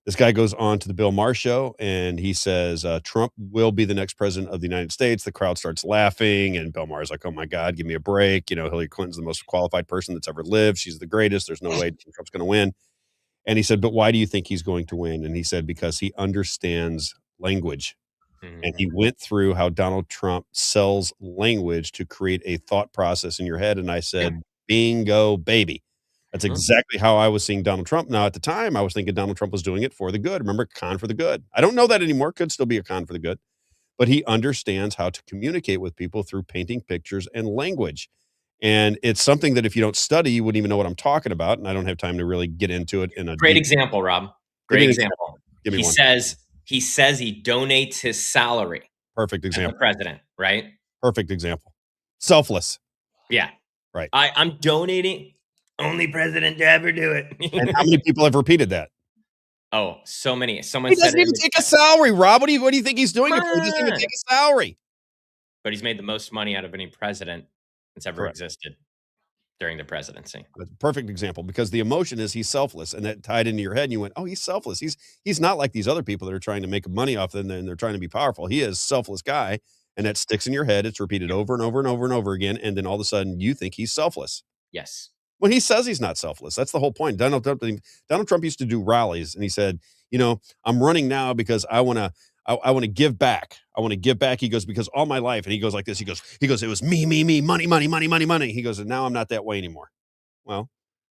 This guy goes on to the Bill Maher show, and he says, Trump will be the next president of the United States. The crowd starts laughing, and Bill Maher's like, oh, my God, give me a break. Hillary Clinton's the most qualified person that's ever lived. She's the greatest. There's no way Trump's going to win. And he said, but why do you think he's going to win? And he said, because he understands language. And he went through how Donald Trump sells language to create a thought process in your head. And I said, bingo, baby. That's exactly how I was seeing Donald Trump. Now, at the time, I was thinking Donald Trump was doing it for the good. Remember, con for the good. I don't know that anymore. Could still be a con for the good. But he understands how to communicate with people through painting pictures and language. And it's something that if you don't study, you wouldn't even know what I'm talking about. And I don't have time to really get into it in a Great deep- example, Rob. Give Great me an example. Give me He one. says he donates his salary Perfect as the example. president, right? Perfect example. Selfless. Yeah. Right. I'm donating. Only president to ever do it. And how many people have repeated that? Oh, so many. Someone He said doesn't even it, take a salary, Rob. What do you think he's doing it for? He doesn't even take a salary. but he's made the most money out of any president that's ever Correct. existed during the presidency. That's a perfect example, because the emotion is he's selfless, and that tied into your head, and you went, oh, he's selfless. He's not like these other people that are trying to make money off them and they're trying to be powerful. He is a selfless guy, and that sticks in your head. It's repeated over and over and over and over again, and then all of a sudden you think he's selfless. Yes. When he says he's not selfless. That's the whole point. Donald Trump used to do rallies, and he said, I'm running now because I want to give back. I want to give back. He goes, because all my life, and he goes like this. He goes, it was me, money, money, money, money, money. He goes, and now I'm not that way anymore. Well,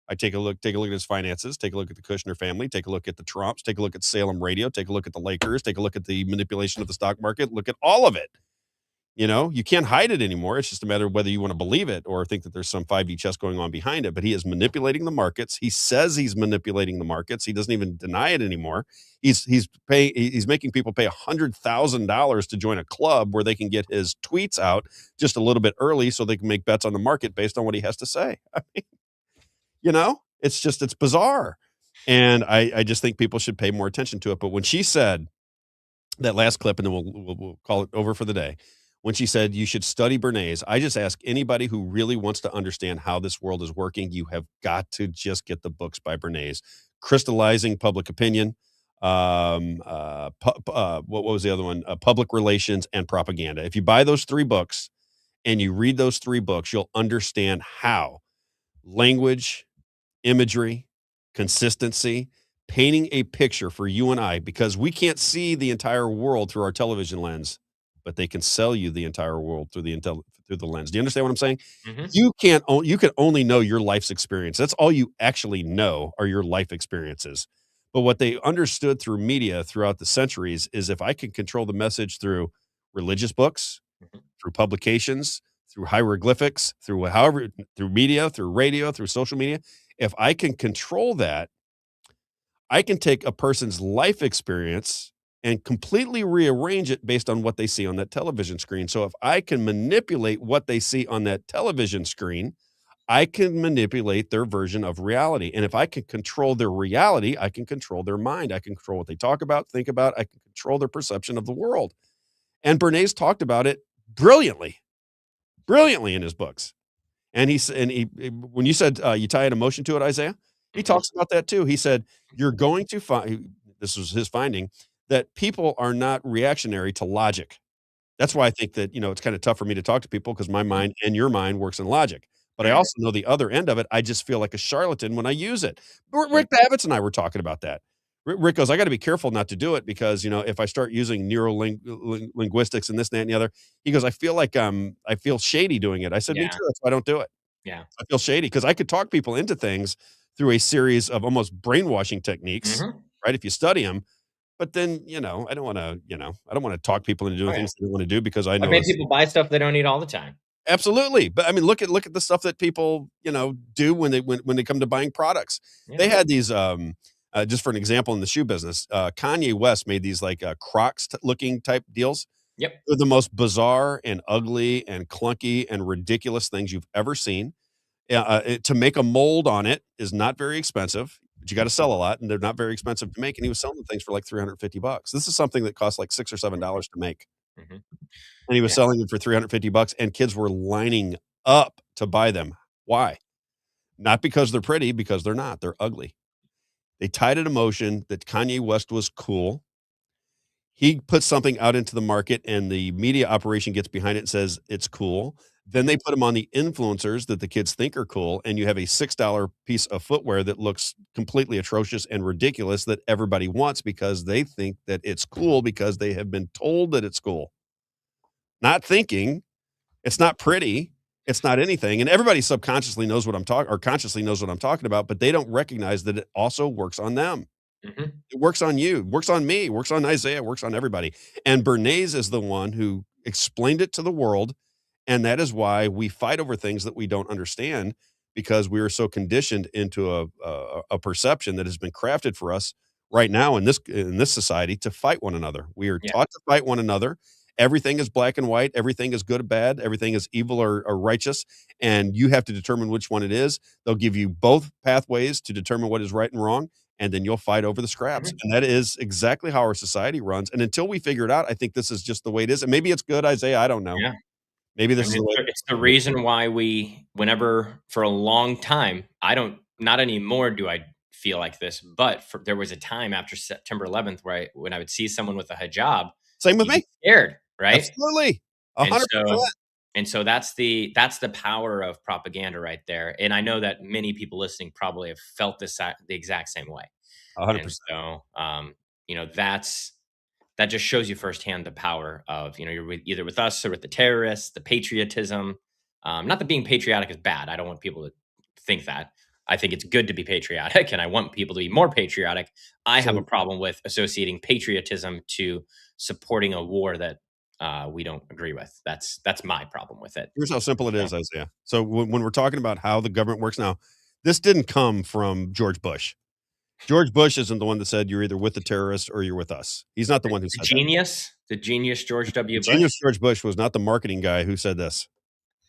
I take a look at his finances, take a look at the Kushner family, take a look at the Trumps, take a look at Salem Radio, take a look at the Lakers, take a look at the manipulation of the stock market, look at all of it. You can't hide it anymore. It's just a matter of whether you want to believe it or think that there's some 5D chess going on behind it. But he is manipulating the markets. He says he's manipulating the markets. He doesn't even deny it anymore. He's making people pay $100,000 to join a club where they can get his tweets out just a little bit early so they can make bets on the market based on what he has to say. I mean, it's bizarre. And I just think people should pay more attention to it. But when she said that last clip, and then we'll call it over for the day, when she said you should study Bernays, I just ask anybody who really wants to understand how this world is working, you have got to just get the books by Bernays. Crystallizing Public Opinion, what was the other one? Public Relations and Propaganda. If you buy those 3 books and you read those 3 books, you'll understand how language, imagery, consistency, painting a picture for you and I, because we can't see the entire world through our television lens, but they can sell you the entire world through the lens. Do you understand what I'm saying? Mhm. You can only know your life's experience. That's all you actually know are your life experiences. But what they understood through media throughout the centuries is if I can control the message through religious books, through publications, through hieroglyphics, through media, through radio, through social media, if I can control that, I can take a person's life experience and completely rearrange it based on what they see on that television screen. So if I can manipulate what they see on that television screen, I can manipulate their version of reality. And if I can control their reality, I can control their mind. I can control what they talk about, think about. I can control their perception of the world. And Bernays talked about it brilliantly in his books. And when you said you tie an emotion to it, Isaiah, he talks about that too. He said, you're going to find, this was his finding, that people are not reactionary to logic. That's why I think that, it's kind of tough for me to talk to people because my mind and your mind works in logic. But I also know the other end of it. I just feel like a charlatan when I use it. Rick Davitz and I were talking about that. Rick goes, I got to be careful not to do it because, if I start using linguistics and this, that, and the other, he goes, I feel like I feel shady doing it. I said, me too. That's why I don't do it. Yeah. I feel shady because I could talk people into things through a series of almost brainwashing techniques, right? If you study them. But then, I don't want to talk people into doing things they don't want to do because I know I made people buy stuff they don't need all the time. Absolutely. But I mean, look at the stuff that people, do when they come to buying products. Yeah. They had these, just for an example, in the shoe business, Kanye West made these like Crocs looking type deals. Yep. They're the most bizarre and ugly and clunky and ridiculous things you've ever seen. To make a mold on it is not very expensive, but you got to sell a lot and they're not very expensive to make. And he was selling things for like $350. This is something that costs like $6 or $7 to make. Mhm. And he was selling them for $350 and kids were lining up to buy them. Why? Not because they're pretty, because they're not. They're ugly. They tied an emotion that Kanye West was cool. He puts something out into the market and the media operation gets behind it and says it's cool. Then they put them on the influencers that the kids think are cool. And you have a $6 piece of footwear that looks completely atrocious and ridiculous that everybody wants because they think that it's cool because they have been told that it's cool. Not thinking, it's not pretty, it's not anything. And everybody subconsciously knows what I'm talking or consciously knows what I'm talking about, but they don't recognize that it also works on them. It works on you, works on me, works on Isaiah, works on everybody. And Bernays is the one who explained it to the world. And that is why we fight over things that we don't understand because we are so conditioned into a perception that has been crafted for us right now in this society to fight one another. We are taught to fight one another. Everything is black and white. Everything is good or bad. Everything is evil or righteous. And you have to determine which one it is. They'll give you both pathways to determine what is right and wrong. And then you'll fight over the scraps. And that is exactly how our society runs. And until we figure it out, I think this is just the way it is. And maybe it's good, Isaiah. I don't know. Yeah. Maybe this is the way. It's the reason why whenever for a long time, not anymore do I feel like this, but there was a time after September 11th when I would see someone with a hijab. Same with me. Scared, right? Absolutely. 100%. And so that's the power of propaganda right there. And I know that many people listening probably have felt the exact same way. 100%. And so, that just shows you firsthand the power of, you're either with us or with the terrorists, the patriotism. Not that being patriotic is bad. I don't want people to think that. I think it's good to be patriotic and I want people to be more patriotic. I have a problem with associating patriotism to supporting a war that we don't agree with. That's my problem with it. Here's how simple it is, Isaiah. So when we're talking about how the government works now, this didn't come from George Bush. George Bush isn't the one that said you're either with the terrorists or you're with us. He's not the one who said the genius George W. Bush. Genius George Bush was not the marketing guy who said this.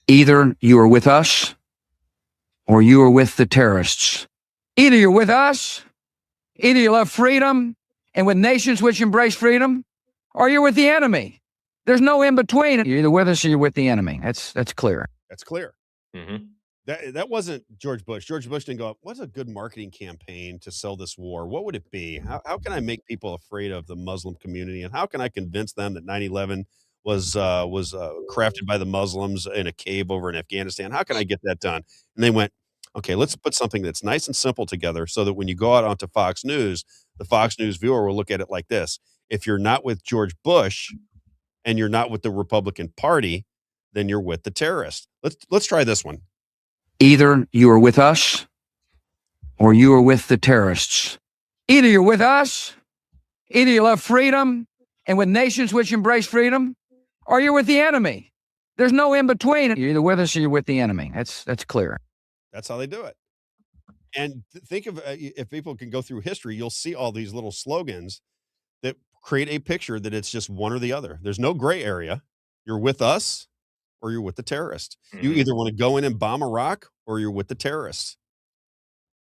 Either you are with us or you are with the terrorists. Either you're with us, either you love freedom and with nations which embrace freedom, or you're with the enemy. There's no in between. You're either with us or you're with the enemy. That's clear. That's clear. That wasn't George Bush. George Bush didn't go, what's a good marketing campaign to sell this war? What would it be? How can I make people afraid of the Muslim community? And how can I convince them that 9/11 was crafted by the Muslims in a cave over in Afghanistan? How can I get that done? And they went, okay, let's put something that's nice and simple together so that when you go out onto Fox News, the Fox News viewer will look at it like this. If you're not with George Bush and you're not with the Republican Party, then you're with the terrorists. Let's try this one. Either you are with us or you are with the terrorists. Either you're with us, either you love freedom and with nations which embrace freedom, or you're with the enemy. There's no in between. You're either with us or you're with the enemy. That's clear. That's how they do it. And think of if people can go through history, you'll see all these little slogans that create a picture that it's just one or the other. There's no gray area. You're with us or you're with the terrorist. You either want to go in and bomb Iraq or you're with the terrorists.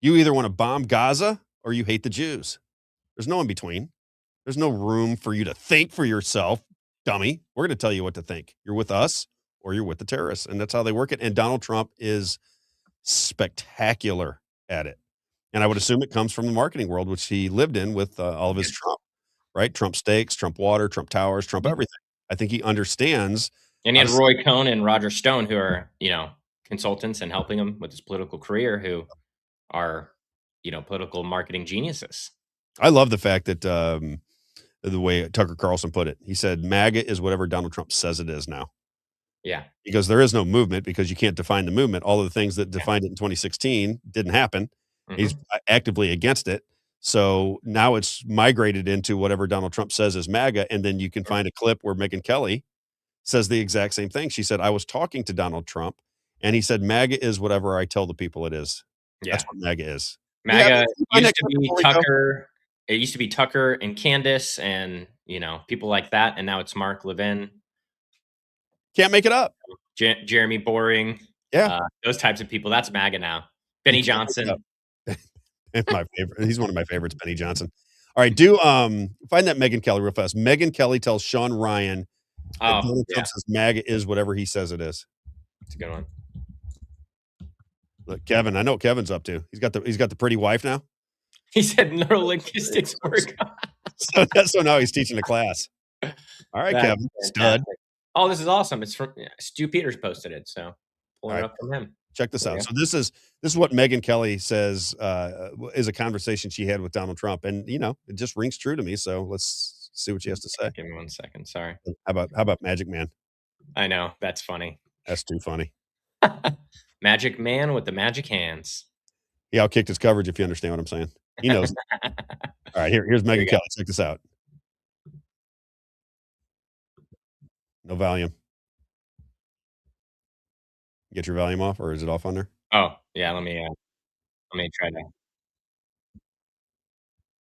You either want to bomb Gaza or you hate the Jews. There's no in between. There's no room for you to think for yourself, dummy. We're going to tell you what to think. You're with us or you're with the terrorists. And that's how they work it. And Donald Trump is spectacular at it. And I would assume it comes from the marketing world, which he lived in with all of his Trump, right? Trump steaks, Trump water, Trump towers, Trump everything. I think he understands. And he had Roy Cohn and Roger Stone, who are, consultants and helping him with his political career, who are, political marketing geniuses. I love the fact that the way Tucker Carlson put it, he said, MAGA is whatever Donald Trump says it is now. Yeah. Because there is no movement because you can't define the movement. All of the things that defined it in 2016 didn't happen. Mm-hmm. He's actively against it. So now it's migrated into whatever Donald Trump says is MAGA. And then you can find a clip where Megyn Kelly says the exact same thing. She said, I was talking to Donald Trump and he said, MAGA is whatever I tell the people it is. Yeah. That's what MAGA is. MAGA used to be Tucker. It used to be Tucker and Candace and, people like that. And now it's Mark Levin. Can't make it up. Jeremy Boring. Yeah. Those types of people. That's MAGA now. Benny Johnson. My favorite. He's one of my favorites, Benny Johnson. All right. Do find that Megyn Kelly real fast. Megyn Kelly tells Sean Ryan that Donald Trump says MAGA is whatever he says it is. That's a good one. Look, Kevin, I know what Kevin's up to. He's got the pretty wife now. He said neurolinguistics work. So now he's teaching a class. All right, Kevin. Stud. Oh, this is awesome. It's from Stu Peters posted it, so pulling it up from him. Check this out. So this is what Megyn Kelly says is a conversation she had with Donald Trump, and it just rings true to me. So let's see what she has to say. Give me 1 second. Sorry. How about Magic Man? I know, that's funny. That's too funny. Magic Man with the magic hands. He outkicked his coverage, if you understand what I'm saying. He knows. All right, here's Megyn Kelly. Check this out. No volume. Get your volume off, or is it off on there? Oh, yeah. Let me try to.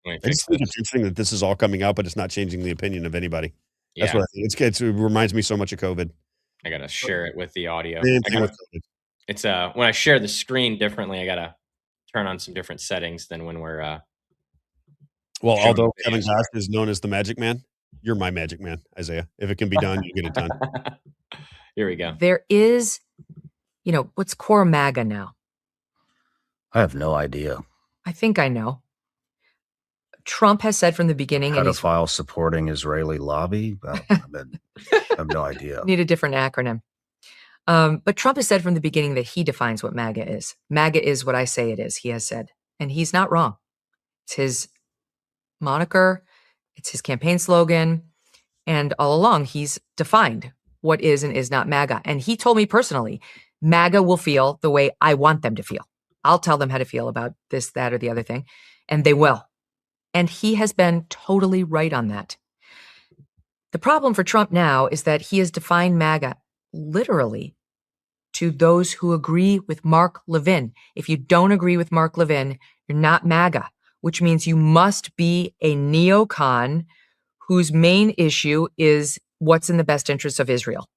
I just think it's interesting that this is all coming out, but it's not changing the opinion of anybody. That's what I think. It reminds me so much of COVID. I gotta share it with the audio. It's when I share the screen differently, I gotta turn on some different settings than when we're. Well, although Kevin Goss is known as the Magic Man, you're my Magic Man, Isaiah. If it can be done, you get it done. Here we go. There is, what's core MAGA now? I have no idea. I think I know. Trump has said from the beginning, pedophile supporting Israeli lobby. I have no idea. Need a different acronym. But Trump has said from the beginning that he defines what MAGA is. MAGA is what I say it is. He has said, and he's not wrong. It's his moniker. It's his campaign slogan. And all along, he's defined what is and is not MAGA. And he told me personally, MAGA will feel the way I want them to feel. I'll tell them how to feel about this, that, or the other thing, and they will. And he has been totally right on that. The problem for Trump now is that he has defined MAGA literally to those who agree with Mark Levin. If you don't agree with Mark Levin, you're not MAGA, which means you must be a neocon whose main issue is what's in the best interest of Israel.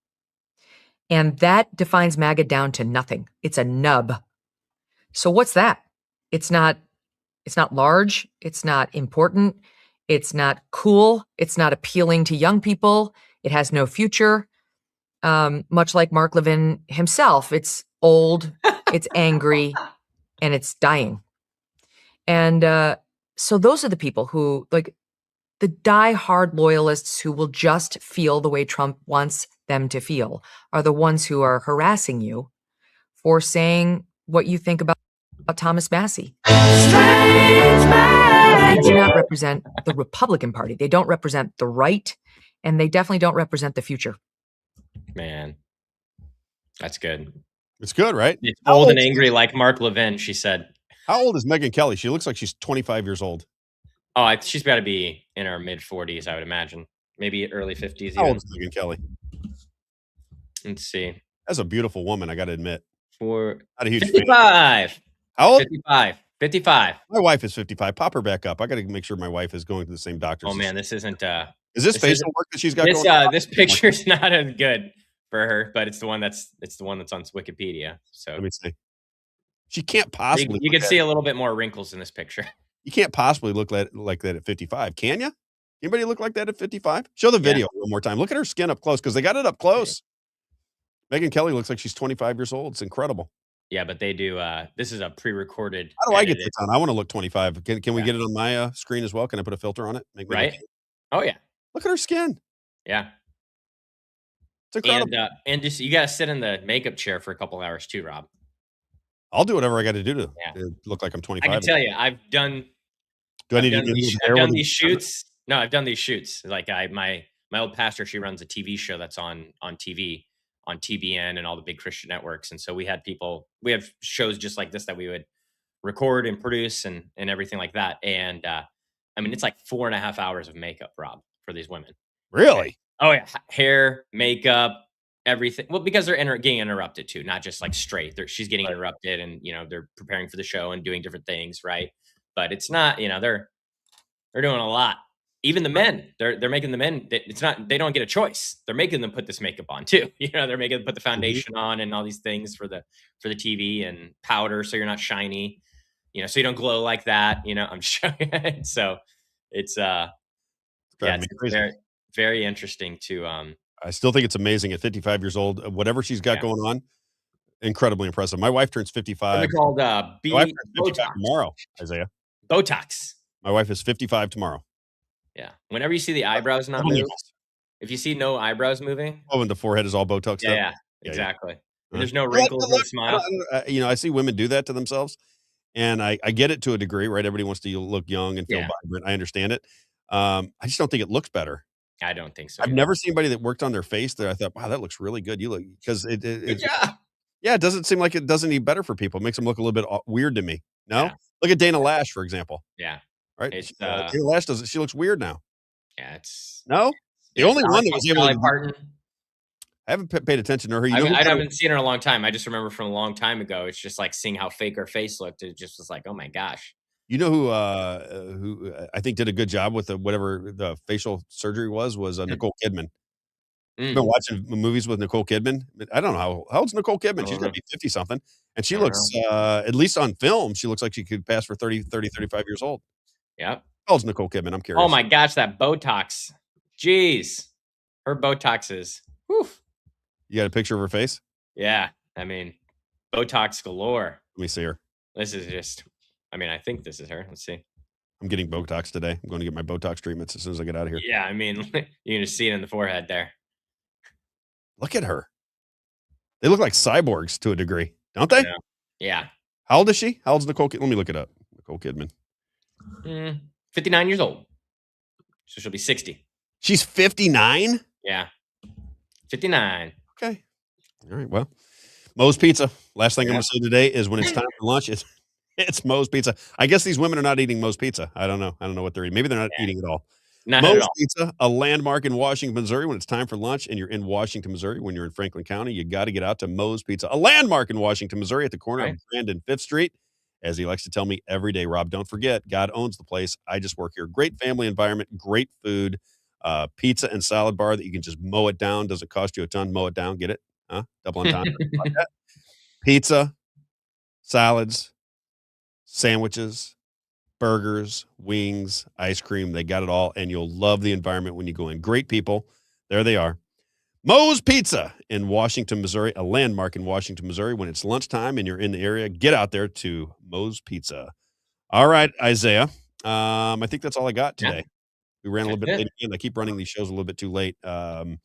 And that defines MAGA down to nothing. It's a nub. So what's that? It's not large. It's not important. It's not cool. It's not appealing to young people. It has no future. Much like Mark Levin himself, it's old, it's angry, and it's dying. And so those are the people who, like the die-hard loyalists who will just feel the way Trump wants them to feel, are the ones who are harassing you for saying what you think about Thomas Massey. They do not represent the Republican Party. They don't represent the right, and they definitely don't represent the future. Man, that's good. It's good, right? It's old and angry like Mark Levin, she said. How old is Megyn Kelly? She looks like she's 25 years old. Oh, she's got to be in her mid-40s, I would imagine. Maybe early 50s. How old is Megyn Kelly? Let's see. That's a beautiful woman, I got to admit. Not a huge 55. Fan. How old? 55. My wife is 55. Pop her back up. I got to make sure my wife is going to the same doctor. Oh, man, this isn't... is this facial work that she's got going on? This picture's not as good for her, but it's the one that's on Wikipedia. So let me see. She can't possibly. You can see a little bit more wrinkles in this picture. You can't possibly look like that at 55, can you? Anybody look like that at 55? Show the video one more time. Look at her skin up close because they got it up close. Megyn Kelly looks like she's 25 years old. It's incredible. Yeah, but they do. This is a pre-recorded. How do I get this on? I want to look 25. Can we get it on my screen as well? Can I put a filter on it? Make me right? Oh yeah. Look at her skin. Yeah. It's incredible. And just you got to sit in the makeup chair for a couple hours too, Rob. I'll do whatever I got to do to look like I'm 25. I can tell you, I've done. Do I need to I've done these shoots. No, I've done these shoots. Like my old pastor, she runs a TV show that's on TV, on TBN and all the big Christian networks. And so we have shows just like this that we would record and produce and everything like that. And I mean, it's like 4.5 hours of makeup, Rob, for these women. Really? Oh yeah, hair, makeup, everything. Well, because they're getting interrupted too, not just like straight. She's getting interrupted, and they're preparing for the show and doing different things, right? But it's not, they're doing a lot. Even the men, they're making the men. They don't get a choice. They're making them put this makeup on too. They're making them put the foundation on and all these things for the TV and powder, so you're not shiny. So you don't glow like that. I'm showing. So it's very, very interesting to. I still think it's amazing at 55 years old, whatever she's got going on. Incredibly impressive. My wife turns 55. They're called Botox tomorrow, Isaiah. Botox. My wife is 55 tomorrow. Yeah. Whenever you see the eyebrows not move, if you see no eyebrows moving, and the forehead is all Botoxed up. Yeah, exactly. And there's no wrinkles, no smile. I see women do that to themselves, and I get it to a degree, right? Everybody wants to look young and feel vibrant. I understand it. I just don't think it looks better. I don't think so. I've never seen anybody that worked on their face that I thought, wow, that looks really good. You look because Good job. Yeah, it doesn't seem like it does any better for people. It makes them look a little bit weird to me. No, look at Dana Lash, for example. Yeah. Right. Dana Lash she looks weird now. Yeah, it's the only one that was able to. Parton. I haven't paid attention to her. I haven't seen her in a long time. I just remember from a long time ago. It's just like seeing how fake her face looked. It just was like, oh my gosh. You know who I think did a good job with whatever the facial surgery was Nicole Kidman. I've been watching movies with Nicole Kidman. I don't know how old's Nicole Kidman. She's going to be 50 something, and she looks at least on film, she looks like she could pass for 35 years old. Yeah. How old's Nicole Kidman? I'm curious. Oh my gosh, that Botox. Jeez. Her Botox is. Whew. You got a picture of her face? Yeah. I mean, Botox galore. Let me see her. This is just, I think this is her. Let's see. I'm getting Botox today. I'm going to get my Botox treatments as soon as I get out of here. Yeah. You can just see it in the forehead there. Look at her. They look like cyborgs to a degree, don't they? Yeah. How old is she? How old's Nicole Kidman? Let me look it up. Nicole Kidman. 59 years old. So she'll be 60. She's 59? Yeah. 59. Okay. All right. Well, Moe's Pizza. Last thing I'm going to say today is when it's time for lunch, it's Moe's Pizza. I guess these women are not eating Moe's Pizza. I don't know. I don't know what they're eating. Maybe they're not eating at all. Not Moe's at all. Pizza, a landmark in Washington, Missouri. When it's time for lunch and you're in Washington, Missouri, when you're in Franklin County, you got to get out to Moe's Pizza, a landmark in Washington, Missouri, at the corner of Grand and 5th Street. As he likes to tell me every day, Rob, don't forget, God owns the place. I just work here. Great family environment, great food, pizza and salad bar that you can just mow it down. Doesn't cost you a ton. Mow it down. Get it? Huh? Double entendre. Like that. Pizza, salads, sandwiches, burgers, wings, ice cream. They got it all, and you'll love the environment when you go in. Great people. There they are. Moe's Pizza in Washington, Missouri, a landmark in Washington, Missouri. When it's lunchtime and you're in the area, get out there to Moe's Pizza. All right, Isaiah. I think that's all I got today. We ran a little bit late again. I keep running these shows a little bit too late. Got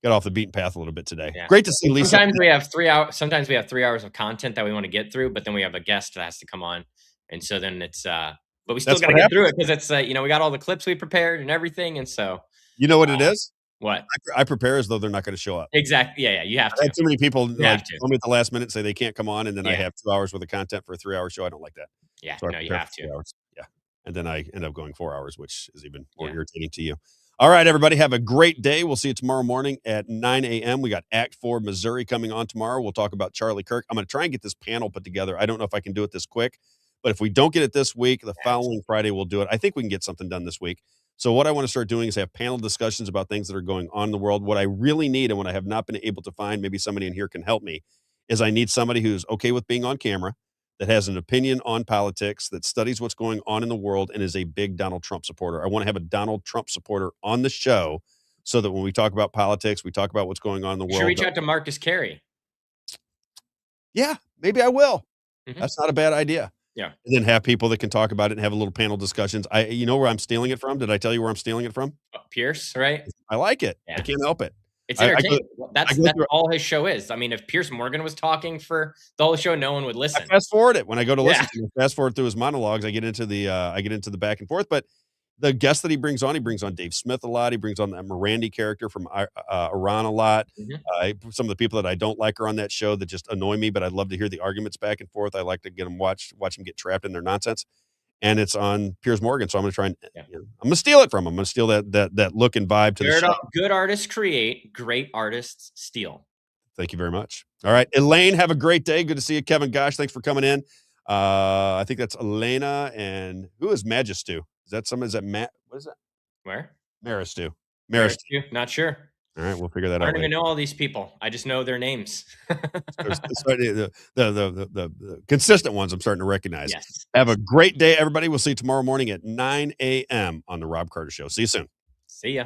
off the beaten path a little bit today. Yeah. Great to see Lisa. Sometimes we have 3 hours. Sometimes we have 3 hours of content that we want to get through, but then we have a guest that has to come on, and so then it's. But we still got to get through it because it's we got all the clips we prepared and everything, and so. You know what it is? What? I prepare as though they're not going to show up. Exactly. Yeah. You have to. I had too many people You have tell me at the last minute, say they can't come on, and then I have 2 hours worth of content for a 3-hour show. I don't like that. Yeah. So No, you have to. Yeah. And then I end up going 4 hours, which is even more irritating to you. All right, everybody, have a great day. We'll see you tomorrow morning at 9 a.m. We got Act 4 Missouri coming on tomorrow. We'll talk about Charlie Kirk. I'm going to try and get this panel put together. I don't know if I can do it this quick, but if we don't get it this week, the following Friday we'll do it. I think we can get something done this week. So what I want to start doing is have panel discussions about things that are going on in the world. What I really need, and what I have not been able to find, maybe somebody in here can help me, is I need somebody who's okay with being on camera, that has an opinion on politics, that studies what's going on in the world, and is a big Donald Trump supporter. I want to have a Donald Trump supporter on the show so that when we talk about politics, we talk about what's going on in the You should world. reach out to Marcus Carey. Yeah, maybe I will. Mhm. That's not a bad idea. Yeah. And then have people that can talk about it and have a little panel discussions. You know where I'm stealing it from? Did I tell you where I'm stealing it from? Pierce, right? I like it. I Yeah. can't help it. It's I go- entertaining. That's I go that's through- all his show is. I mean, if Pierce Morgan was talking for the whole show, no one would I listen. fast forward it when I go to listen Yeah. to him. Fast forward through his monologues. I get into the back and forth. But the guests that he brings on Dave Smith a lot. He brings on that Morandi character from Iran a lot. Mhm. Some of the people that I don't like are on that show that just annoy me, but I'd love to hear the arguments back and forth. I like to get them watch them get trapped in their nonsense. And it's on Piers Morgan, so I'm going to try and I'm going to steal it from him. I'm going to steal that look and vibe to the show. Good artists create, great artists steal. Thank you very much. All right, Elaine, have a great day. Good to see you, Kevin. Gosh, thanks for coming in. I think that's Elena, and who is Magistu? Is that someone? Is that Matt? What is that? Where? Maristu. Not sure. All right, we'll figure that I out don't even later. know all these people. I just know their names. The consistent ones I'm starting to recognize. Yes. Have a great day, everybody. We'll see you tomorrow morning at 9 a.m. on the Rob Carter Show. See you soon. See ya.